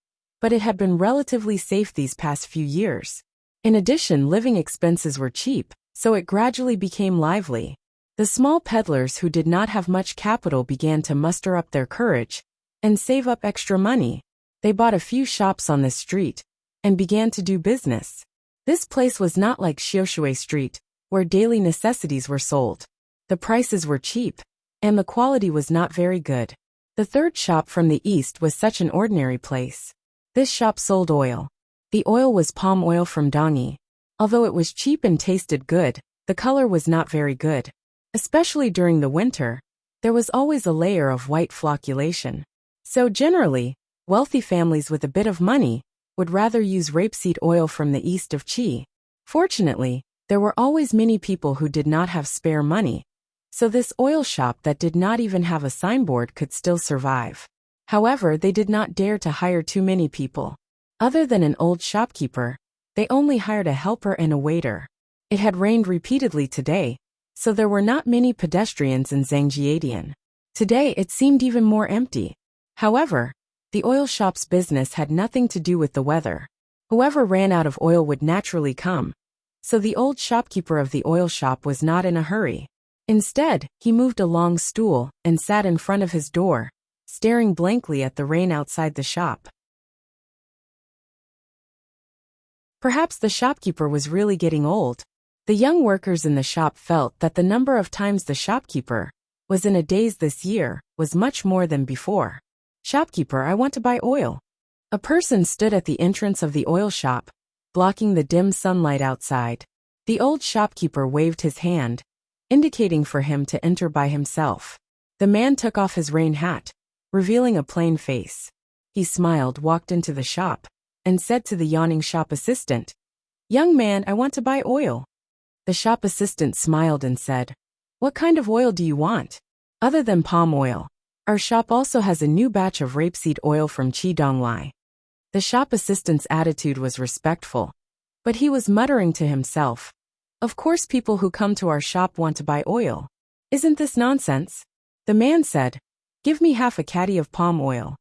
but it had been relatively safe these past few years. In addition, living expenses were cheap, so it gradually became lively. The small peddlers who did not have much capital began to muster up their courage and save up extra money. They bought a few shops on this street and began to do business. This place was not like Xiushui Street, where daily necessities were sold. The prices were cheap, and the quality was not very good. The third shop from the east was such an ordinary place. This shop sold oil. The oil was palm oil from Dongi. Although it was cheap and tasted good, the color was not very good. Especially during the winter, there was always a layer of white flocculation. So generally, wealthy families with a bit of money would rather use rapeseed oil from the east of Qi. Fortunately, there were always many people who did not have spare money, so this oil shop that did not even have a signboard could still survive. However, they did not dare to hire too many people. Other than an old shopkeeper, they only hired a helper and a waiter. It had rained repeatedly today, so there were not many pedestrians in Zhangjiadian. Today it seemed even more empty. However, the oil shop's business had nothing to do with the weather. Whoever ran out of oil would naturally come, so the old shopkeeper of the oil shop was not in a hurry. Instead, he moved a long stool and sat in front of his door, staring blankly at the rain outside the shop. Perhaps the shopkeeper was really getting old. The young workers in the shop felt that the number of times the shopkeeper was in a daze this year was much more than before. "Shopkeeper, I want to buy oil." A person stood at the entrance of the oil shop, blocking the dim sunlight outside. The old shopkeeper waved his hand, indicating for him to enter by himself. The man took off his rain hat, revealing a plain face. He smiled, walked into the shop, and said to the yawning shop assistant, "Young man, I want to buy oil." The shop assistant smiled and said, "What kind of oil do you want?" "Other than palm oil, our shop also has a new batch of rapeseed oil from Qidonglai." The shop assistant's attitude was respectful, but he was muttering to himself, "Of course people who come to our shop want to buy oil. Isn't this nonsense?" The man said, "Give me half a caddy of palm oil."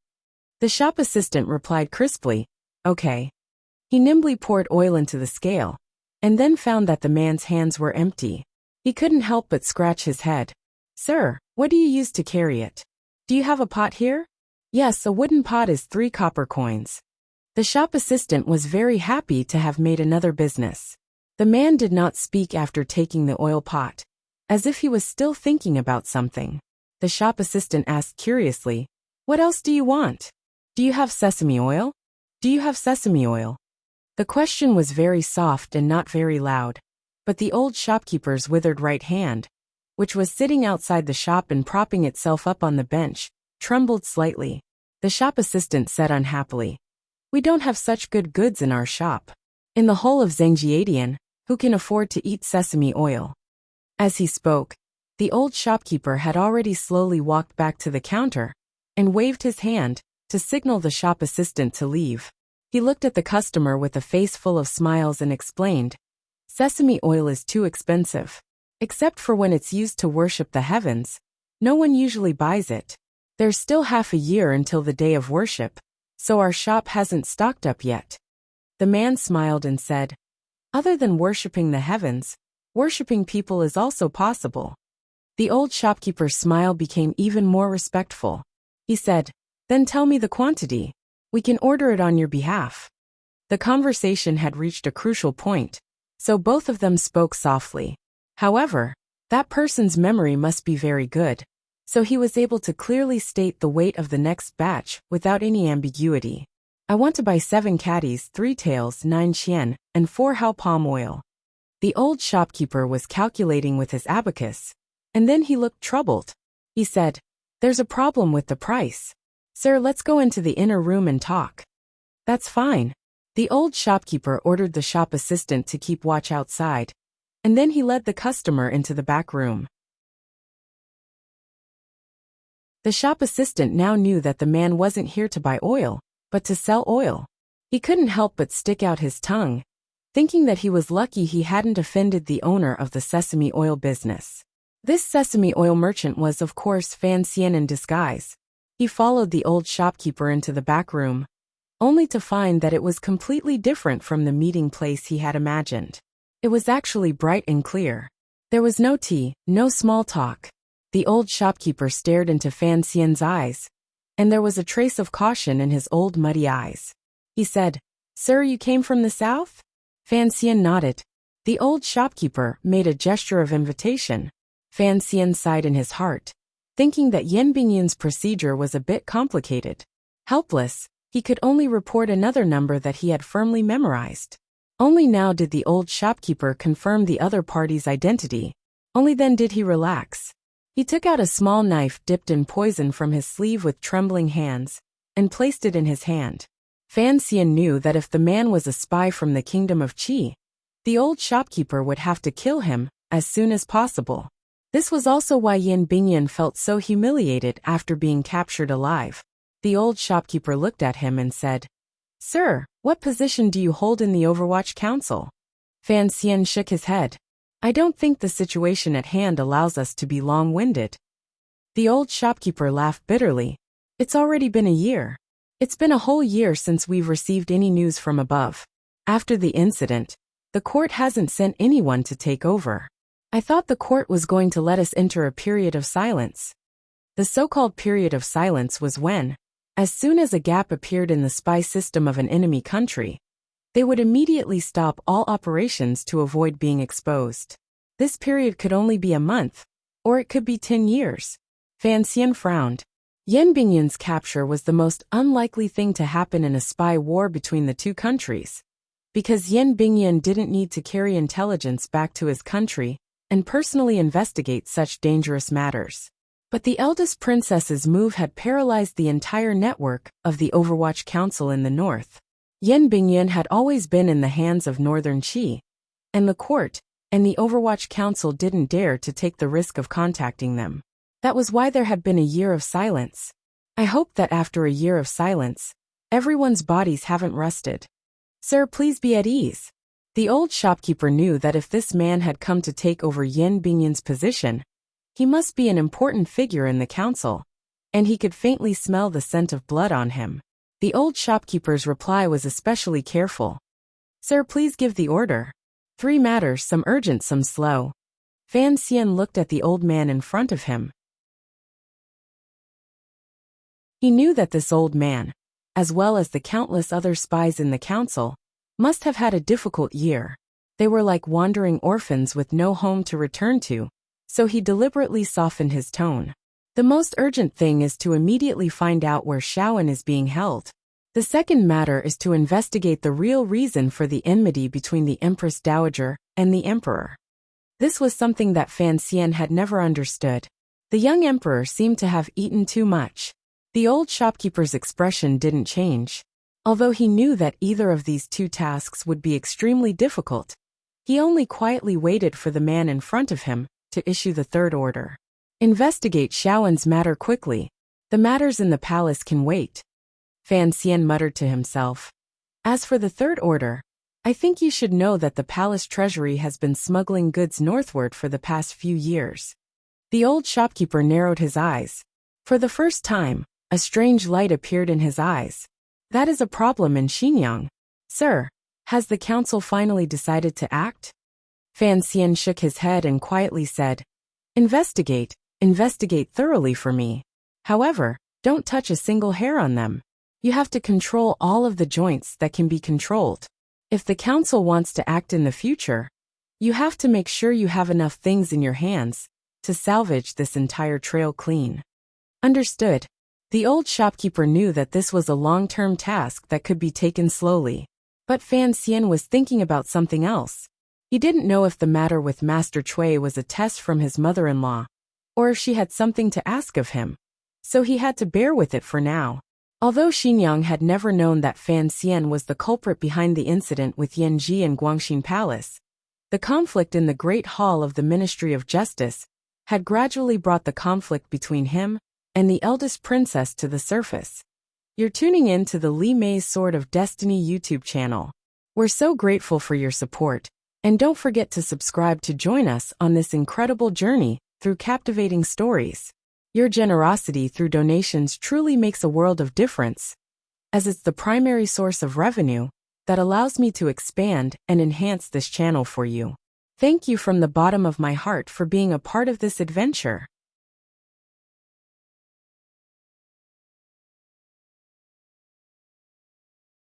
The shop assistant replied crisply, "Okay." He nimbly poured oil into the scale, and then found that the man's hands were empty. He couldn't help but scratch his head. "Sir, what do you use to carry it? Do you have a pot here?" "Yes, a wooden pot is 3 copper coins." The shop assistant was very happy to have made another business. The man did not speak after taking the oil pot, as if he was still thinking about something. The shop assistant asked curiously, "What else do you want? Do you have sesame oil? Do you have sesame oil?" The question was very soft and not very loud, but the old shopkeeper's withered right hand, which was sitting outside the shop and propping itself up on the bench, trembled slightly. The shop assistant said unhappily, "We don't have such good goods in our shop. In the whole of Zhangjiadian, who can afford to eat sesame oil?" As he spoke, the old shopkeeper had already slowly walked back to the counter and waved his hand to signal the shop assistant to leave. He looked at the customer with a face full of smiles and explained, "Sesame oil is too expensive. Except for when it's used to worship the heavens, no one usually buys it. There's still half a year until the day of worship, so our shop hasn't stocked up yet." The man smiled and said, "Other than worshiping the heavens, worshiping people is also possible." The old shopkeeper's smile became even more respectful. He said, "Then tell me the quantity. We can order it on your behalf." The conversation had reached a crucial point, so both of them spoke softly. However, that person's memory must be very good, so he was able to clearly state the weight of the next batch without any ambiguity. "I want to buy 7 caddies, 3 taels, 9 qian, and 4 hao palm oil." The old shopkeeper was calculating with his abacus, and then he looked troubled. He said, "There's a problem with the price. Sir, let's go into the inner room and talk." "That's fine." The old shopkeeper ordered the shop assistant to keep watch outside, and then he led the customer into the back room. The shop assistant now knew that the man wasn't here to buy oil, but to sell oil. He couldn't help but stick out his tongue thinking that he was lucky he hadn't offended the owner of the sesame oil business. This sesame oil merchant was, of course, Fan Xian in disguise. He followed the old shopkeeper into the back room, only to find that it was completely different from the meeting place he had imagined. It was actually bright and clear. There was no tea, no small talk. The old shopkeeper stared into Fan Xian's eyes, and there was a trace of caution in his old muddy eyes. He said, "Sir, you came from the south?" Fan Xian nodded. The old shopkeeper made a gesture of invitation. Fan Xian sighed in his heart, thinking that Yan Bingyun's procedure was a bit complicated. Helpless, he could only report another number that he had firmly memorized. Only now did the old shopkeeper confirm the other party's identity. Only then did he relax. He took out a small knife dipped in poison from his sleeve with trembling hands, and placed it in his hand. Fan Xian knew that if the man was a spy from the kingdom of Qi, the old shopkeeper would have to kill him as soon as possible. This was also why Yan Bingyun felt so humiliated after being captured alive. The old shopkeeper looked at him and said, "Sir, what position do you hold in the Overwatch Council?" Fan Xian shook his head. "I don't think the situation at hand allows us to be long-winded." The old shopkeeper laughed bitterly. "It's already been a year. It's been a whole year since we've received any news from above. After the incident, the court hasn't sent anyone to take over. I thought the court was going to let us enter a period of silence." The so-called period of silence was when, as soon as a gap appeared in the spy system of an enemy country, they would immediately stop all operations to avoid being exposed. This period could only be a month, or it could be 10 years. Fan Xian frowned. Yan Bingyun's capture was the most unlikely thing to happen in a spy war between the two countries, because Yan Bingyun didn't need to carry intelligence back to his country and personally investigate such dangerous matters. But the eldest princess's move had paralyzed the entire network of the Overwatch Council in the north. Yan Bingyun had always been in the hands of Northern Qi, and the court and the Overwatch Council didn't dare to take the risk of contacting them. That was why there had been a year of silence. I hope that after a year of silence, everyone's bodies haven't rusted. Sir, please be at ease. The old shopkeeper knew that if this man had come to take over Yan Bingyun's position, he must be an important figure in the council, and he could faintly smell the scent of blood on him. The old shopkeeper's reply was especially careful. Sir, please give the order. 3 matters, some urgent, some slow. Fan Xian looked at the old man in front of him. He knew that this old man, as well as the countless other spies in the council, must have had a difficult year. They were like wandering orphans with no home to return to, so he deliberately softened his tone. The most urgent thing is to immediately find out where Shaoan is being held. The second matter is to investigate the real reason for the enmity between the Empress Dowager and the Emperor. This was something that Fan Xian had never understood. The young Emperor seemed to have eaten too much. The old shopkeeper's expression didn't change. Although he knew that either of these 2 tasks would be extremely difficult, he only quietly waited for the man in front of him to issue the third order. Investigate Shaoan's matter quickly. The matters in the palace can wait. Fan Xian muttered to himself. As for the third order, I think you should know that the palace treasury has been smuggling goods northward for the past few years. The old shopkeeper narrowed his eyes. For the first time, a strange light appeared in his eyes. That is a problem in Xinjiang. Sir, has the council finally decided to act? Fan Xian shook his head and quietly said, investigate thoroughly for me. However, don't touch a single hair on them. You have to control all of the joints that can be controlled. If the council wants to act in the future, you have to make sure you have enough things in your hands to salvage this entire trail clean. Understood. The old shopkeeper knew that this was a long-term task that could be taken slowly. But Fan Xian was thinking about something else. He didn't know if the matter with Master Cui was a test from his mother-in-law, or if she had something to ask of him. So he had to bear with it for now. Although Xinjiang had never known that Fan Xian was the culprit behind the incident with Yanji and Guangxin Palace, the conflict in the Great Hall of the Ministry of Justice had gradually brought the conflict between him and the eldest princess to the surface. You're tuning in to the Li Mei's Sword of Destiny YouTube channel. We're so grateful for your support, and don't forget to subscribe to join us on this incredible journey through captivating stories. Your generosity through donations truly makes a world of difference, as it's the primary source of revenue that allows me to expand and enhance this channel for you. Thank you from the bottom of my heart for being a part of this adventure.